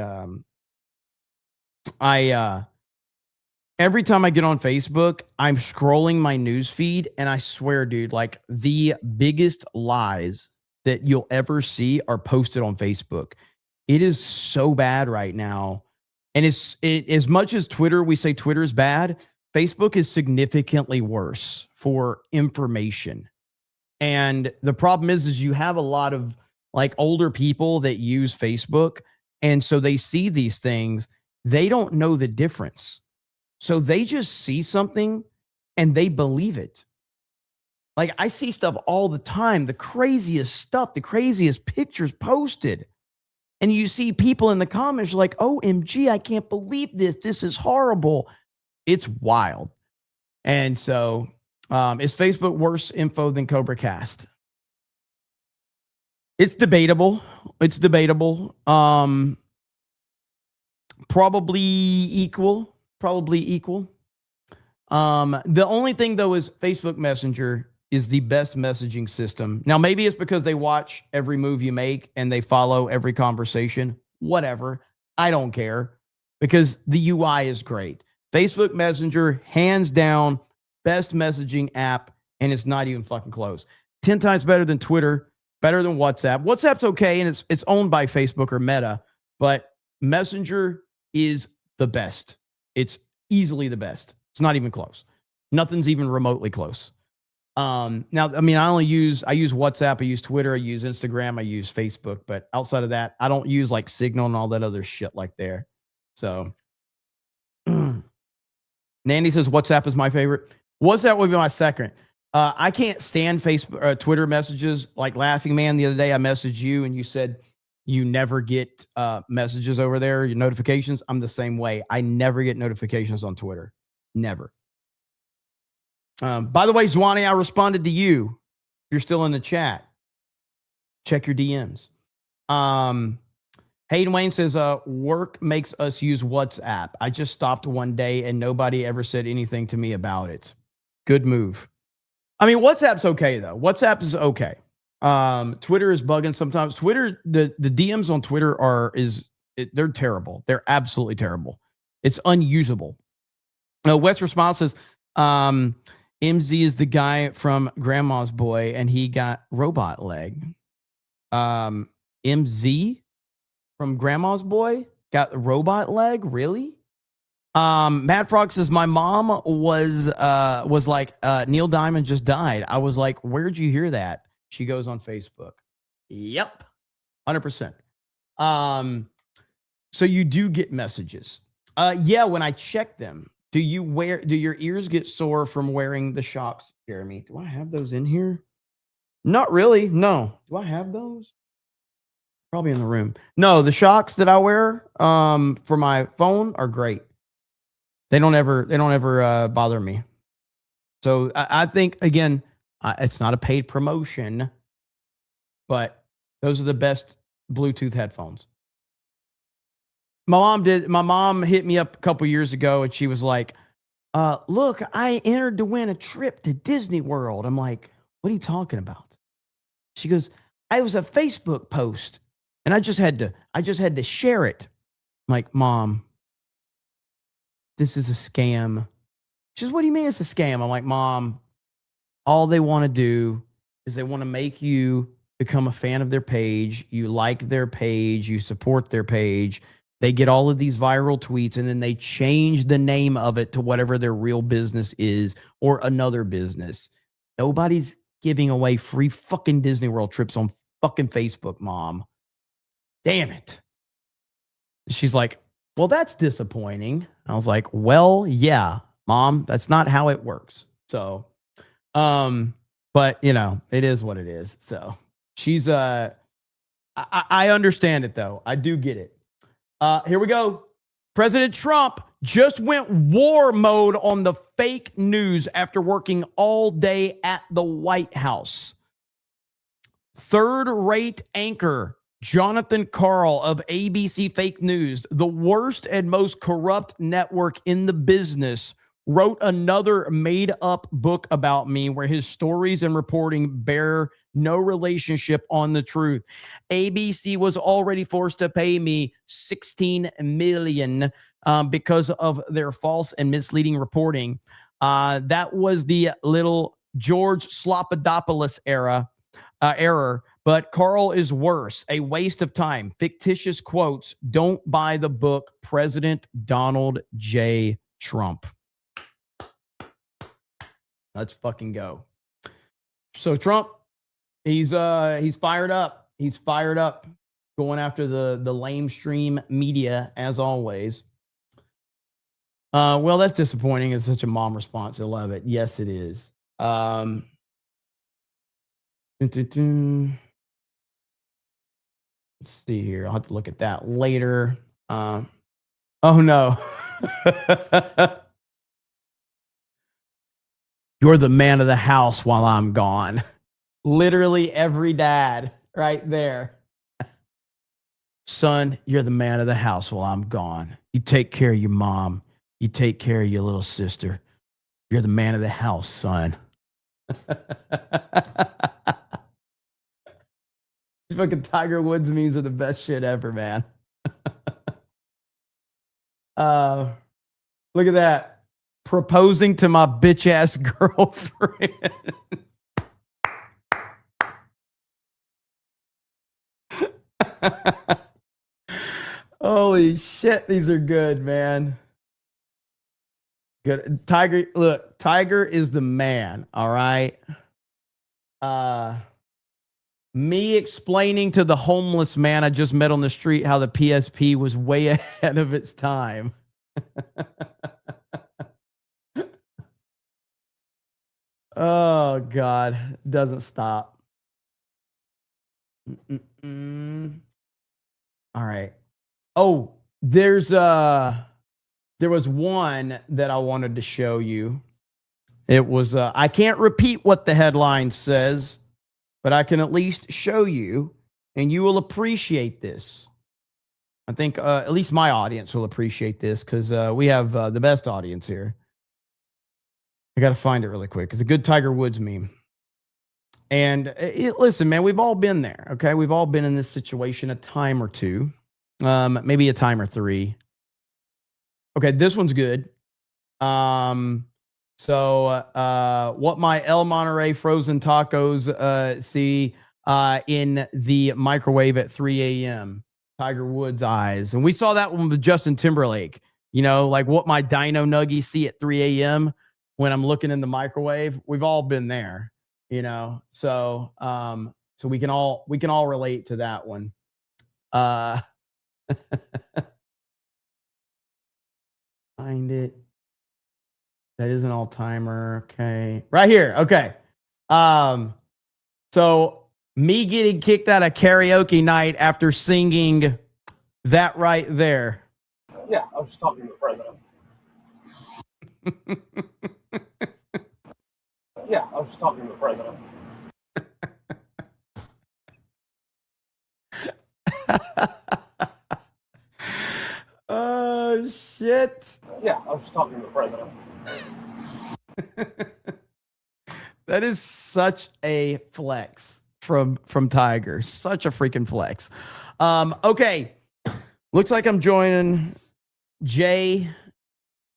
every time I get on Facebook, I'm scrolling my news feed, and I swear, dude, like the biggest lies that you'll ever see are posted on Facebook. It is so bad right now. And as much as Twitter, we say Twitter is bad, Facebook is significantly worse for information. And the problem is you have a lot of like older people that use Facebook. And so they see these things. They don't know the difference. So they just see something and they believe it. Like, I see stuff all the time, the craziest stuff, the craziest pictures posted. And you see people in the comments like, OMG, I can't believe this. This is horrible. It's wild. And so is Facebook worse info than CobraCast? It's debatable. It's debatable. Probably equal. The only thing, though, is Facebook Messenger is the best messaging system. Now, maybe it's because they watch every move you make and they follow every conversation. Whatever. I don't care, because the UI is great. Facebook Messenger, hands down, best messaging app, and it's not even fucking close. 10 times better than Twitter, better than WhatsApp. WhatsApp's okay, and it's owned by Facebook or Meta, but Messenger is the best. It's easily the best. It's not even close. Nothing's even remotely close. Now, I mean, I use WhatsApp, I use Twitter, I use Instagram, I use Facebook, but outside of that, I don't use like Signal and all that other shit like there. So Nandy says WhatsApp is my favorite. WhatsApp would be my second. I can't stand Facebook, Twitter messages. Like Laughing Man, the other day I messaged you and you said you never get messages over there, your notifications. I'm the same way. I never get notifications on Twitter. Never. By the way, Zwane, I responded to you. You're still in the chat. Check your DMs. Hayden Wayne says, work makes us use WhatsApp. I just stopped one day and nobody ever said anything to me about it. Good move. I mean, WhatsApp's okay, though. WhatsApp is okay. Twitter is bugging sometimes. Twitter, the DMs on Twitter they're terrible. They're absolutely terrible. It's unusable. Wes Response says, MZ is the guy from Grandma's Boy, and he got robot leg. MZ from Grandma's Boy got the robot leg? Really? Matt Frog says, my mom was like, Neil Diamond just died. I was like, where'd you hear that? She goes on Facebook. Yep. 100%. So you do get messages. Yeah, when I check them. Do your ears get sore from wearing the shocks, Jeremy? Do I have those in here? Not really. No. Do I have those? Probably in the room. No, the shocks that I wear for my phone are great. They don't ever bother me. So I think, again, it's not a paid promotion, but those are the best Bluetooth headphones. My mom hit me up a couple years ago and she was like, look, I entered to win a trip to Disney World. I'm like, what are you talking about? She goes, I was a Facebook post and I just had to share it. I'm like, Mom, this is a scam. She goes, what do you mean it's a scam? I'm like, Mom, all they want to do is they want to make you become a fan of their page. You like their page. You support their page. They get all of these viral tweets and then they change the name of it to whatever their real business is or another business. Nobody's giving away free fucking Disney World trips on fucking Facebook, Mom. Damn it. She's like, well, that's disappointing. I was like, well, yeah, Mom, that's not how it works. So, but you know, it is what it is. So she's, I understand it though. I do get it. Here we go. President Trump just went war mode on the fake news after working all day at the White House. Third-rate anchor Jonathan Karl of ABC Fake News, the worst and most corrupt network in the business, wrote another made-up book about me where his stories and reporting bear no relationship on the truth. ABC was already forced to pay me $16 million because of their false and misleading reporting. That was the little George Slopadopoulos error. But Karl is worse. A waste of time. Fictitious quotes. Don't buy the book. President Donald J. Trump. Let's fucking go. So Trump, he's fired up. He's fired up, going after the lamestream media as always. Well, that's disappointing. It's such a mom response. I love it. Yes, it is. Let's see here. I'll have to look at that later. Oh no. You're the man of the house while I'm gone. Literally every dad right there. Son, you're the man of the house while I'm gone. You take care of your mom. You take care of your little sister. You're the man of the house, son. These fucking Tiger Woods memes are the best shit ever, man. Look at that. Proposing to my bitch ass girlfriend. Holy shit, these are good, man. Good. Tiger, look, Tiger is the man, all right? Me explaining to the homeless man I just met on the street how the PSP was way ahead of its time. Oh, God. Doesn't stop. All right. Oh, there was one that I wanted to show you. It was, I can't repeat what the headline says, but I can at least show you, and you will appreciate this. I think at least my audience will appreciate this because we have the best audience here. I got to find it really quick. It's a good Tiger Woods meme. And listen, man, we've all been there, okay? We've all been in this situation a time or two, maybe a time or three. Okay, this one's good. So what my El Monterey frozen tacos see in the microwave at 3 a.m. Tiger Woods eyes. And we saw that one with Justin Timberlake. You know, like what my dino nuggies see at 3 a.m. when I'm looking in the microwave. We've all been there, you know. So so we can all relate to that one. Find it. That is an all-timer. Okay. Right here. Okay. So me getting kicked out of karaoke night after singing that right there. Yeah, I was just talking to the president. Yeah, I was just talking to the president. Oh, shit. Yeah, I was just talking to the president. That is such a flex from Tiger. Such a freaking flex. Okay. Looks like I'm joining Jay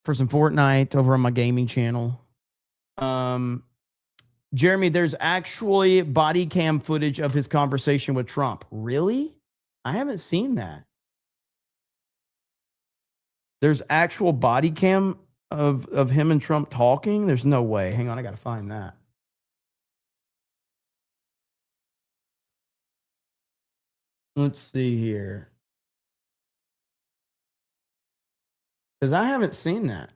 for some Fortnite over on my gaming channel. Jeremy, there's actually body cam footage of his conversation with Trump. Really? I haven't seen that. There's actual body cam of him and Trump talking? There's no way. Hang on, I got to find that. Let's see here. Because I haven't seen that.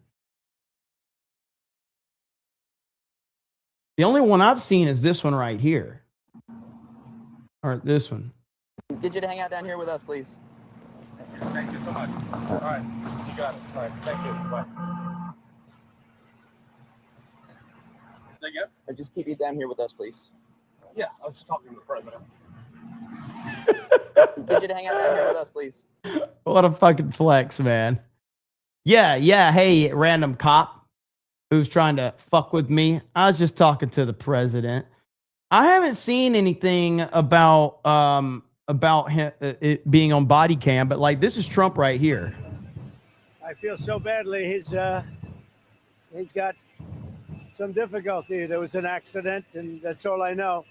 The only one I've seen is this one right here. Or this one. Get you to hang out down here with us, please. Thank you so much. All right, you got it. All right, thank you. Bye. Say again? Just keep you down here with us, please. Yeah, I was just talking to the president. Get you to hang out down here with us, please. What a fucking flex, man. Yeah. Hey, random cop who's trying to fuck with me. I was just talking to the president. I haven't seen anything about him it being on body cam, but like this is Trump right here. I feel so badly. He's got some difficulty. There was an accident, and that's all I know.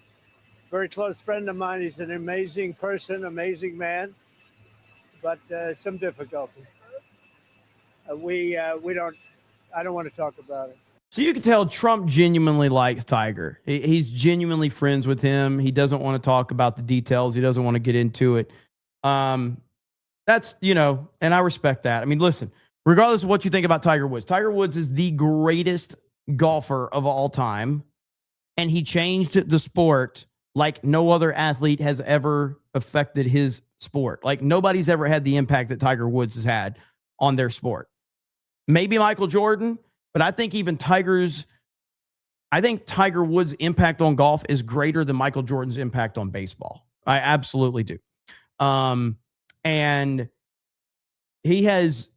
Very close friend of mine. He's an amazing person, amazing man, but some difficulty. I don't want to talk about it. So you can tell Trump genuinely likes Tiger. He's genuinely friends with him. He doesn't want to talk about the details. He doesn't want to get into it. That's, and I respect that. I mean, listen, regardless of what you think about Tiger Woods is the greatest golfer of all time. And he changed the sport like no other athlete has ever affected his sport. Like nobody's ever had the impact that Tiger Woods has had on their sport. Maybe Michael Jordan, but I think Tiger Woods' impact on golf is greater than Michael Jordan's impact on baseball. I absolutely do. And he's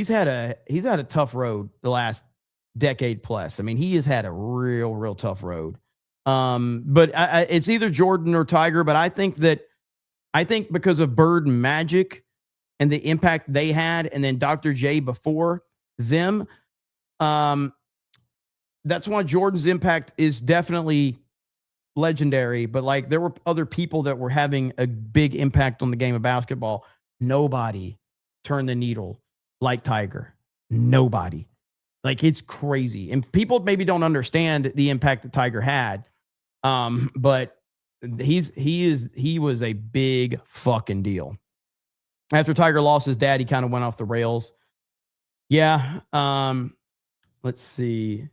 had a tough road the last decade plus. I mean, he has had a real tough road. But it's either Jordan or Tiger, but I think because of Bird and Magic and the impact they had, and then Dr. J before them, that's why Jordan's impact is definitely legendary. But like there were other people that were having a big impact on the game of basketball. Nobody turned the needle like Tiger. Nobody. Like it's crazy. And people maybe don't understand the impact that Tiger had. But he was a big fucking deal. After Tiger lost his dad, he kind of went off the rails. Yeah. Let's see.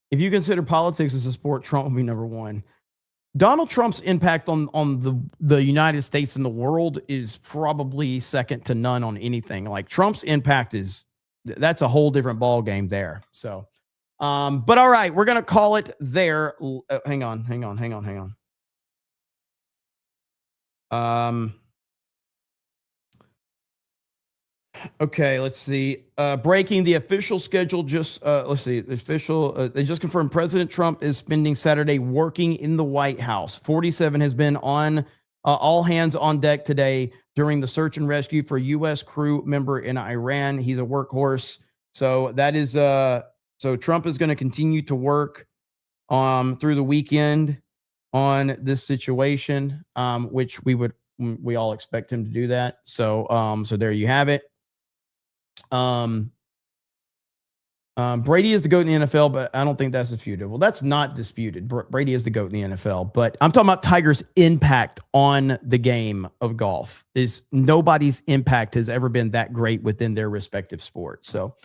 If you consider politics as a sport, Trump will be number one. Donald Trump's impact on the United States and the world is probably second to none on anything. Like Trump's impact that's a whole different ball game there. So, but all right, we're going to call it there. Hang on. Okay, let's see. Breaking the official schedule. Let's see. They just confirmed President Trump is spending Saturday working in the White House. 47 has been on all hands on deck today during the search and rescue for U.S. crew member in Iran. He's a workhorse. So that is so Trump is going to continue to work through the weekend on this situation, which we all expect him to do that. So there you have it. Brady is the GOAT in the NFL, but I don't think that's disputed. Well, that's not disputed. Brady is the GOAT in the NFL, but I'm talking about Tiger's impact on the game of golf. Nobody's impact has ever been that great within their respective sport. So,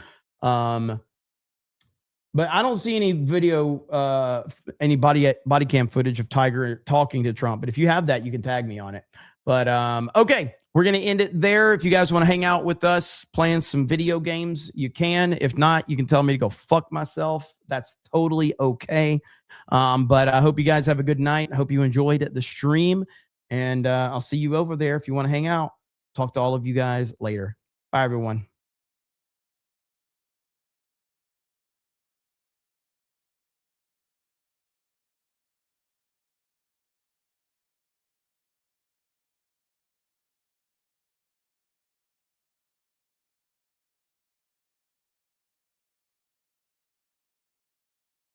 But I don't see any video, any body cam footage of Tiger talking to Trump. But if you have that, you can tag me on it. But okay, we're going to end it there. If you guys want to hang out with us playing some video games, you can. If not, you can tell me to go fuck myself. That's totally okay. But I hope you guys have a good night. I hope you enjoyed the stream. And I'll see you over there if you want to hang out. Talk to all of you guys later. Bye, everyone.